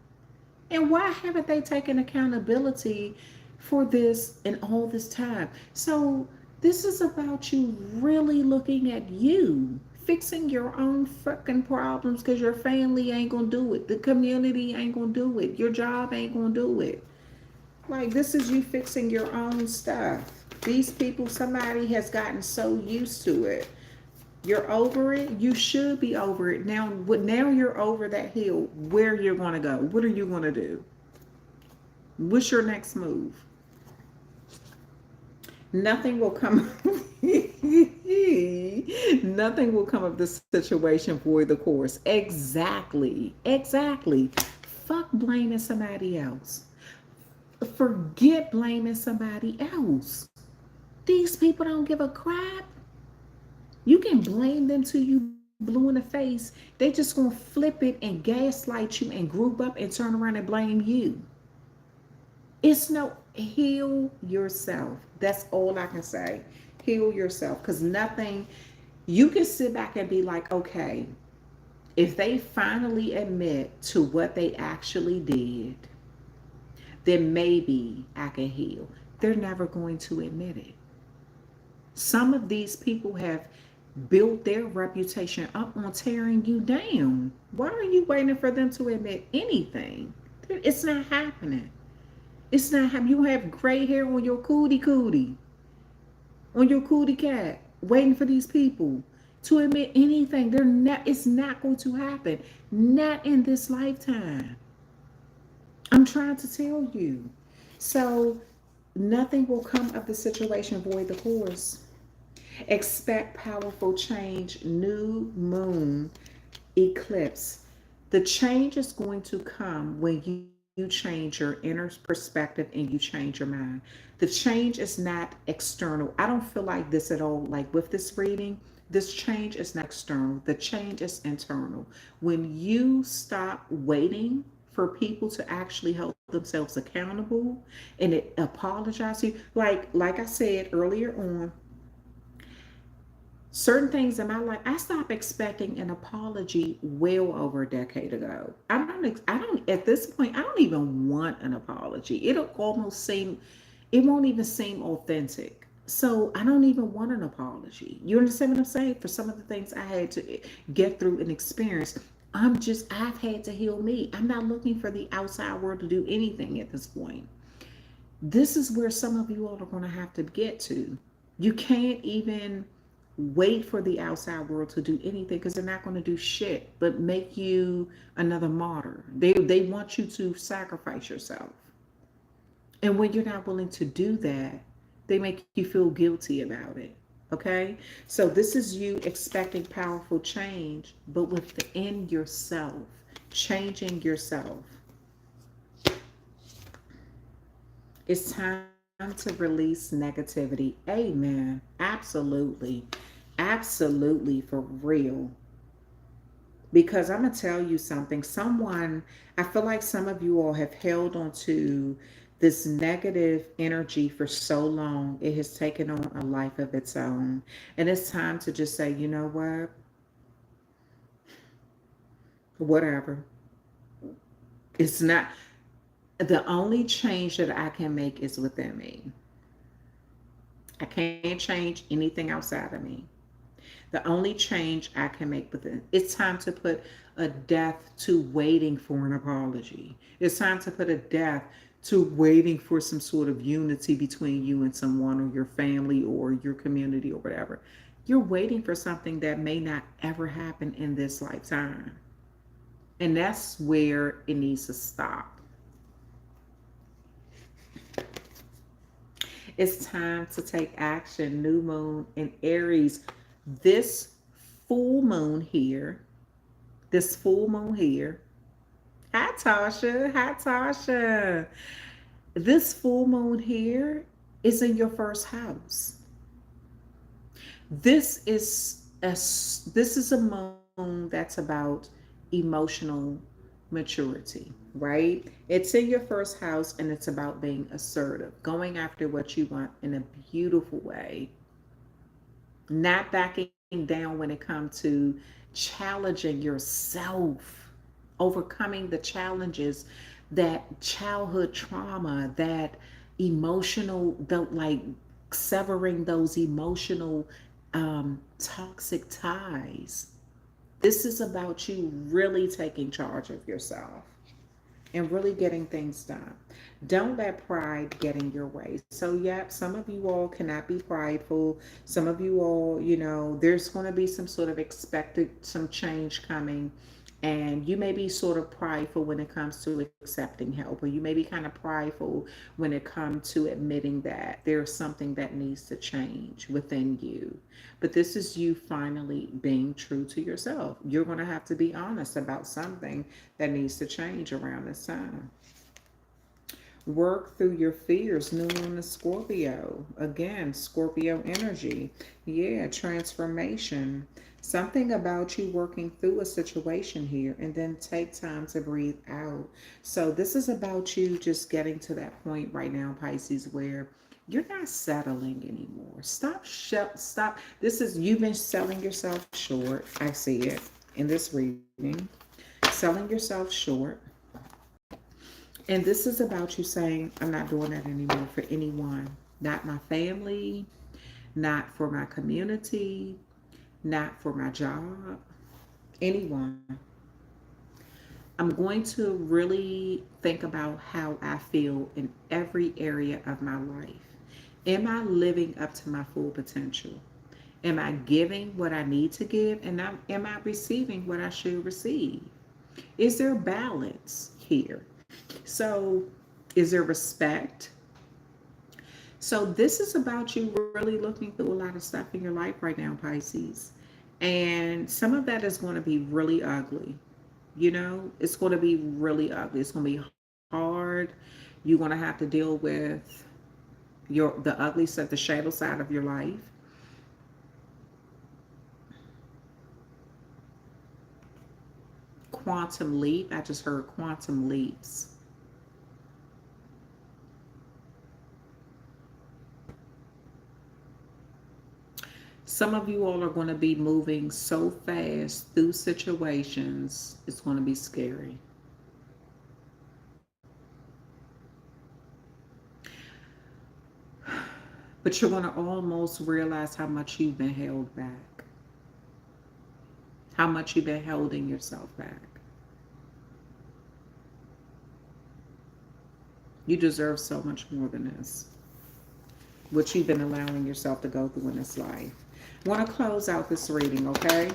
And why haven't they taken accountability for this in all this time? So, this is about you really looking at you, fixing your own fucking problems, because your family ain't gonna do it. The community ain't gonna do it. Your job ain't gonna do it. Like, this is you fixing your own stuff. These people, somebody has gotten so used to it. You're over it. You should be over it. Now you're over that hill. Where you're going to go? What are you going to do? What's your next move? Nothing will come. Nothing will come of this situation for the course. Exactly. Exactly. Fuck blaming somebody else. Forget blaming somebody else. These people don't give a crap. You can blame them till you blue in the face. They just gonna flip it and gaslight you and group up and turn around and blame you. It's no, heal yourself. That's all I can say. Heal yourself. Because nothing, you can sit back and be like, okay, if they finally admit to what they actually did, then maybe I can heal. They're never going to admit it. Some of these people have built their reputation up on tearing you down. Why are you waiting for them to admit anything? It's not happening. It's not happening. You have gray hair on your cootie, on your cootie cat, waiting for these people to admit anything. They're not. It's not going to happen. Not in this lifetime. I'm trying to tell you. So nothing will come of the situation void the course. Expect powerful change, new moon, eclipse. The change is going to come when you change your inner perspective and you change your mind. The change is not external. I don't feel like this at all. Like with this reading, This change is not external, the change is internal. When you stop waiting for people to actually hold themselves accountable and it apologize to you, like I said earlier on, certain things in my life, I stopped expecting an apology well over a decade ago. I don't at this point, I don't even want an apology. It'll almost seem, it won't even seem authentic. So I don't even want an apology. You understand what I'm saying? For some of the things I had to get through and experience, I've had to heal me. I'm not looking for the outside world to do anything at this point. This is where some of you all are going to have to get to. You can't even wait for the outside world to do anything because they're not going to do shit but make you another martyr. They want you to sacrifice yourself. And when you're not willing to do that, they make you feel guilty about it. Okay? So this is you expecting powerful change, but within yourself, changing yourself. It's time to release negativity. Amen. Absolutely. Absolutely, for real. Because I'm going to tell you something. I feel like some of you all have held on to this negative energy for so long, it has taken on a life of its own. And it's time to just say, you know what? Whatever. It's not, the only change that I can make is within me. I can't change anything outside of me. The only change I can make within, it's time to put a death to waiting for an apology. It's time to put a death to waiting for some sort of unity between you and someone or your family or your community or whatever. You're waiting for something that may not ever happen in this lifetime. And that's where it needs to stop. It's time to take action. New moon in Aries. This full moon here, this full moon here. Hi, Tasha. Hi, Tasha. This full moon here is in your first house. This is a moon that's about emotional maturity, right? It's in your first house and it's about being assertive, going after what you want in a beautiful way, not backing down when it comes to challenging yourself, overcoming the challenges, that childhood trauma, that emotional, like severing those emotional toxic ties. This is about you really taking charge of yourself and really getting things done. Don't let pride get in your way. So, yep, some of you all cannot be prideful. Some of you all, there's going to be some sort of expected, some change coming. And you may be sort of prideful when it comes to accepting help, or you may be kind of prideful when it comes to admitting that there's something that needs to change within you. But this is you finally being true to yourself. You're going to have to be honest about something that needs to change around this time. Work through your fears. New moon is Scorpio. Again, Scorpio energy. Yeah, transformation. Something about you working through a situation here, and then take time to breathe out. So this is about you just getting to that point right now, Pisces, where you're not settling anymore. Stop. This is, you've been selling yourself short. I see it in this reading. Selling yourself short. And this is about you saying, I'm not doing that anymore for anyone. Not my family, not for my community, not for my job, anyone. I'm going to really think about how I feel in every area of my life. Am I living up to my full potential? Am I giving what I need to give? And am I receiving what I should receive? Is there balance here? So, is there respect? So, this is about you really looking through a lot of stuff in your life right now, Pisces. And some of that is going to be really ugly. It's going to be really ugly. It's going to be hard. You're going to have to deal with the ugly stuff, the shadow side of your life. quantum leap. I just heard quantum leaps. Some of you all are going to be moving so fast through situations, it's going to be scary. But you're going to almost realize how much you've been held back, how much you've been holding yourself back. You deserve so much more than this, what you've been allowing yourself to go through in this life. I want to close out this reading, okay?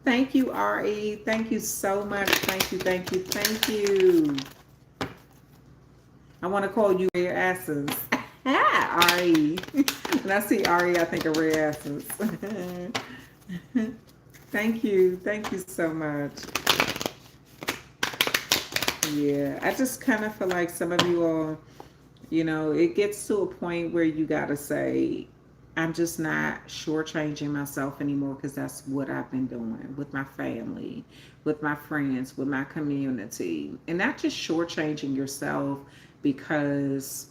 Thank you, RE. Thank you so much. Thank you, thank you, thank you. I want to call you Rare Essence. RE. When I see RE, I think of Rare Essence. Thank you. Thank you so much. Yeah, I just kind of feel like some of you all, it gets to a point where you got to say, I'm just not shortchanging myself anymore, because that's what I've been doing with my family, with my friends, with my community. And not just shortchanging yourself because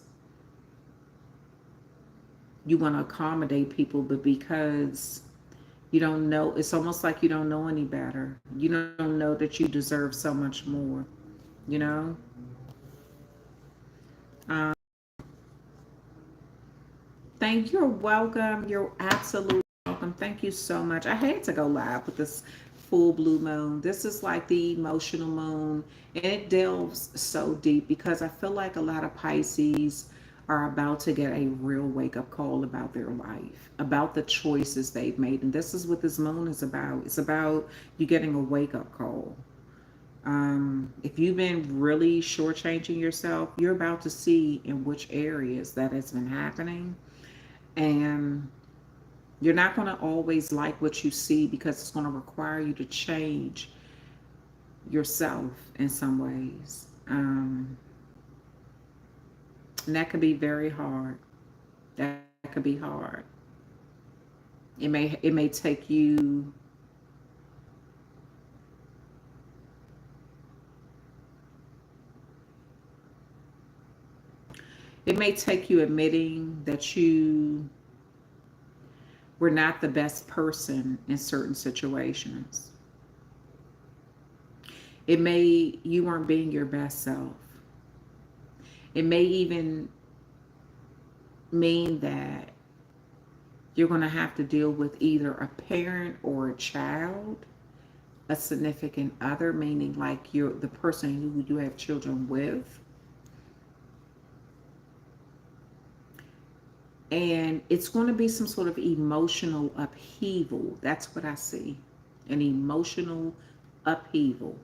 you want to accommodate people, but because you don't know, it's almost like you don't know any better. You don't know that you deserve so much more, you know? Um, you're welcome. You're absolutely welcome. Thank you so much. I had to go live with this full blue moon. This is like the emotional moon, and it delves so deep because I feel like a lot of Pisces are about to get a real wake-up call about their life, about the choices they've made. And this is what this moon is about. It's about you getting a wake-up call. If you've been really shortchanging yourself, you're about to see in which areas that has been happening. And you're not going to always like what you see, because it's going to require you to change yourself in some ways. And that could be very hard. That could be hard. It may take you admitting that you were not the best person in certain situations. You weren't being your best self. It may even mean that you're going to have to deal with either a parent or a child, a significant other, meaning like you're the person who you have children with. And it's going to be some sort of emotional upheaval. That's what I see. An emotional upheaval.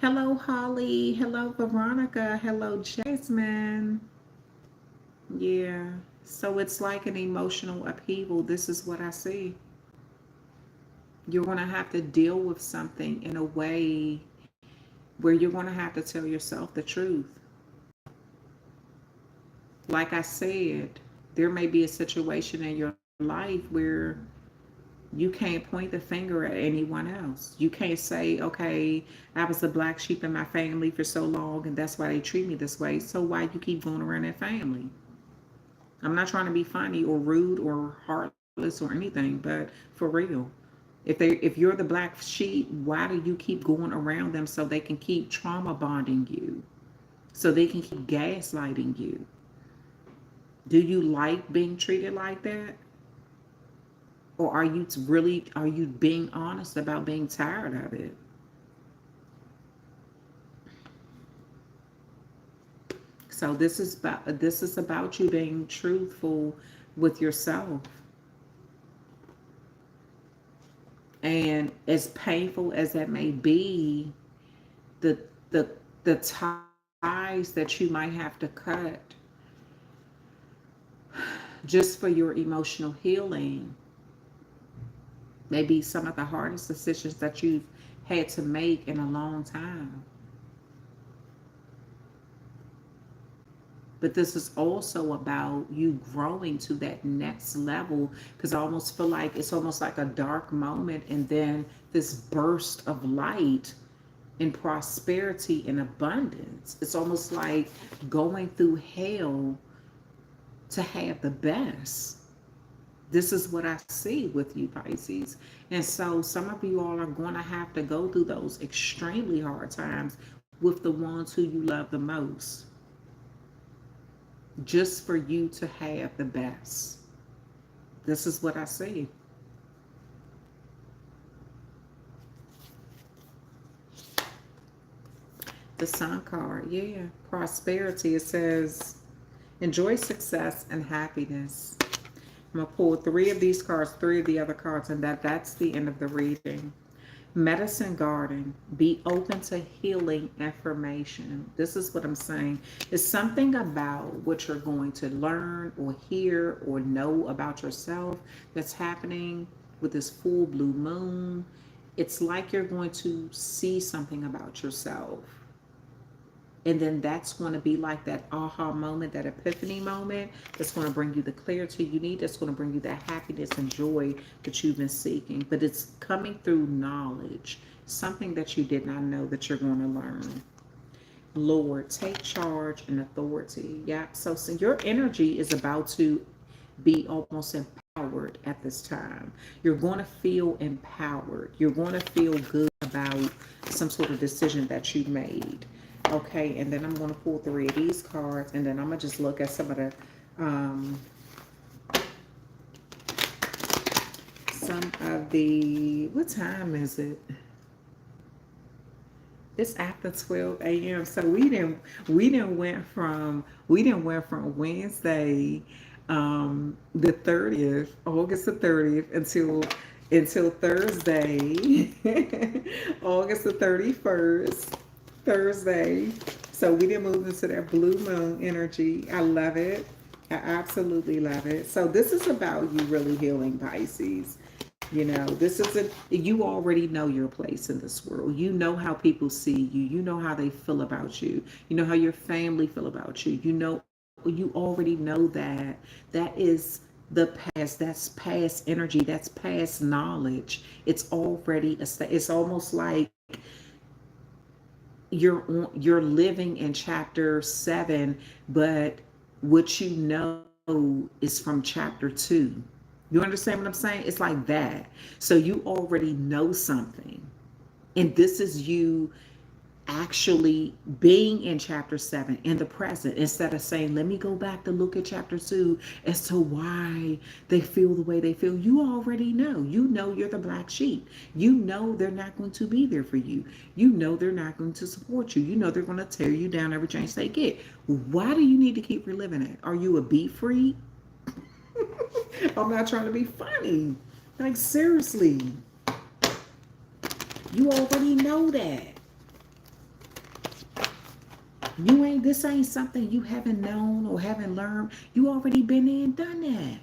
Hello, Holly. Hello, Veronica. Hello, Jasmine. Yeah. So it's like an emotional upheaval. This is what I see. You're going to have to deal with something in a way where you're going to have to tell yourself the truth. Like I said, there may be a situation in your life where you can't point the finger at anyone else. You can't say, okay, I was a black sheep in my family for so long and that's why they treat me this way. So why you keep going around that family? I'm not trying to be funny or rude or heartless or anything, but for real. If you're the black sheep, why do you keep going around them so they can keep trauma bonding you? So they can keep gaslighting you? Do you like being treated like that? Or are you being honest about being tired of it? So this is about you being truthful with yourself. And as painful as that may be, the the the ties that you might have to cut just for your emotional healing may be some of the hardest decisions that you've had to make in a long time. But this is also about you growing to that next level, because I almost feel like it's almost like a dark moment and then this burst of light in prosperity and abundance. It's almost like going through hell to have the best. This is what I see with you, Pisces. And so some of you all are going to have to go through those extremely hard times with the ones who you love the most, just for you to have the best. This is what I see. The Sun card, yeah. Prosperity, it says, enjoy success and happiness. I'm going to pull three of these cards, three of the other cards, and that's the end of the reading. Medicine Garden, be open to healing information. This is what I'm saying. It's something about what you're going to learn or hear or know about yourself that's happening with this full blue moon. It's like you're going to see something about yourself. And then that's going to be like that aha moment, that epiphany moment that's going to bring you the clarity you need. That's going to bring you that happiness and joy that you've been seeking. But it's coming through knowledge, something that you did not know that you're going to learn. Lord, take charge and authority. Yeah. So your energy is about to be almost empowered at this time. You're going to feel empowered. You're going to feel good about some sort of decision that you made. Okay, and then I'm going to pull three of these cards, and then I'm going to just look at some of the, what time is it? It's after 12 a.m. So we didn't went from Wednesday, the 30th, August the 30th, until Thursday, August the 31st. Thursday. So we didn't move into that blue moon energy. I love it. I absolutely love it. So this is about you really healing, Pisces. You know, this isn't, you already know your place in this world. You know how people see you. You know how they feel about you. You know how your family feel about you. You know, you already know that. That is the past. That's past energy. That's past knowledge. It's already, it's almost like you're living in chapter 7, but what you know is from chapter 2. You understand what I'm saying? It's like that. So you already know something, and this is you actually being in chapter 7 in the present, instead of saying, let me go back to look at chapter 2 as to why they feel the way they feel. You already know. You know you're the black sheep. You know they're not going to be there for you. You know they're not going to support you. You know they're going to tear you down every chance they get. Why do you need to keep reliving it? Are you a beat freak? I'm not trying to be funny. Like, seriously. You already know that. This ain't something you haven't known or haven't learned. You already been there and done that.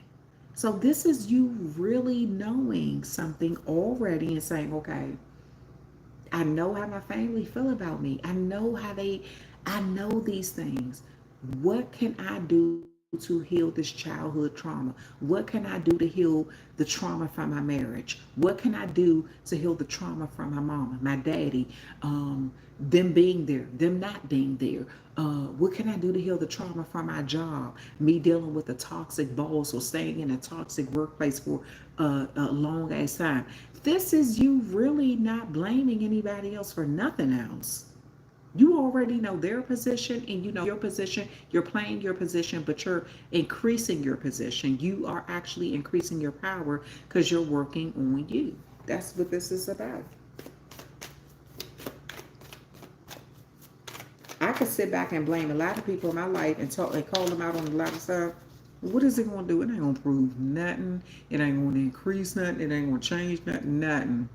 So this is you really knowing something already and saying, okay, I know how my family feel about me. I know these things. What can I do to heal this childhood trauma? What can I do to heal the trauma from my marriage? What can I do to heal the trauma from my mama, my daddy, them being there, them not being there? What can I do to heal the trauma from my job? Me dealing with a toxic boss or staying in a toxic workplace for a long ass time. This is you really not blaming anybody else for nothing else. You already know their position and you know your position. You're playing your position, but you're increasing your position. You are actually increasing your power because you're working on you. That's what this is about. I could sit back and blame a lot of people in my life and talk and call them out on a lot of stuff. What is it going to do? It ain't going to prove nothing. It ain't going to increase nothing. It ain't going to change nothing. Nothing.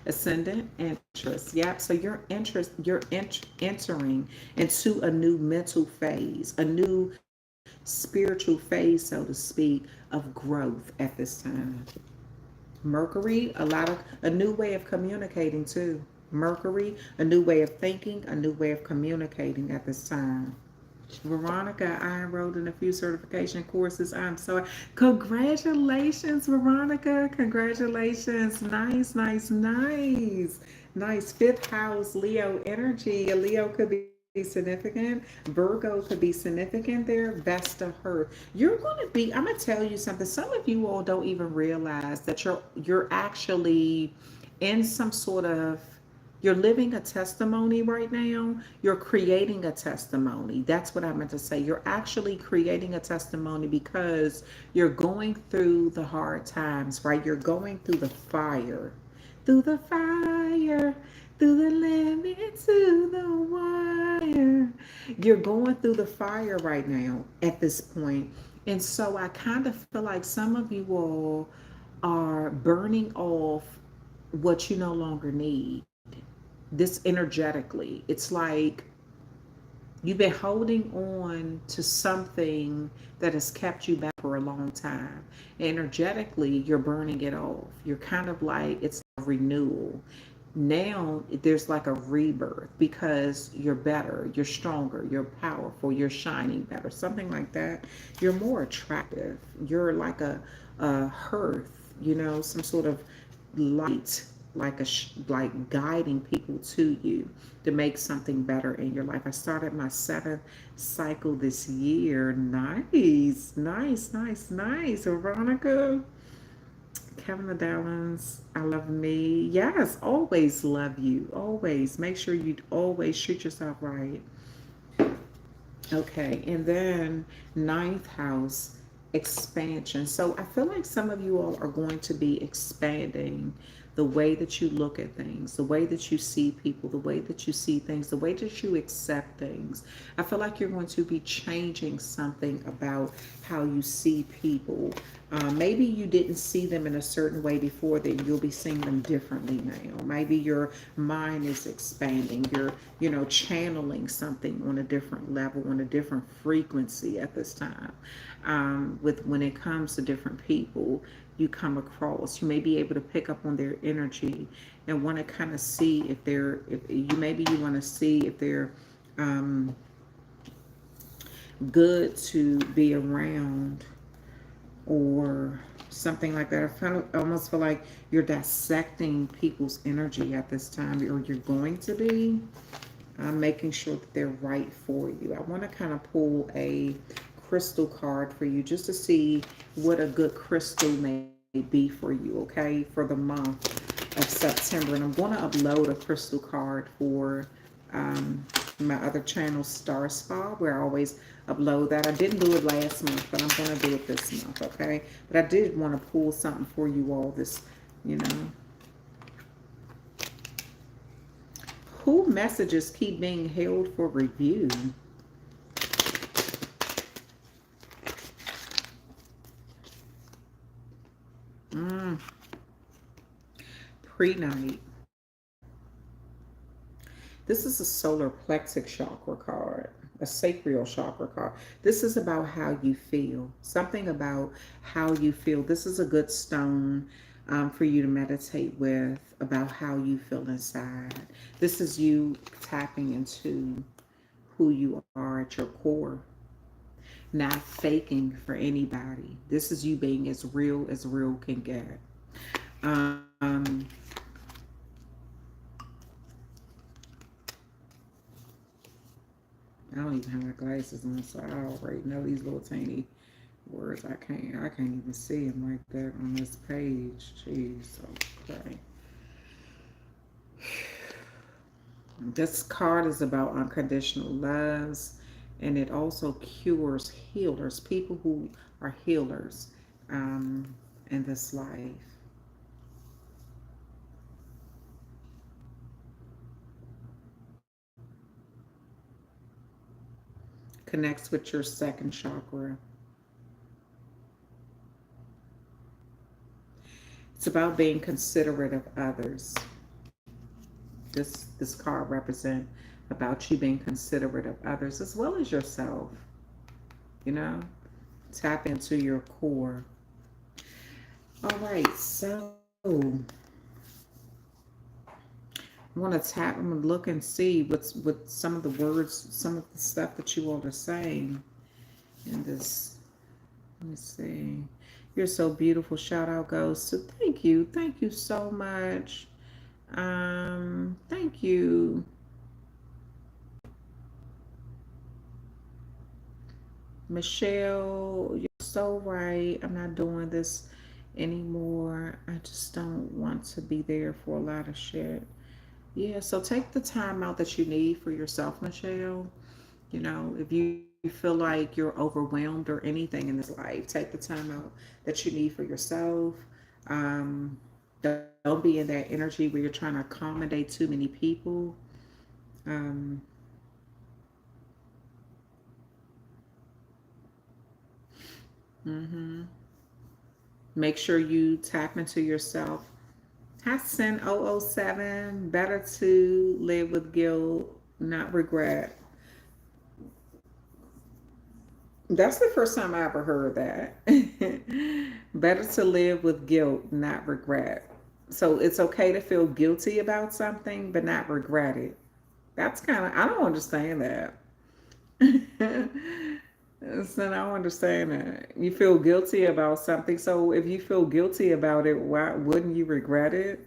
Ascendant interest. Yep. So you're entering into a new mental phase, a new spiritual phase, so to speak, of growth at this time. Mercury, a new way of communicating too. Mercury, a new way of thinking, a new way of communicating at this time. Veronica, I enrolled in a few certification courses. I'm so congratulations, Veronica. Congratulations. Nice, nice, nice. Nice. Fifth house Leo energy. A Leo could be significant. Virgo could be significant there. Vesta her. You're gonna be, I'm gonna tell you something. Some of you all don't even realize that you're actually in some sort of, you're living a testimony right now. You're creating a testimony. That's what I meant to say. You're actually creating a testimony because you're going through the hard times, right? You're going through the fire, through the fire, through the limit to the wire. You're going through the fire right now at this point. And so I kind of feel like some of you all are burning off what you no longer need. This energetically, it's like you've been holding on to something that has kept you back for a long time. Energetically, you're burning it off. You're kind of like, it's a renewal. Now there's like a rebirth because you're better, you're stronger, you're powerful, you're shining better, something like that. You're more attractive. You're like a hearth, some sort of light, like like guiding people to you to make something better in your life. I started my 7th cycle this year. Nice, nice, nice, nice. Veronica, Kevin the Dallins, I love me. Yes, always love you. Always. Make sure you always treat yourself right. Okay, and then 9th house, expansion. So I feel like some of you all are going to be expanding the way that you look at things, the way that you see people, the way that you see things, the way that you accept things. I feel like you're going to be changing something about how you see people. Maybe you didn't see them in a certain way before, then you'll be seeing them differently now. Maybe your mind is expanding. You're, channeling something on a different level, on a different frequency at this time. With when it comes to different people you come across, you may be able to pick up on their energy and want to kind of see if you want to see if they're good to be around or something like that. I almost feel like you're dissecting people's energy at this time, or you're going to be making sure that they're right for you. I want to kind of pull a crystal card for you just to see what a good crystal may be for you, okay, for the month of September. And I'm going to upload a crystal card for my other channel, Star Spa, where I always upload that. I didn't do it last month, but I'm going to do it this month, okay? But I did want to pull something for you all this, Who messages keep being held for review? Pre-night. This is a solar plexus chakra card, a sacral chakra card. This is about how you feel, something about how you feel. This is a good stone for you to meditate with, about how you feel inside. This is you tapping into who you are at your core, not faking for anybody. This is you being as real can get. I don't even have my glasses on, so I already know these little tiny words. I can't even see them like that on this page. Jeez, okay. This card is about unconditional loves, and it also cures healers, people who are healers in this life. Connects with your second chakra. It's about being considerate of others. This card represents about you being considerate of others as well as yourself. Tap into your core. All right, so I want to tap. I'm gonna look and see what some of the words, some of the stuff that you all are saying in this. Let me see. You're so beautiful. Shout out goes to thank you so much. Thank you, Michelle. You're so right. I'm not doing this anymore. I just don't want to be there for a lot of shit. Yeah, so take the time out that you need for yourself, Michelle. You know, if you feel like you're overwhelmed or anything in this life, take the time out that you need for yourself. Um, don't be in that energy where you're trying to accommodate too many people. Um, mhm. Make sure you tap into yourself. Hassan 007, better to live with guilt, not regret. That's the first time I ever heard that. Better to live with guilt, not regret. So it's okay to feel guilty about something, but not regret it. That's kind of, I don't understand that. So I don't understand that. You feel guilty about something. So if you feel guilty about it, why wouldn't you regret it?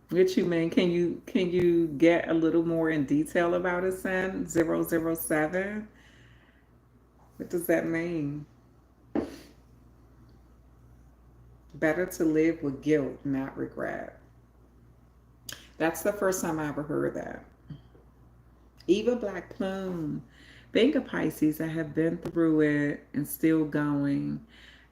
What you mean? Can you get a little more in detail about it, son? 007? What does that mean? Better to live with guilt, not regret. That's the first time I ever heard that. Eva Black Plume. Being a Pisces, I have been through it and still going.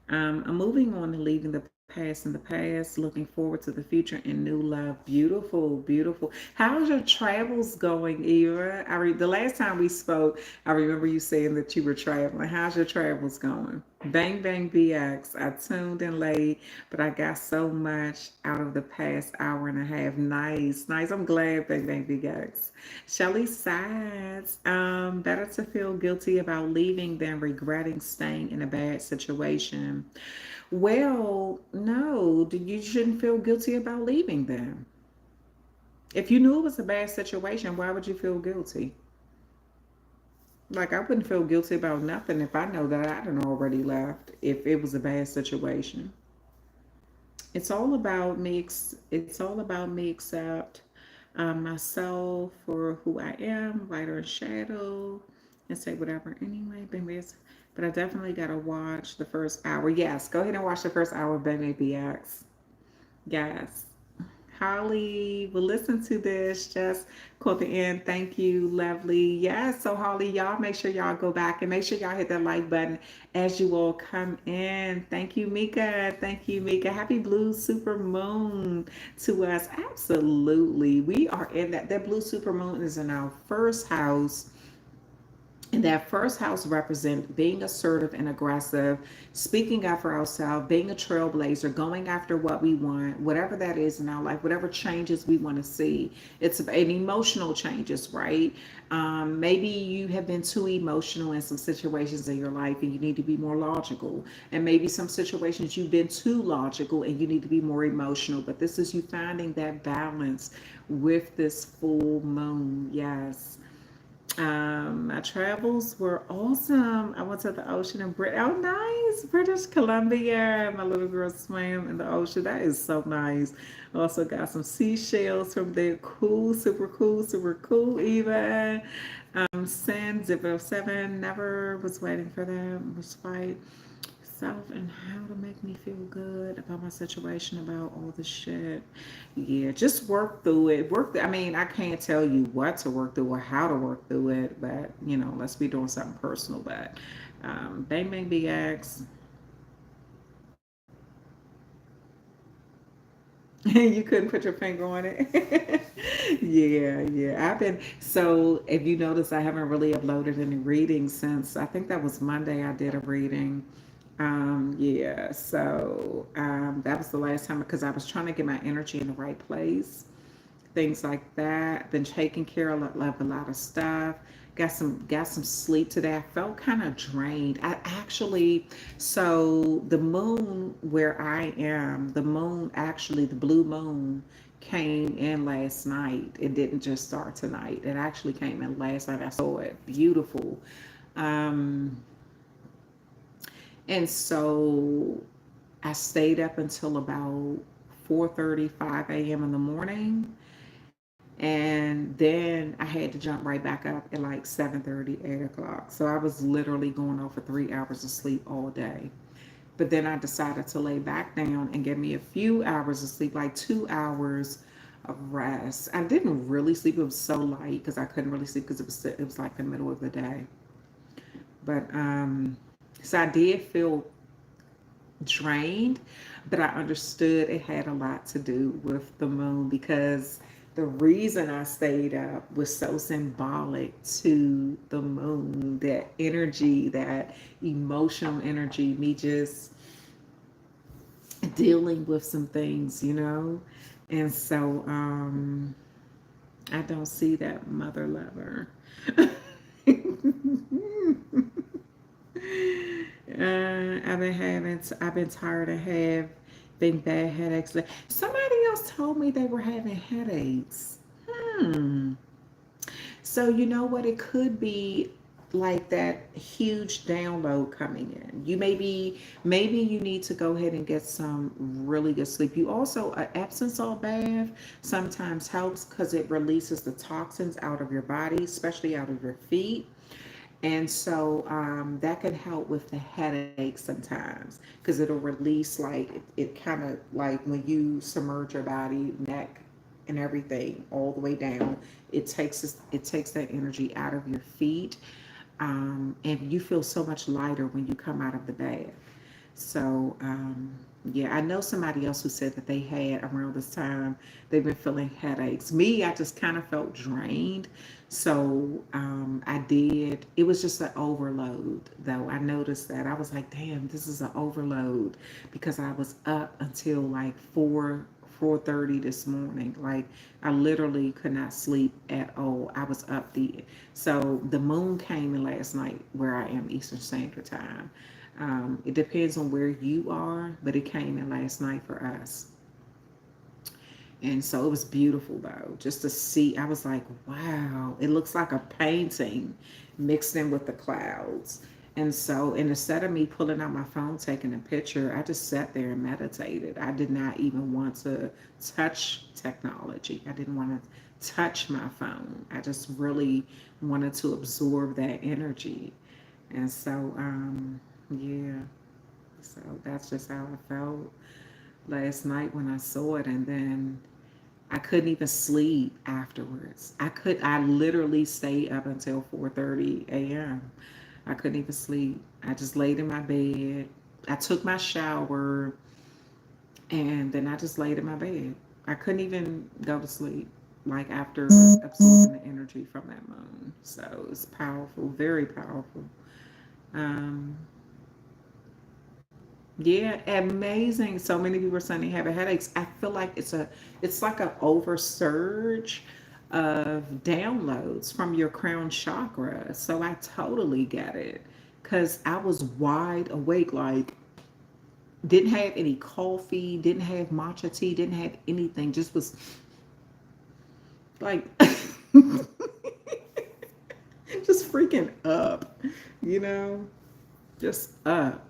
I'm moving on and leaving the past in the past, looking forward to the future and new love. Beautiful, beautiful. How's your travels going, Eva? The last time we spoke, I remember you saying that you were traveling. How's your travels going? Bang Bang BX. I tuned in late, but I got so much out of the past hour and a half. Nice, nice. I'm glad, Bang Bang BX. Shelly Sides. Better to feel guilty about leaving than regretting staying in a bad situation. Well, no, you shouldn't feel guilty about leaving them. If you knew it was a bad situation, why would you feel guilty? Like, I wouldn't feel guilty about nothing if I know that I done already left, if it was a bad situation. It's all about me. It's all about me accept myself for who I am, light or shadow, and say whatever anyway. But I definitely gotta watch the first hour. Yes, go ahead and watch the first hour of Baby BX. Yes. Holly will listen to this. Just caught the end. Thank you, lovely. Yes. So Holly, y'all make sure y'all go back and make sure y'all hit that like button as you all come in. Thank you, Mika. Thank you, Mika. Happy blue super moon to us. Absolutely. We are in that. That blue super moon is in our first house, and that first house represents being assertive and aggressive, speaking up for ourselves, being a trailblazer, going after what we want, whatever that is in our life, whatever changes we want to see. It's an emotional changes, right? Maybe you have been too emotional in some situations in your life and you need to be more logical. And maybe some situations you've been too logical and you need to be more emotional. But this is you finding that balance with this full moon. Yes. My travels were awesome. I went to the ocean in oh nice, British Columbia. My little girl swam in the ocean. That is so nice. Also got some seashells from there. Cool, super cool, super cool. Eva, Sin 007. Never was waiting for them. Was fight self and how to make me feel good about my situation, about all the shit. Yeah, just work through it. I mean, I can't tell you what to work through or how to work through it, but let's be doing something personal. But Bang Bang BX, you couldn't put your finger on it. Yeah, yeah. So if you notice, I haven't really uploaded any readings since I think that was Monday I did a reading. Yeah, so that was the last time because I was trying to get my energy in the right place, things like that. Been taking care of a lot of stuff, got some sleep today. I felt kind of drained. I actually, so the moon where I am, the moon actually, the blue moon came in last night. It didn't just start tonight. It actually came in last night. I saw it. Beautiful. Um, and so I stayed up until about 4:35 a.m. in the morning. And then I had to jump right back up at like 7:30, 8 o'clock. So I was literally going over 3 hours of sleep all day. But then I decided to lay back down and give me a few hours of sleep, like 2 hours of rest. I didn't really sleep. It was so light because I couldn't really sleep because it was like the middle of the day. But so I did feel drained, but I understood it had a lot to do with the moon because the reason I stayed up was so symbolic to the moon, that energy, that emotional energy, me just dealing with some things. And so I don't see that mother lover. I've been tired of having bad headaches. Somebody else told me they were having headaches. Hmm. So you know what? It could be like that huge download coming in. Maybe you need to go ahead and get some really good sleep. You also, an Epsom salt bath sometimes helps because it releases the toxins out of your body, especially out of your feet. And so that can help with the headache sometimes because it'll release, like it kind of like when you submerge your body, neck and everything all the way down, it takes that energy out of your feet, and you feel so much lighter when you come out of the bath. So, yeah, I know somebody else who said that they had around this time, they've been feeling headaches. Me, I just kind of felt drained. So, it was just an overload, though. I noticed that. I was like, damn, this is an overload because I was up until like 4:30 this morning. Like I literally could not sleep at all. I was up so the moon came in last night where I am Eastern Standard Time. It depends on where you are, but it came in last night for us. And so it was beautiful though, just to see. I was like, wow, it looks like a painting mixed in with the clouds. And instead of me pulling out my phone, taking a picture, I just sat there and meditated. I did not even want to touch technology. I didn't want to touch my phone. I just really wanted to absorb that energy. And so, yeah, so that's just how I felt last night when I saw it. And then I couldn't even sleep afterwards. I literally stayed up until 4:30 a.m. I couldn't even sleep. I just laid in my bed. I took my shower and then I just laid in my bed. I couldn't even go to sleep, like after absorbing the energy from that moon. So it's powerful, very powerful. Um, Yeah, amazing. So many people are saying they have headaches. I feel like it's like an oversurge of downloads from your crown chakra. So I totally get it. Cause I was wide awake, like didn't have any coffee, didn't have matcha tea, didn't have anything. Just was like just freaking up, you know, just up.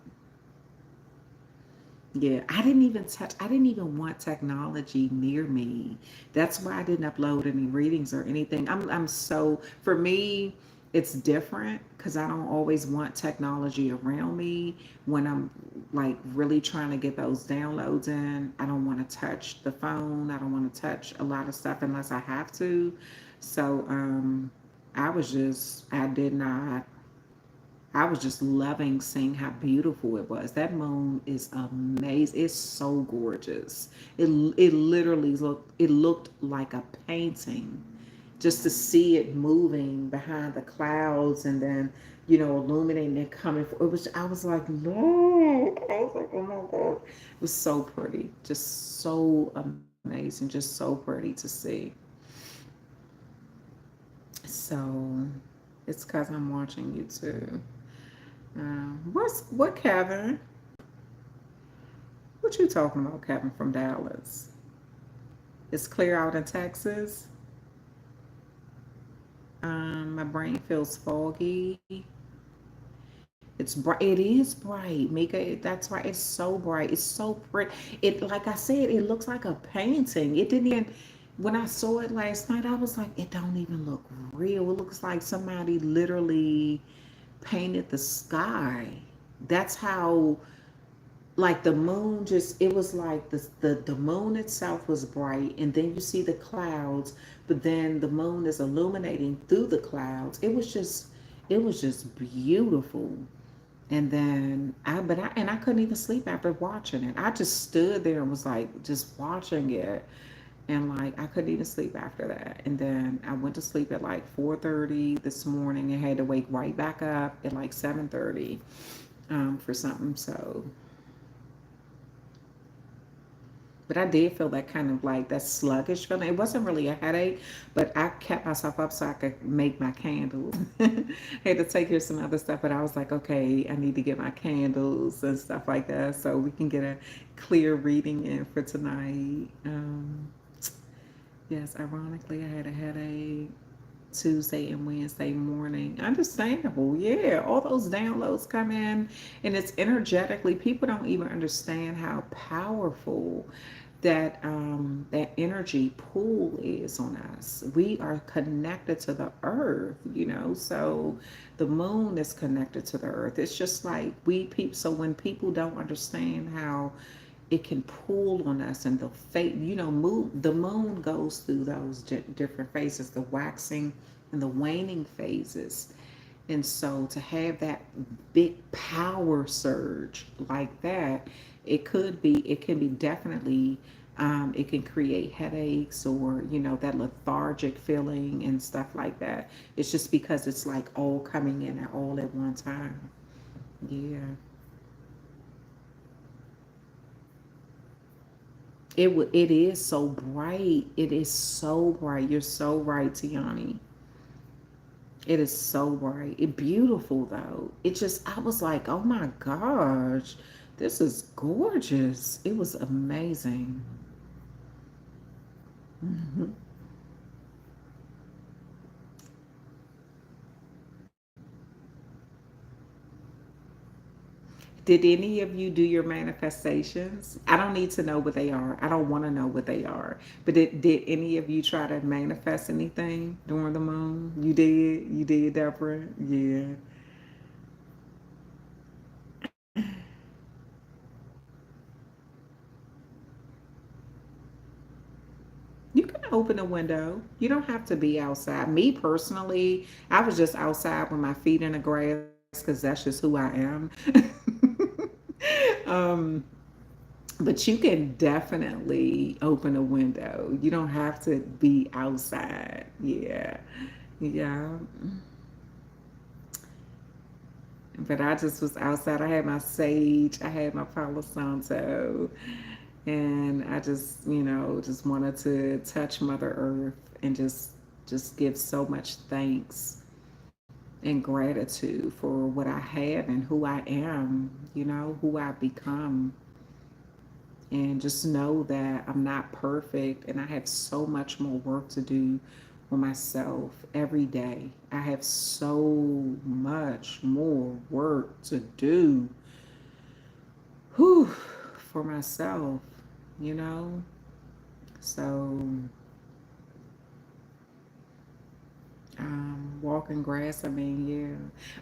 Yeah, I didn't even want technology near me. That's why I didn't upload any readings or anything. For me, it's different because I don't always want technology around me when I'm like really trying to get those downloads in. I don't want to touch the phone. I don't want to touch a lot of stuff unless I have to. So, I did not. I was just loving seeing how beautiful it was. That moon is amazing. It's so gorgeous. It literally looked like a painting. Just to see it moving behind the clouds and then illuminating it coming. It was. I was like, no. I was like, oh my god. It was so pretty. Just so amazing. Just so pretty to see. So It's because I'm watching you too. What Kevin? What you talking about, Kevin from Dallas? It's clear out in Texas. My brain feels foggy. It's bright. It is bright, Mika. That's right. It's so bright. It's so pretty. It, like I said, it looks like a painting. It didn't even. When I saw it last night, I was like, it don't even look real. It looks like somebody literally painted the sky. That's how, like, the moon just, it was like the moon itself was bright, and then you see the clouds, but then the moon is illuminating through the clouds. It was just beautiful. And then I couldn't even sleep after watching it. I just stood there and was like just watching it, and like I couldn't even sleep after that. And then I went to sleep at like 4:30 this morning and had to wake right back up at like 7:30 for something. So, but I did feel that kind of like that sluggish feeling. It wasn't really a headache, but I kept myself up so I could make my candles. Had to take care of some other stuff, but I was like, okay, I need to get my candles and stuff like that so we can get a clear reading in for tonight. Yes, ironically, I had a headache Tuesday and Wednesday morning. Understandable. Yeah, all those downloads come in, and it's energetically, people don't even understand how powerful that energy pool is on us. We are connected to the earth, so the moon is connected to the earth. It's just like we people, so when people don't understand how it can pull on us, and the fate, the moon goes through those different phases, the waxing and the waning phases. And so to have that big power surge like that, it can be definitely, it can create headaches, or, that lethargic feeling and stuff like that. It's just because it's like all coming in at all at one time. Yeah. It is so bright. It is so bright. You're so right, Tiani. It is so bright. It beautiful though. It just, I was like, oh my gosh, this is gorgeous. It was amazing. Mhm. Did any of you do your manifestations? I don't need to know what they are. I don't want to know what they are. But did any of you try to manifest anything during the moon? You did? You did, Deborah? Yeah. You can open a window. You don't have to be outside. Me personally, I was just outside with my feet in the grass because that's just who I am. um, but you can definitely open a window. You don't have to be outside. Yeah. Yeah. But I just was outside. I had my sage, I had my Palo Santo, and I just wanted to touch Mother Earth and just give so much thanks and gratitude for what I have and who I am, who I've become. And just know that I'm not perfect, and I have so much more work to do for myself every day. I have so much more work to do, whew, for myself, you know? So, walking grass, I mean, yeah.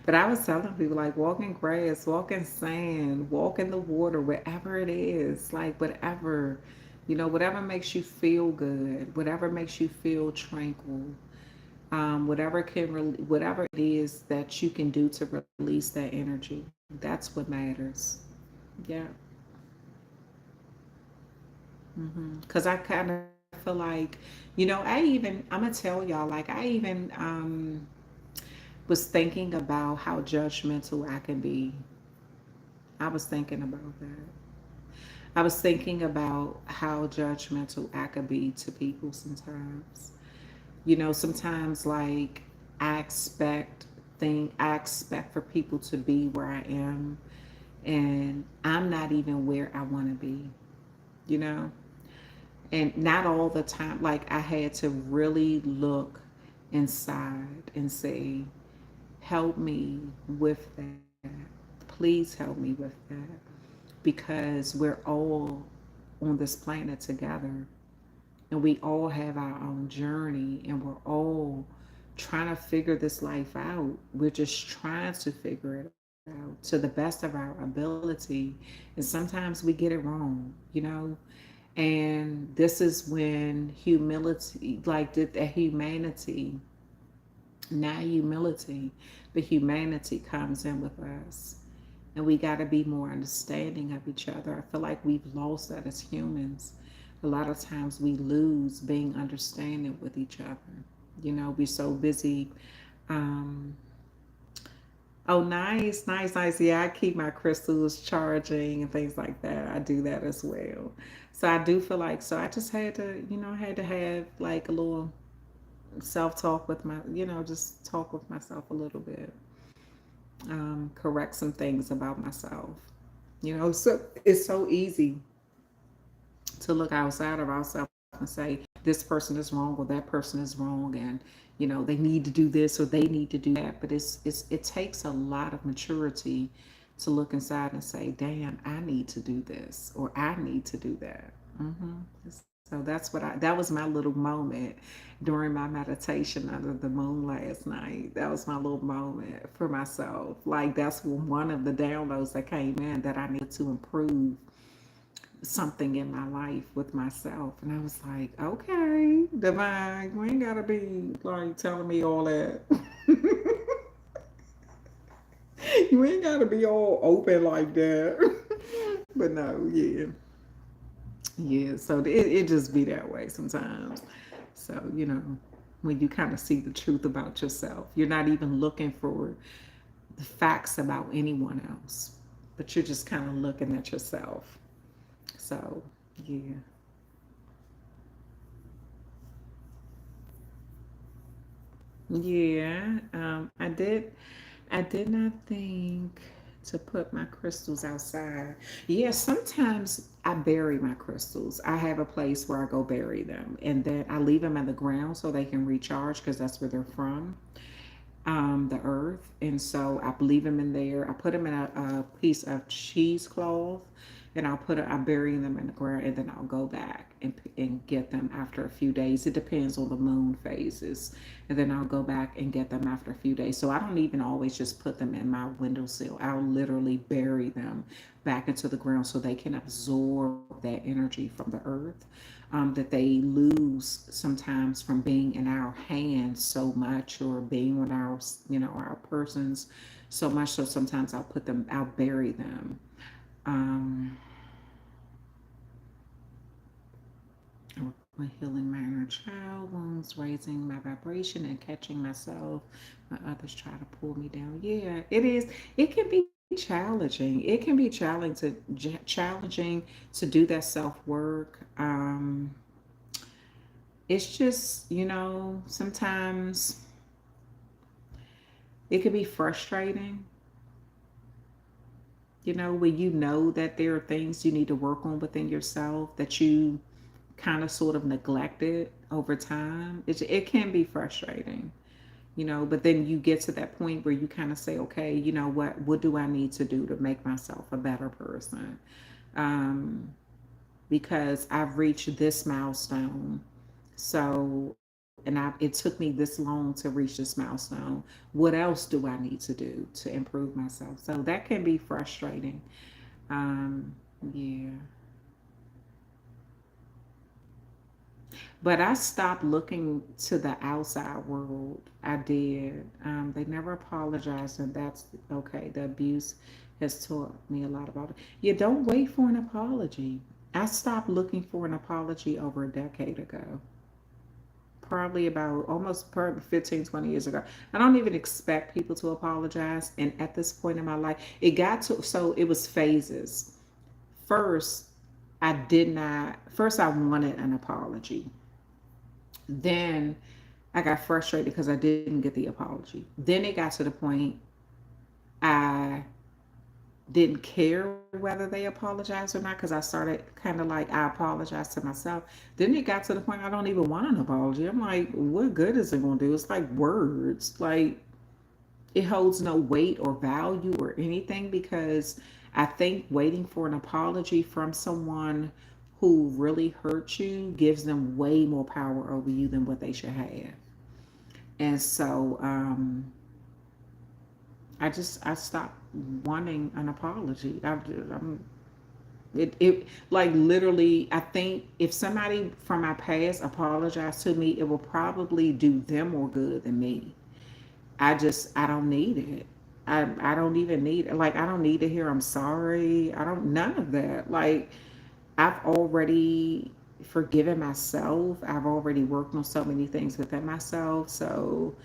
But I was telling people, like, walking grass, walking sand, walking the water, wherever it is, like, whatever, whatever makes you feel good, whatever makes you feel tranquil, whatever it is that you can do to release that energy. That's what matters. Yeah. Because I kind of feel like, I'm gonna tell y'all, like, I even was thinking about how judgmental I can be. I was thinking about that. I was thinking about how judgmental I could be to people sometimes. Sometimes, like, I expect think I expect for people to be where I am, and I'm not even where I want to be, you know? And not all the time. Like, I had to really look inside and say, help me with that. Please help me with that. Because we're all on this planet together, and we all have our own journey, and we're all trying to figure this life out. We're just trying to figure it out to the best of our ability. And sometimes we get it wrong, you know? And this is when humility, like the humanity, not humility, but humanity comes in with us. And we got to be more understanding of each other. I feel like we've lost that as humans. A lot of times we lose being understanding with each other. You know, we're so busy. Um, oh, nice, nice, nice. Yeah, I keep my crystals charging and things like that. I do that as well. So I do feel like, so I just had to, I had to have like a little self talk with my, just talk with myself a little bit, correct some things about myself. So it's so easy to look outside of ourselves and say, this person is wrong or that person is wrong, and they need to do this or they need to do that. But it takes a lot of maturity to look inside and say, damn, I need to do this or I need to do that. So that was my little moment during my meditation under the moon last night. That was my little moment for myself. Like, that's one of the downloads that came in, that I need to improve something in my life with myself. And I was like, okay, divine, you ain't gotta be like telling me all that. You ain't gotta be all open like that. But no, yeah. Yeah, so it just be that way sometimes. So, when you kind of see the truth about yourself, you're not even looking for the facts about anyone else, but you're just kind of looking at yourself. So, yeah. Yeah, I did not think to put my crystals outside. Yeah, sometimes I bury my crystals. I have a place where I go bury them, and then I leave them in the ground so they can recharge, because that's where they're from, the earth. And so I leave them in there. I put them in a piece of cheesecloth, and I bury them in the ground, and then I'll go back and get them after a few days. It depends on the moon phases, and then I'll go back and get them after a few days. So I don't even always just put them in my windowsill. I'll literally bury them back into the ground so they can absorb that energy from the earth, that they lose sometimes from being in our hands so much, or being on our persons so much. So sometimes I'll bury them. Um, my healing my inner child wounds, raising my vibration and catching myself when others try to pull me down. Yeah, it is. It can be challenging. It can be challenging to do that self work. It's just, sometimes it can be frustrating, when you know that there are things you need to work on within yourself that you kind of sort of neglected over time. It can be frustrating, but then you get to that point where you kind of say, okay, what do I need to do to make myself a better person? Um, because I've reached this milestone. So, it took me this long to reach this milestone. What else do I need to do to improve myself? So that can be frustrating. Um, yeah. But I stopped looking to the outside world. I did. They never apologized, and that's okay. The abuse has taught me a lot about it. You don't wait for an apology. I stopped looking for an apology over a decade ago. Probably about almost probably 15, 20 years ago. I don't even expect people to apologize. And at this point in my life, so it was phases. First, first I wanted an apology. Then I got frustrated because I didn't get the apology. Then it got to the point I didn't care whether they apologized or not because I started kind of like I apologized to myself. Then it got to the point I don't even want an apology. I'm like, what good is it going to do? It's like words. Like it holds no weight or value or anything because I think waiting for an apology from someone who really hurt you gives them way more power over you than what they should have. And so I stopped wanting an apology. It like literally I think if somebody from my past apologized to me, it will probably do them more good than me. I don't need it. I don't even need it. Like I don't need to hear I'm sorry. I don't none of that. Like I've already forgiven myself. I've already worked on so many things within myself. So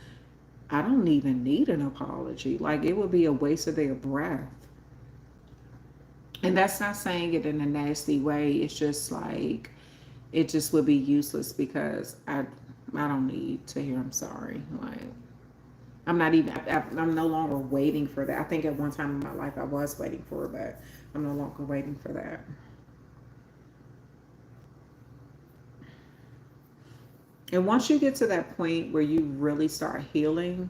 I don't even need an apology. Like it would be a waste of their breath. And that's not saying it in a nasty way. It's just like it just would be useless because I don't need to hear I'm sorry. Like I'm not even I'm no longer waiting for that. I think at one time in my life I was waiting for it, but I'm no longer waiting for that. And once you get to that point where you really start healing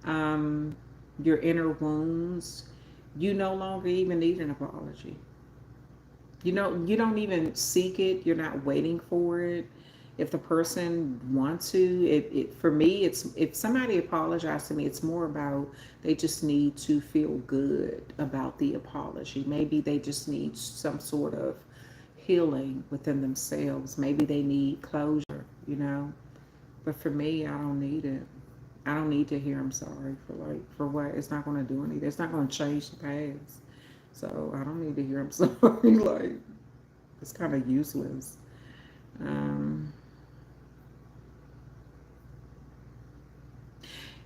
um, your inner wounds, you no longer even need an apology. You don't even seek it. You're not waiting for it. If the person wants to, for me, it's if somebody apologizes to me, it's more about they just need to feel good about the apology. Maybe they just need some sort of healing within themselves. Maybe they need closure, you know. But for me, I don't need it. I don't need to hear I'm sorry for for what. It's not going to do anything. It's not going to change the past. So I don't need to hear I'm sorry. Like it's kind of useless. Um,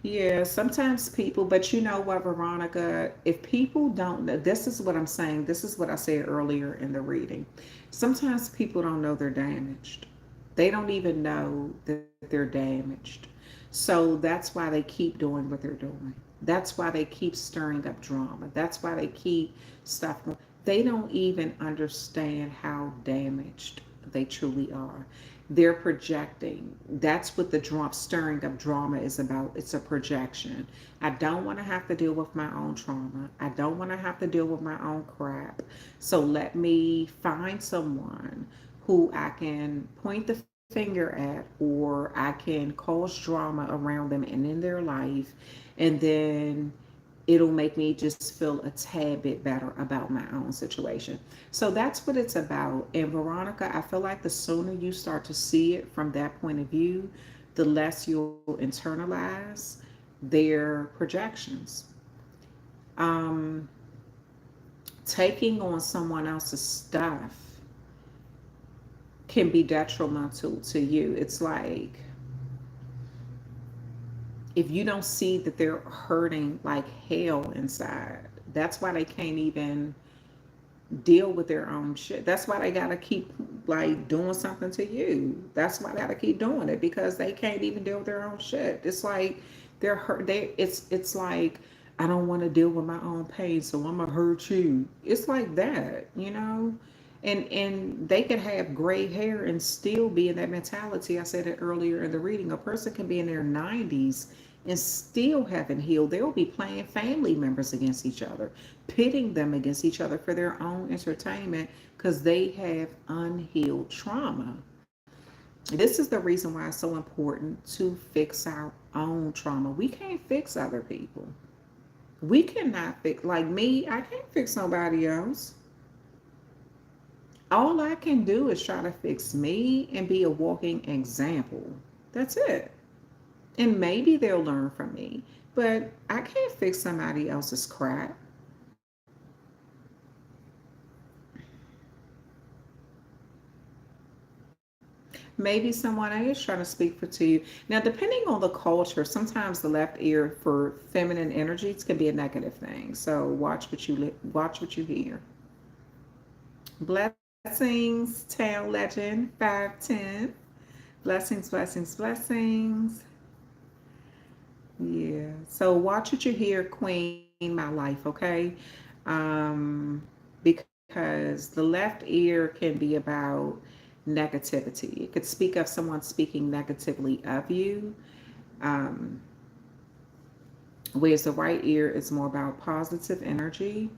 yeah, sometimes people, but you know what, Veronica, if people don't know, this is what I'm saying. This is what I said earlier in the reading. Sometimes people don't know they're damaged. They don't even know that they're damaged. So that's why they keep doing what they're doing. That's why they keep stirring up drama. That's why they keep stuff going. They don't even understand how damaged they truly are. They're projecting. That's what the drama, stirring up drama is about. It's a projection. I don't want to have to deal with my own trauma. I don't want to have to deal with my own crap. So let me find someone who I can point the finger at, or I can cause drama around them and in their life, and then it'll make me just feel a tad bit better about my own situation. So that's what it's about. And Veronica, I feel like the sooner you start to see it from that point of view, the less you'll internalize their projections. Um, Taking on someone else's stuff can be detrimental to you. It's like if you don't see that they're hurting like hell inside, that's why they can't even deal with their own shit. That's why they gotta keep like doing something to you. That's why they gotta keep doing it because they can't even deal with their own shit. It's like they're hurt. It's like I don't want to deal with my own pain, so I'm gonna hurt you. It's like that, you know. And they can have gray hair and still be in that mentality. I said it earlier in the reading. A person can be in their 90s and still haven't healed. They'll be playing family members against each other, pitting them against each other for their own entertainment because they have unhealed trauma. This is the reason why it's so important to fix our own trauma. We can't fix other people. We cannot fix, like me, I can't fix somebody else. All I can do is try to fix me and be a walking example. That's it. And maybe they'll learn from me, but I can't fix somebody else's crap. Maybe someone is trying to speak for to you. Now, depending on the culture, sometimes the left ear for feminine energies can be a negative thing. So watch what you hear. Blessings, Town Legend 510. Blessings, blessings, blessings. Yeah. So watch what you hear, Queen, my life, okay? Um, because the left ear can be about negativity. It could speak of someone speaking negatively of you. Um, Whereas the right ear is more about positive energy.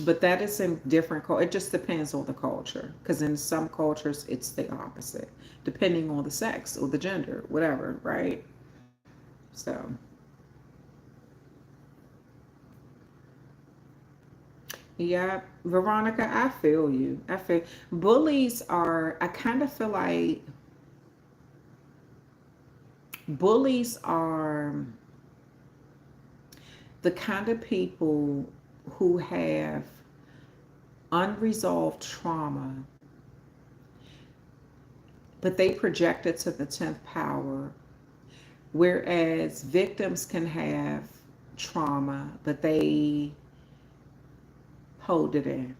But that is in different, it just depends on the culture. Because in some cultures, it's the opposite, depending on the sex or the gender, whatever, right? So, yeah, Veronica, I feel you. I feel bullies are, I kind of feel like bullies are the kind of people who have unresolved trauma, but they project it to the 10th power. Whereas victims can have trauma, but they hold it in.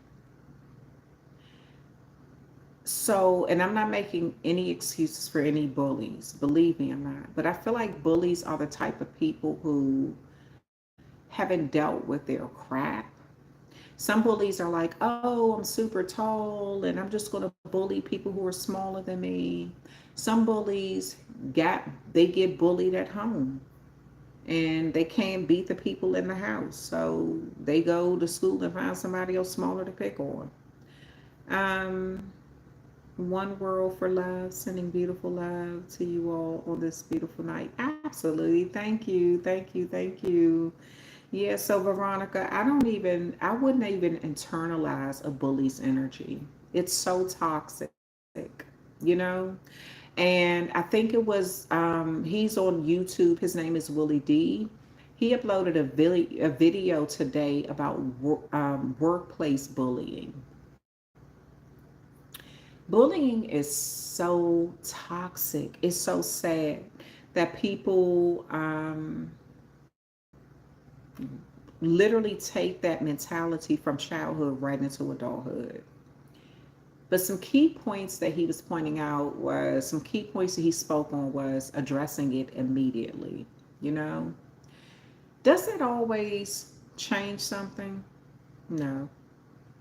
So, and I'm not making any excuses for any bullies. Believe me, I'm not. But I feel like bullies are the type of people who haven't dealt with their crap. Some bullies are like, oh, I'm super tall and I'm just going to bully people who are smaller than me. Some bullies they get bullied at home and they can't beat the people in the house. So they go to school and find somebody else smaller to pick on. Um, One world for love, sending beautiful love to you all on this beautiful night. Absolutely. Thank you. Thank you. Thank you. Yeah, so Veronica, I wouldn't even internalize a bully's energy. It's so toxic, you know? And I think it was, he's on YouTube. His name is Willie D. He uploaded a video today about workplace bullying. Bullying is so toxic. It's so sad that people literally take that mentality from childhood right into adulthood. But some key points that he was pointing out was some key points that he spoke on was addressing it immediately. You know, does it always change something? No,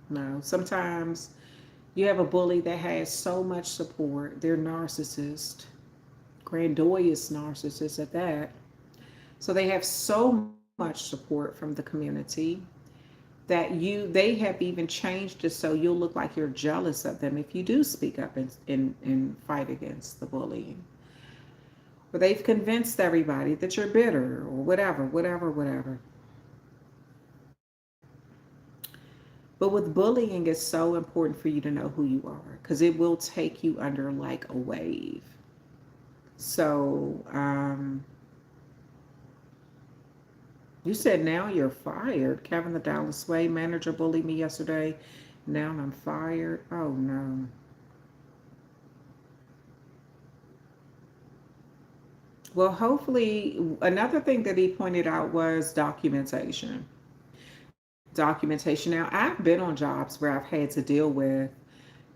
no. Sometimes you have a bully that has so much support. They're narcissist, grandiose narcissists at that. So they have so much support from the community that they have even changed it so you'll look like you're jealous of them if you do speak up and fight against the bullying. Or they've convinced everybody that you're bitter or whatever, whatever, whatever. But with bullying, it's so important for you to know who you are because it will take you under like a wave. So, you said now you're fired. Kevin the Dallas Way manager bullied me yesterday. Now I'm fired. Oh no. Well, hopefully, another thing that he pointed out was documentation. Documentation. Now, I've been on jobs where I've had to deal with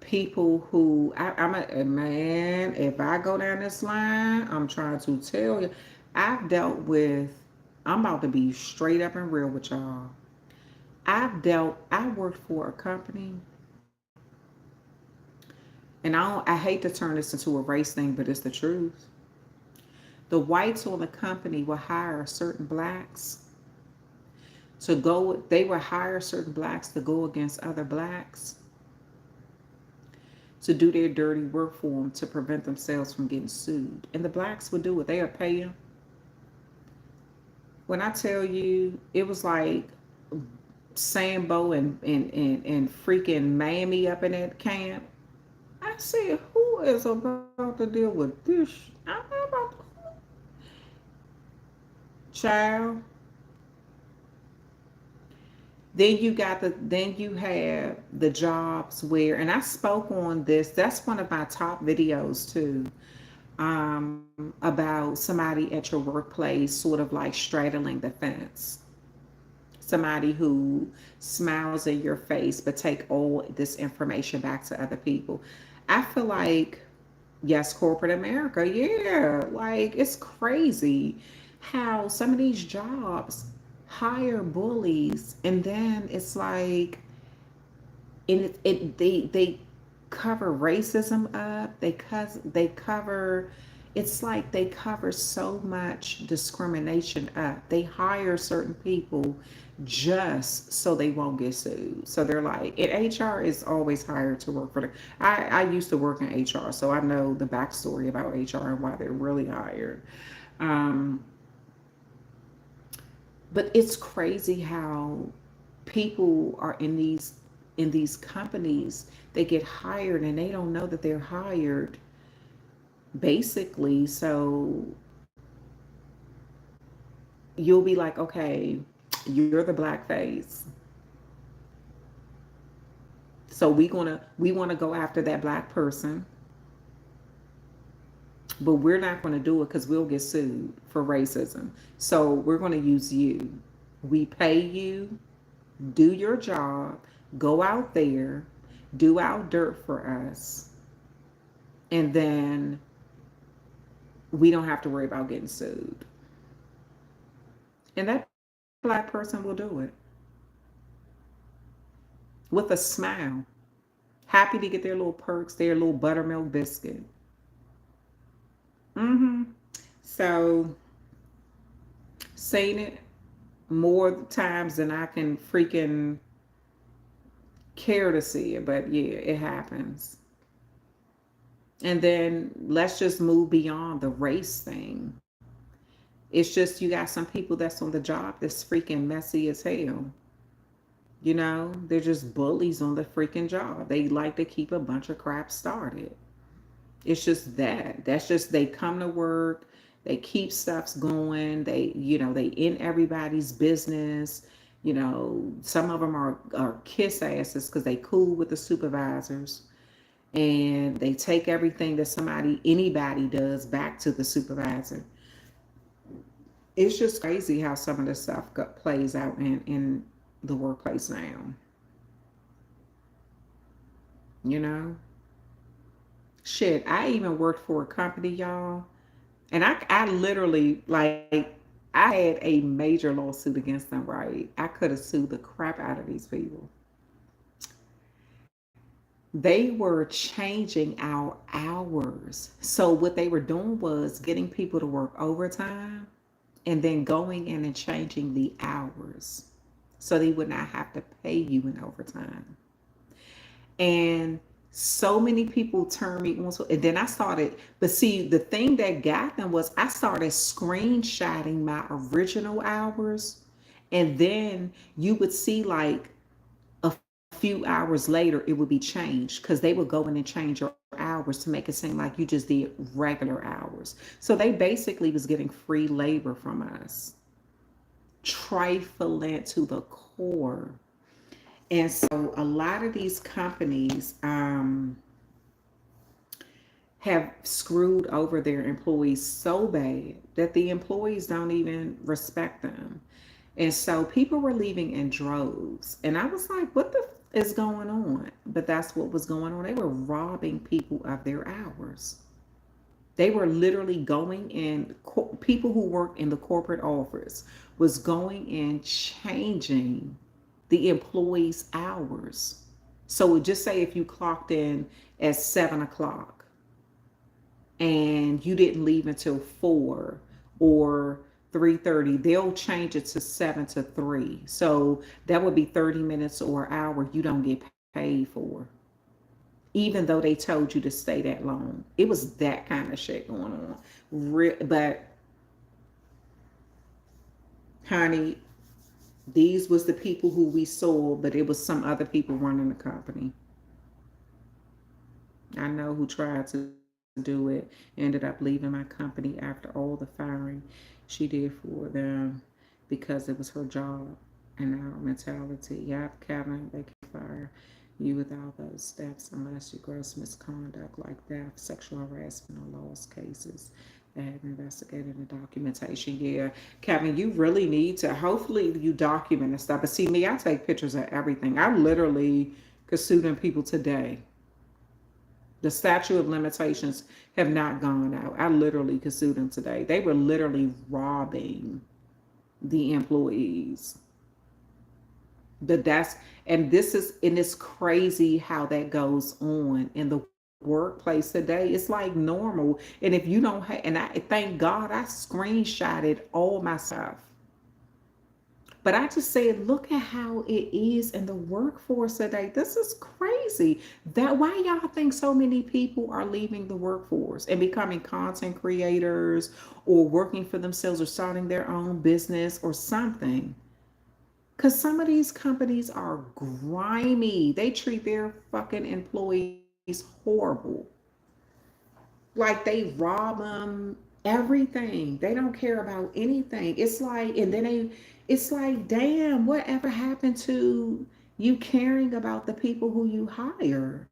people who I'm a man. If I go down this line, I'm trying to tell you, I've dealt with. I'm about to be straight up and real with y'all. I worked for a company, and I hate to turn this into a race thing, but it's the truth. The whites on the company will hire certain blacks they will hire certain blacks to go against other blacks to do their dirty work for them to prevent themselves from getting sued. And the blacks would do it. They would pay them. When I tell you, it was like Sambo and freaking Miami up in that camp. I said, who is about to deal with this? I'm not about to. Child. Then you have the jobs where, and I spoke on this. That's one of my top videos too. About somebody at your workplace sort of like straddling the fence. Somebody who smiles in your face but take all this information back to other people. I feel like Yes, corporate America. Yeah. Like, it's crazy how some of these jobs hire bullies, and then it's like, and they cover racism up. They cover, it's like they cover so much discrimination up. They hire certain people just so they won't get sued. So they're like, and HR is always hired to work for the. I used to work in HR, so I know the backstory about HR and why they're really hired. Um, but it's crazy how people are in these companies, they get hired and they don't know that they're hired, basically. So you'll be like, okay, you're the black face, so we want to go after that black person, but we're not going to do it because we'll get sued for racism. So we're going to use you. We pay you, do your job, go out there, do our dirt for us, and then we don't have to worry about getting sued. And that black person will do it with a smile, happy to get their little perks, their little buttermilk biscuit. Mm-hmm. So, seen it more times than I can freaking care to see it, but yeah, it happens. And then let's just move beyond the race thing. It's just you got some people that's on the job that's freaking messy as hell. You know, they're just bullies on the freaking job. They like to keep a bunch of crap started. It's just that. That's just they come to work, they keep stuffs going, they in everybody's business. Some of them are kiss asses because they cool with the supervisors, and they take everything that anybody does back to the supervisor. It's just crazy how some of this stuff plays out in the workplace now. You know, shit. I even worked for a company, y'all, and I literally like I had a major lawsuit against them. Right, I could have sued the crap out of these people. They were changing our hours. So what they were doing was getting people to work overtime and then going in and changing the hours so they would not have to pay you in overtime. And so many people turned me on. And then I started, but see, the thing that got them was I started screenshotting my original hours. And then you would see like a few hours later, it would be changed because they would go in and change your hours to make it seem like you just did regular hours. So they basically was getting free labor from us. Trifling to the core. And so a lot of these companies have screwed over their employees so bad that the employees don't even respect them. And so people were leaving in droves. And I was like, what the is going on? But that's what was going on. They were robbing people of their hours. They were literally going in, people who work in the corporate office was going in changing the employees' hours. So just say if you clocked in at 7 o'clock and you didn't leave until 4 or 3:30, they'll change it to 7 to 3. So that would be 30 minutes or an hour you don't get paid for, even though they told you to stay that long. It was that kind of shit going on. But honey, these was the people who we saw, but it was some other people running the company. I know who tried to do it, ended up leaving my company after all the firing she did for them because it was her job and our mentality. Yep, Kevin, they can fire you without those steps unless you gross misconduct like theft, sexual harassment, or lost cases that have investigated the documentation. Yeah, Kevin, you really need to, hopefully you document and stuff. But see me, I take pictures of everything. I literally could sue them people today. The statute of limitations have not gone out. I literally could sue them today. They were literally robbing the employees. The that's and this is and it's crazy how that goes on in the workplace today. It's like normal. And if you don't have, and I thank God I screenshotted all my stuff. But I just said, look at how it is in the workforce today. This is crazy. That why y'all think so many people are leaving the workforce and becoming content creators or working for themselves or starting their own business or something. Because some of these companies are grimy. They treat their fucking employees horrible. Like they rob them everything. They don't care about anything. It's like, and then it's like, damn, whatever happened to you caring about the people who you hire?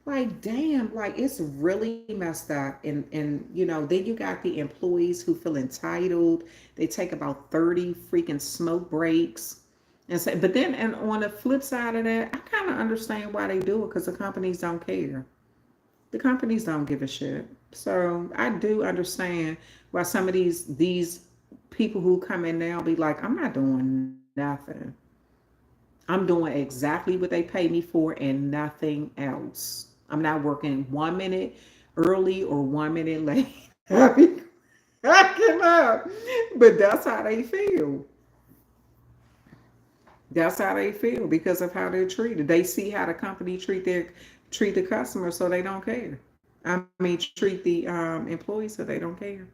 Like, damn, like it's really messed up. And then you got the employees who feel entitled. They take about 30 freaking smoke breaks. And say, but then, and on the flip side of that, I kind of understand why they do it because the companies don't care. The companies don't give a shit. So I do understand why some of these people who come in now be like, I'm not doing nothing. I'm doing exactly what they pay me for and nothing else. I'm not working 1 minute early or 1 minute late. I be cracking up. But that's how they feel. That's how they feel because of how they're treated. They see how the company treat the customer, so they don't care. I mean, treat the employees, so they don't care.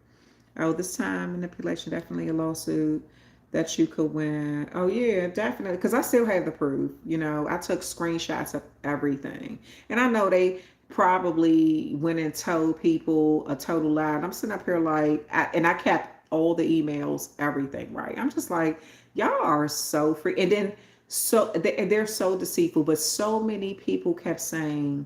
Oh, this time manipulation, definitely a lawsuit that you could win. Oh yeah, definitely. Because I still have the proof. I took screenshots of everything, and I know they probably went and told people a total lie. And I'm sitting up here like, and I kept all the emails, everything right. I'm just like, y'all are so free, and then they're so deceitful. But so many people kept saying,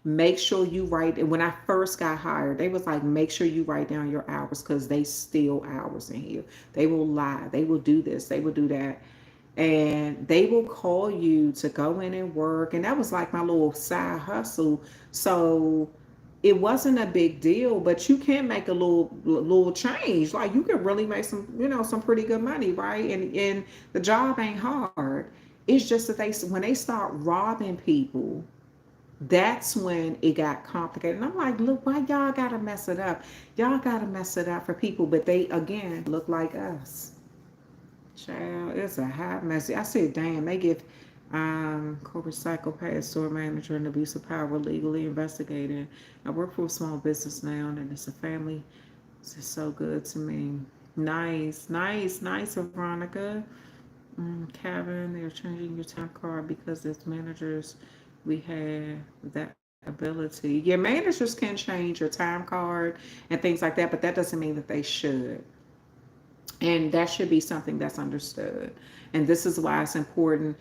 make sure you write. And when I first got hired, they was like, make sure you write down your hours because they steal hours in here. They will lie. They will do this. They will do that. And they will call you to go in and work. And that was like my little side hustle. So it wasn't a big deal, but you can make a little change. Like you can really make some pretty good money, right? And the job ain't hard. It's just that when they start robbing people, that's when it got complicated. And I'm like, look, why y'all gotta mess it up? Y'all gotta mess it up for people, but they again look like us. Child, it's a hot mess. I said, damn, they give corporate psychopath, store manager, and abuse of power legally investigated. I work for a small business now, and it's a family. This is so good to me. Nice, nice, nice, Veronica. Kevin, they're changing your time card because as managers, we have that ability. Yeah, managers can change your time card and things like that, but that doesn't mean that they should. And that should be something that's understood. And this is why it's important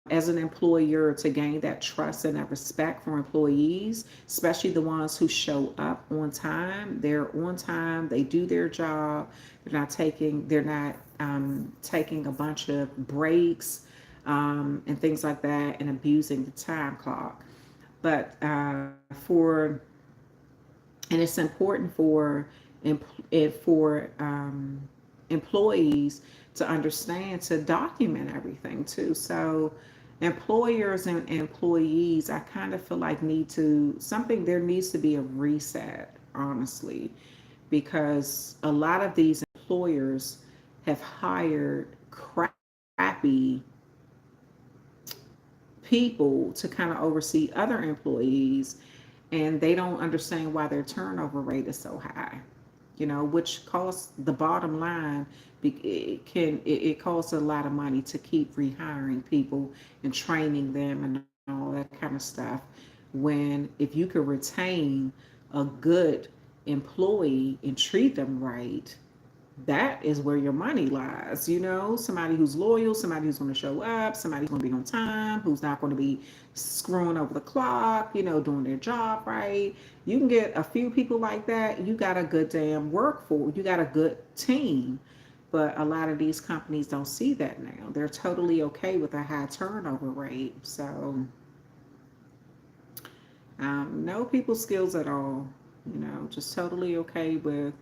as an employer to gain that trust and that respect for employees, especially the ones who show up on time. They're on time. They do their job. They're not taking a bunch of breaks and things like that and abusing the time clock. But and it's important for employees to understand to document everything too. So employers and employees, I kind of feel like there needs to be a reset, honestly, because a lot of these employers have hired crappy people to kind of oversee other employees, and they don't understand why their turnover rate is so high, which costs the bottom line. It costs a lot of money to keep rehiring people and training them and all that kind of stuff. When if you could retain a good employee and treat them right, that is where your money lies. Somebody who's loyal, somebody who's going to show up, somebody who's going to be on time, who's not going to be screwing over the clock, doing their job right. You can get a few people like that. You got a good damn workforce. You got a good team. But a lot of these companies don't see that now. They're totally okay with a high turnover rate. So No people skills at all. Just totally okay with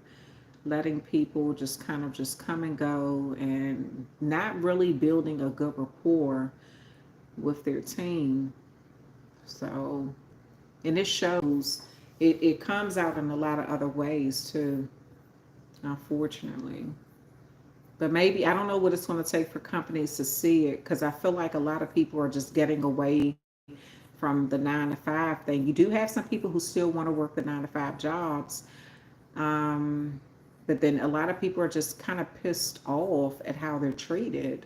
letting people just kind of just come and go and not really building a good rapport with their team. So, and it shows, it comes out in a lot of other ways too, unfortunately. But maybe, I don't know what it's going to take for companies to see it, because I feel like a lot of people are just getting away from the 9 to 5 thing. You do have some people who still want to work the 9 to 5 jobs. Um, but then a lot of people are just kind of pissed off at how they're treated,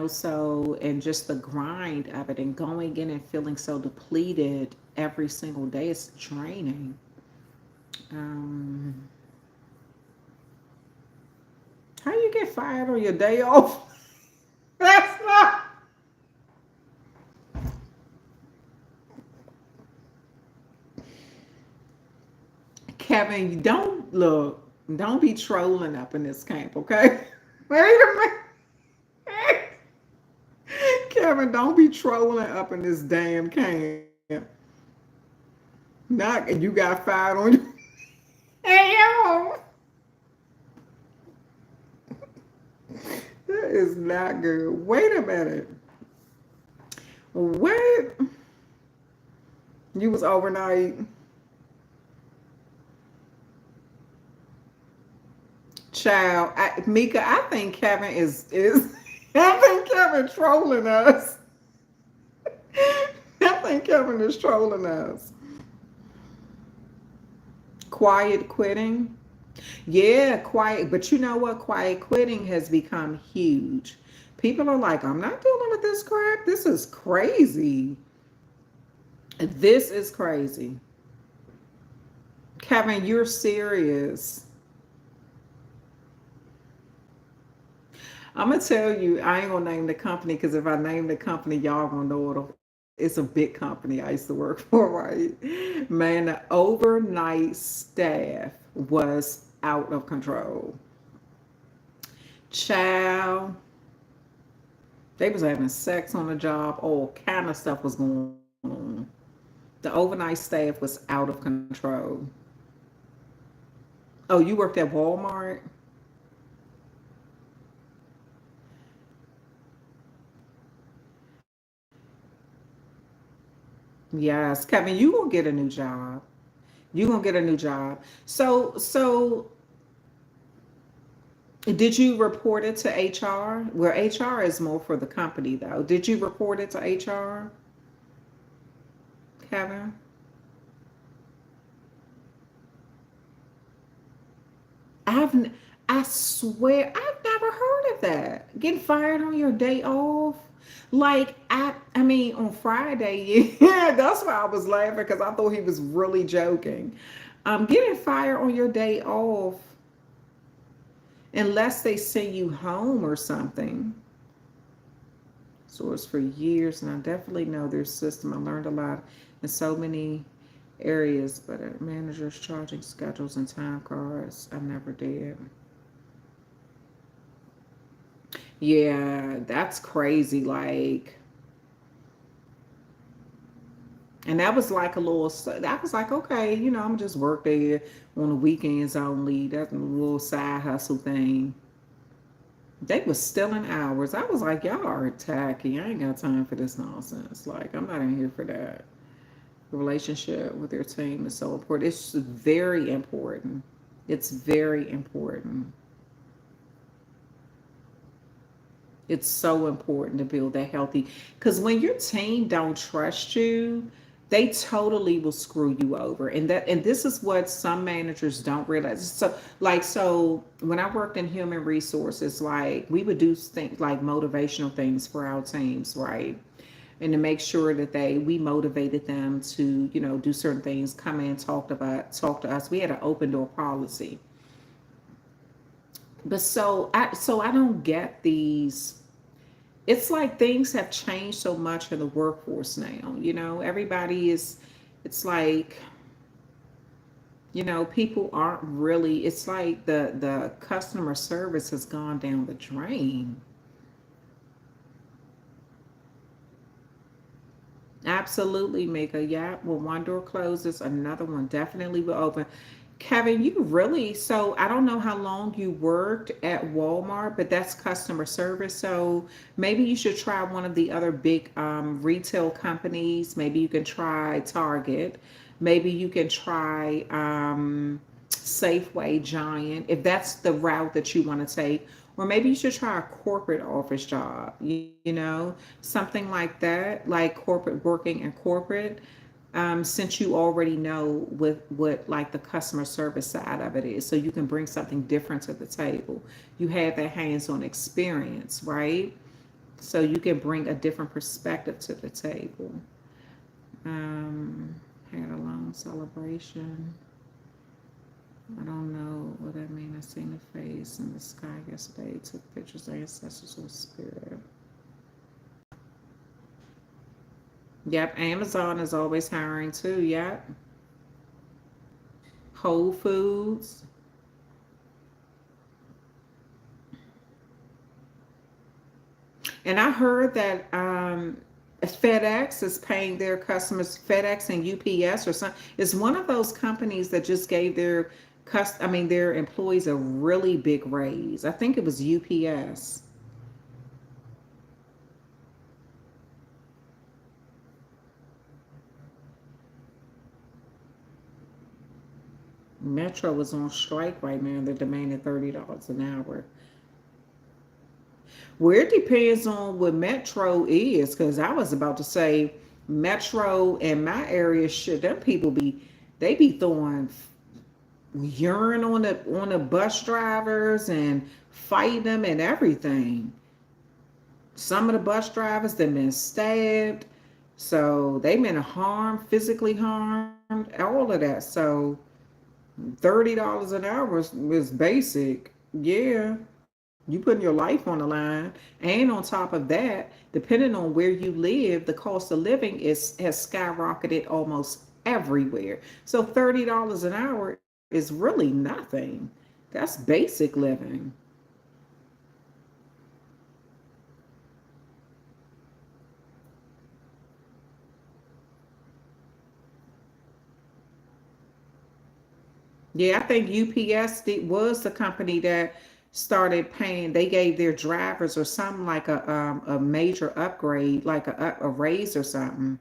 so, and just the grind of it and going in and feeling so depleted every single day, it's draining. Um, how you get fired on your day off? That's not. Kevin, you don't look, don't be trolling up in this camp, okay? Wait a minute. Kevin, don't be trolling up in this damn camp. Not you got fired on you. Hey yo, that is not good. Wait a minute. What? You was overnight. Child, Mika, I think Kevin is I think Kevin trolling us. I think Kevin is trolling us. Quiet quitting. Yeah, quiet. But you know what? Quiet quitting has become huge. People are like, I'm not dealing with this crap. This is crazy. This is crazy. Kevin, you're serious. I'm gonna tell you, I ain't gonna name the company, because if I name the company, y'all gonna know it's a big company I used to work for, right? Man, the overnight staff was out of control. Child, they was having sex on the job, all kind of stuff was going on. The overnight staff was out of control. Oh, you worked at Walmart? Yes, Kevin, you gonna get a new job. You gonna get a new job. So did you report it to HR? Well, HR is more for the company though. Did you report it to HR, Kevin? I've n- I swear I've never heard of that. Getting fired on your day off. Like I mean on Friday, yeah, that's why I was laughing, because I thought he was really joking. Getting fired on your day off, unless they send you home or something. Source for years, and I definitely know their system. I learned a lot in so many areas, but managers charging schedules and time cards, I never did. Yeah, that's crazy. Like, and that was like a little, that was like, okay, I'm just work there on the weekends only. That's a little side hustle thing. They was stealing hours. I was like, y'all are tacky. I ain't got time for this nonsense. Like, I'm not in here for that. The relationship with their team is so important. It's very important. It's very important. It's so important to build that healthy, because when your team don't trust you, they totally will screw you over. And this is what some managers don't realize. So when I worked in human resources, like we would do things like motivational things for our teams, right? And to make sure that we motivated them to, do certain things, come in, talk to us. We had an open door policy. But so I don't get these. It's like things have changed so much in the workforce now. Everybody is, it's like, people aren't really, it's like the customer service has gone down the drain. Absolutely, Mika. Yeah. Well, one door closes, another one definitely will open. Kevin, you really, so I don't know how long you worked at Walmart, but that's customer service. So maybe you should try one of the other big retail companies. Maybe you can try Target. Maybe you can try Safeway, Giant, if that's the route that you want to take. Or maybe you should try a corporate office job, something like that, like corporate, working in corporate, since you already know what like the customer service side of it is, so you can bring something different to the table. You have that hands-on experience, right? So you can bring a different perspective to the table. um had a long celebration. I don't know what I mean. I seen the face in the sky yesterday. Took pictures of ancestors or spirit. Yep, Amazon is always hiring too. Yep. Whole Foods. And I heard that FedEx is paying their customers, FedEx and UPS or something. It's one of those companies that just gave their employees a really big raise. I think it was UPS. Metro is on strike right now. They're demanding $30 an hour. Well, it depends on what Metro is, because I was about to say Metro in my area, shit, them people they be throwing urine on the bus drivers and fighting them and everything. Some of the bus drivers that been stabbed, so they been harmed, physically harmed, all of that. So $30 an hour is basic. Yeah. You putting your life on the line. And on top of that, depending on where you live, the cost of living has skyrocketed almost everywhere. So $30 an hour is really nothing. That's basic living. Yeah, I think UPS was the company that started paying. They gave their drivers or something like a major upgrade, like a raise or something.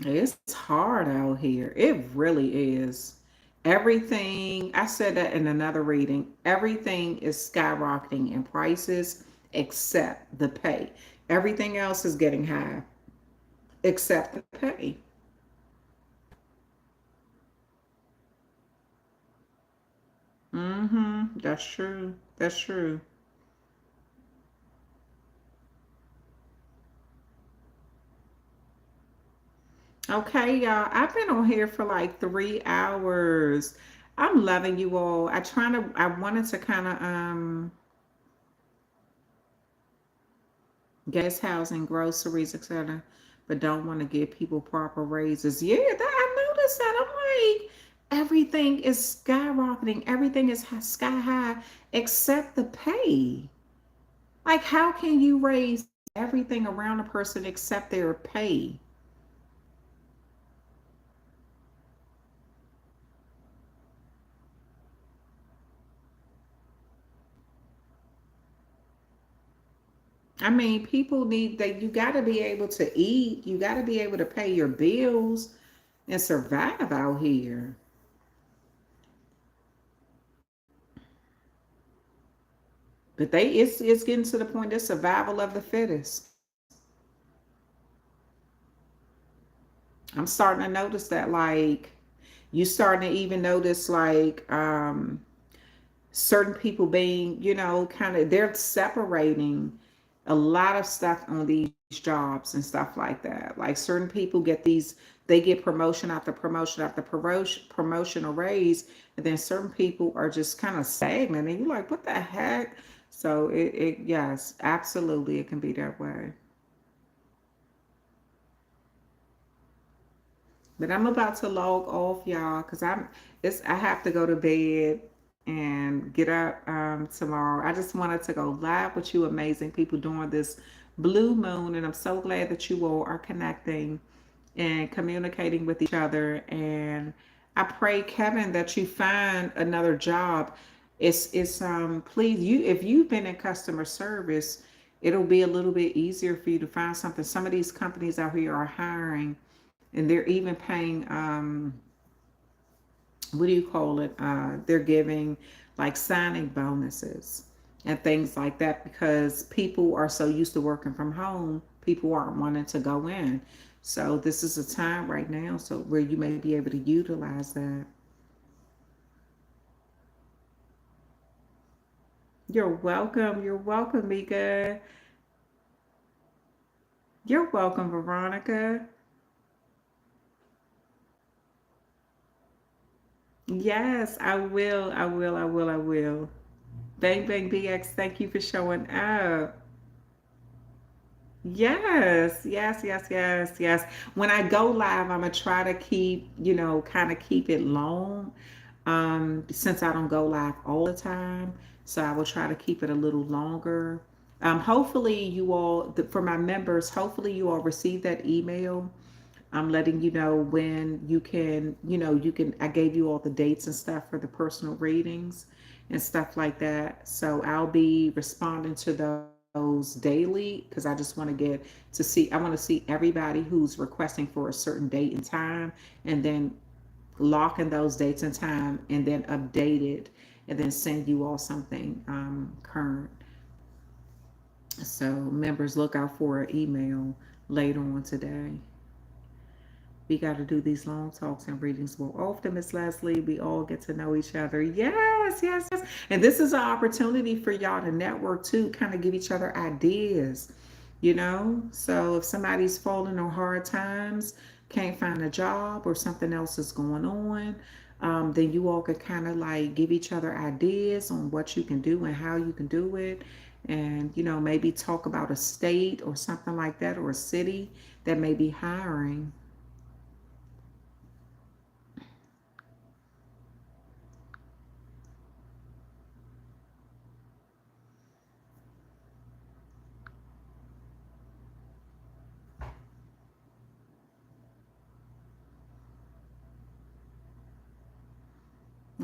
It's hard out here. It really is. Everything, I said that in another reading, everything is skyrocketing in prices except the pay. Everything else is getting high except the pay. Mm-hmm. That's true. That's true. Okay, y'all. I've been on here for like 3 hours. I'm loving you all. I wanted to kind of gas, housing, groceries, etc., but don't want to give people proper raises. Yeah, I noticed that. I'm like, everything is skyrocketing. Everything is sky high except the pay. Like, how can you raise everything around a person except their pay? I mean, people need that. You got to be able to eat. You got to be able to pay your bills and survive out here. But it's getting to the point of survival of the fittest. I'm starting to notice that, like, you starting to even notice like certain people being, kind of, they're separating a lot of stuff on these jobs and stuff like that. Like certain people they get promotion after promotion after promotion or raise, and then certain people are just kind of stagnant, and you're like, what the heck? So yes, absolutely, it can be that way. But I'm about to log off, y'all, because I have to go to bed and get up tomorrow. I just wanted to go live with you amazing people during this blue moon, and I'm so glad that you all are connecting and communicating with each other. And I pray, Kevin, that you find another job. It's please, you if you've been in customer service, it'll be a little bit easier for you to find something. Some of these companies out here are hiring, and they're even paying what do you call it? They're giving like signing bonuses and things like that because people are so used to working from home, people aren't wanting to go in. So this is a time right now so where you may be able to utilize that. You're welcome. You're welcome, Mika. You're welcome, Veronica. Yes, I will. I will. I will. I will. Bang Bang BX, thank you for showing up. Yes, yes, yes, yes, yes. When I go live, I'm gonna try to keep, kind of keep it long. Since I don't go live all the time, so I will try to keep it a little longer. Hopefully you all, for my members, hopefully you all receive that email. I'm letting you know when I gave you all the dates and stuff for the personal readings and stuff like that. So I'll be responding to those daily because I just want to I want to see everybody who's requesting for a certain date and time, and then lock in those dates and time and then update it and then send you all something current. So members, look out for an email later on today. We got to do these long talks and readings more often, Miss Leslie. We all get to know each other. Yes, yes, yes. And this is an opportunity for y'all to network too, kind of give each other ideas, So if somebody's falling on hard times, can't find a job, or something else is going on, then you all could kind of like give each other ideas on what you can do and how you can do it. And, maybe talk about a state or something like that, or a city that may be hiring.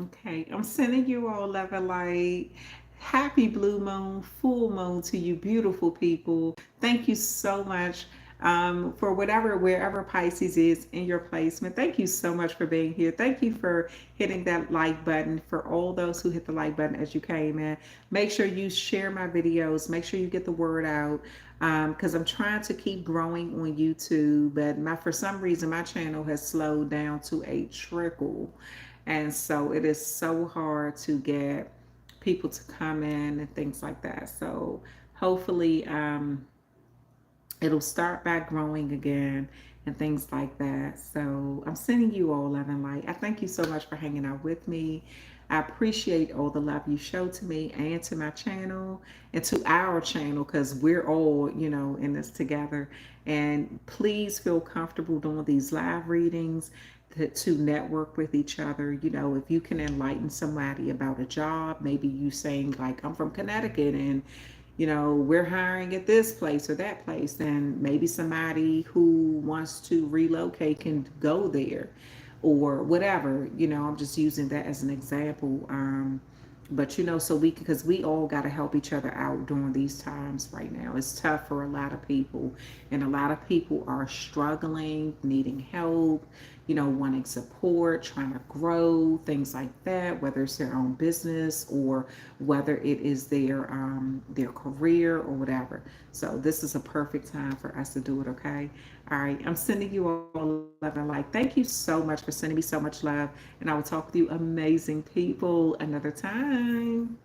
Okay, I'm sending you all love and light. Happy blue moon, full moon to you, beautiful people. Thank you so much for wherever Pisces is in your placement. Thank you so much for being here. Thank you for hitting that like button. For all those who hit the like button as you came in, make sure you share my videos. Make sure you get the word out because I'm trying to keep growing on YouTube, but for some reason my channel has slowed down to a trickle. And so it is so hard to get people to come in and things like that. So hopefully it'll start back growing again and things like that. So I'm sending you all love and light. I thank you so much for hanging out with me. I appreciate all the love you show to me and to my channel and to our channel because we're all, in this together. And please feel comfortable doing these live readings to network with each other. If you can enlighten somebody about a job, maybe you saying like, I'm from Connecticut and we're hiring at this place or that place, then maybe somebody who wants to relocate can go there or whatever. I'm just using that as an example. But so because we all got to help each other out during these times right now. It's tough for a lot of people, and a lot of people are struggling, needing help, wanting support, trying to grow, things like that, whether it's their own business or whether it is their career or whatever. So this is a perfect time for us to do it, okay? All right, I'm sending you all love and light. Thank you so much for sending me so much love, and I will talk with you amazing people another time.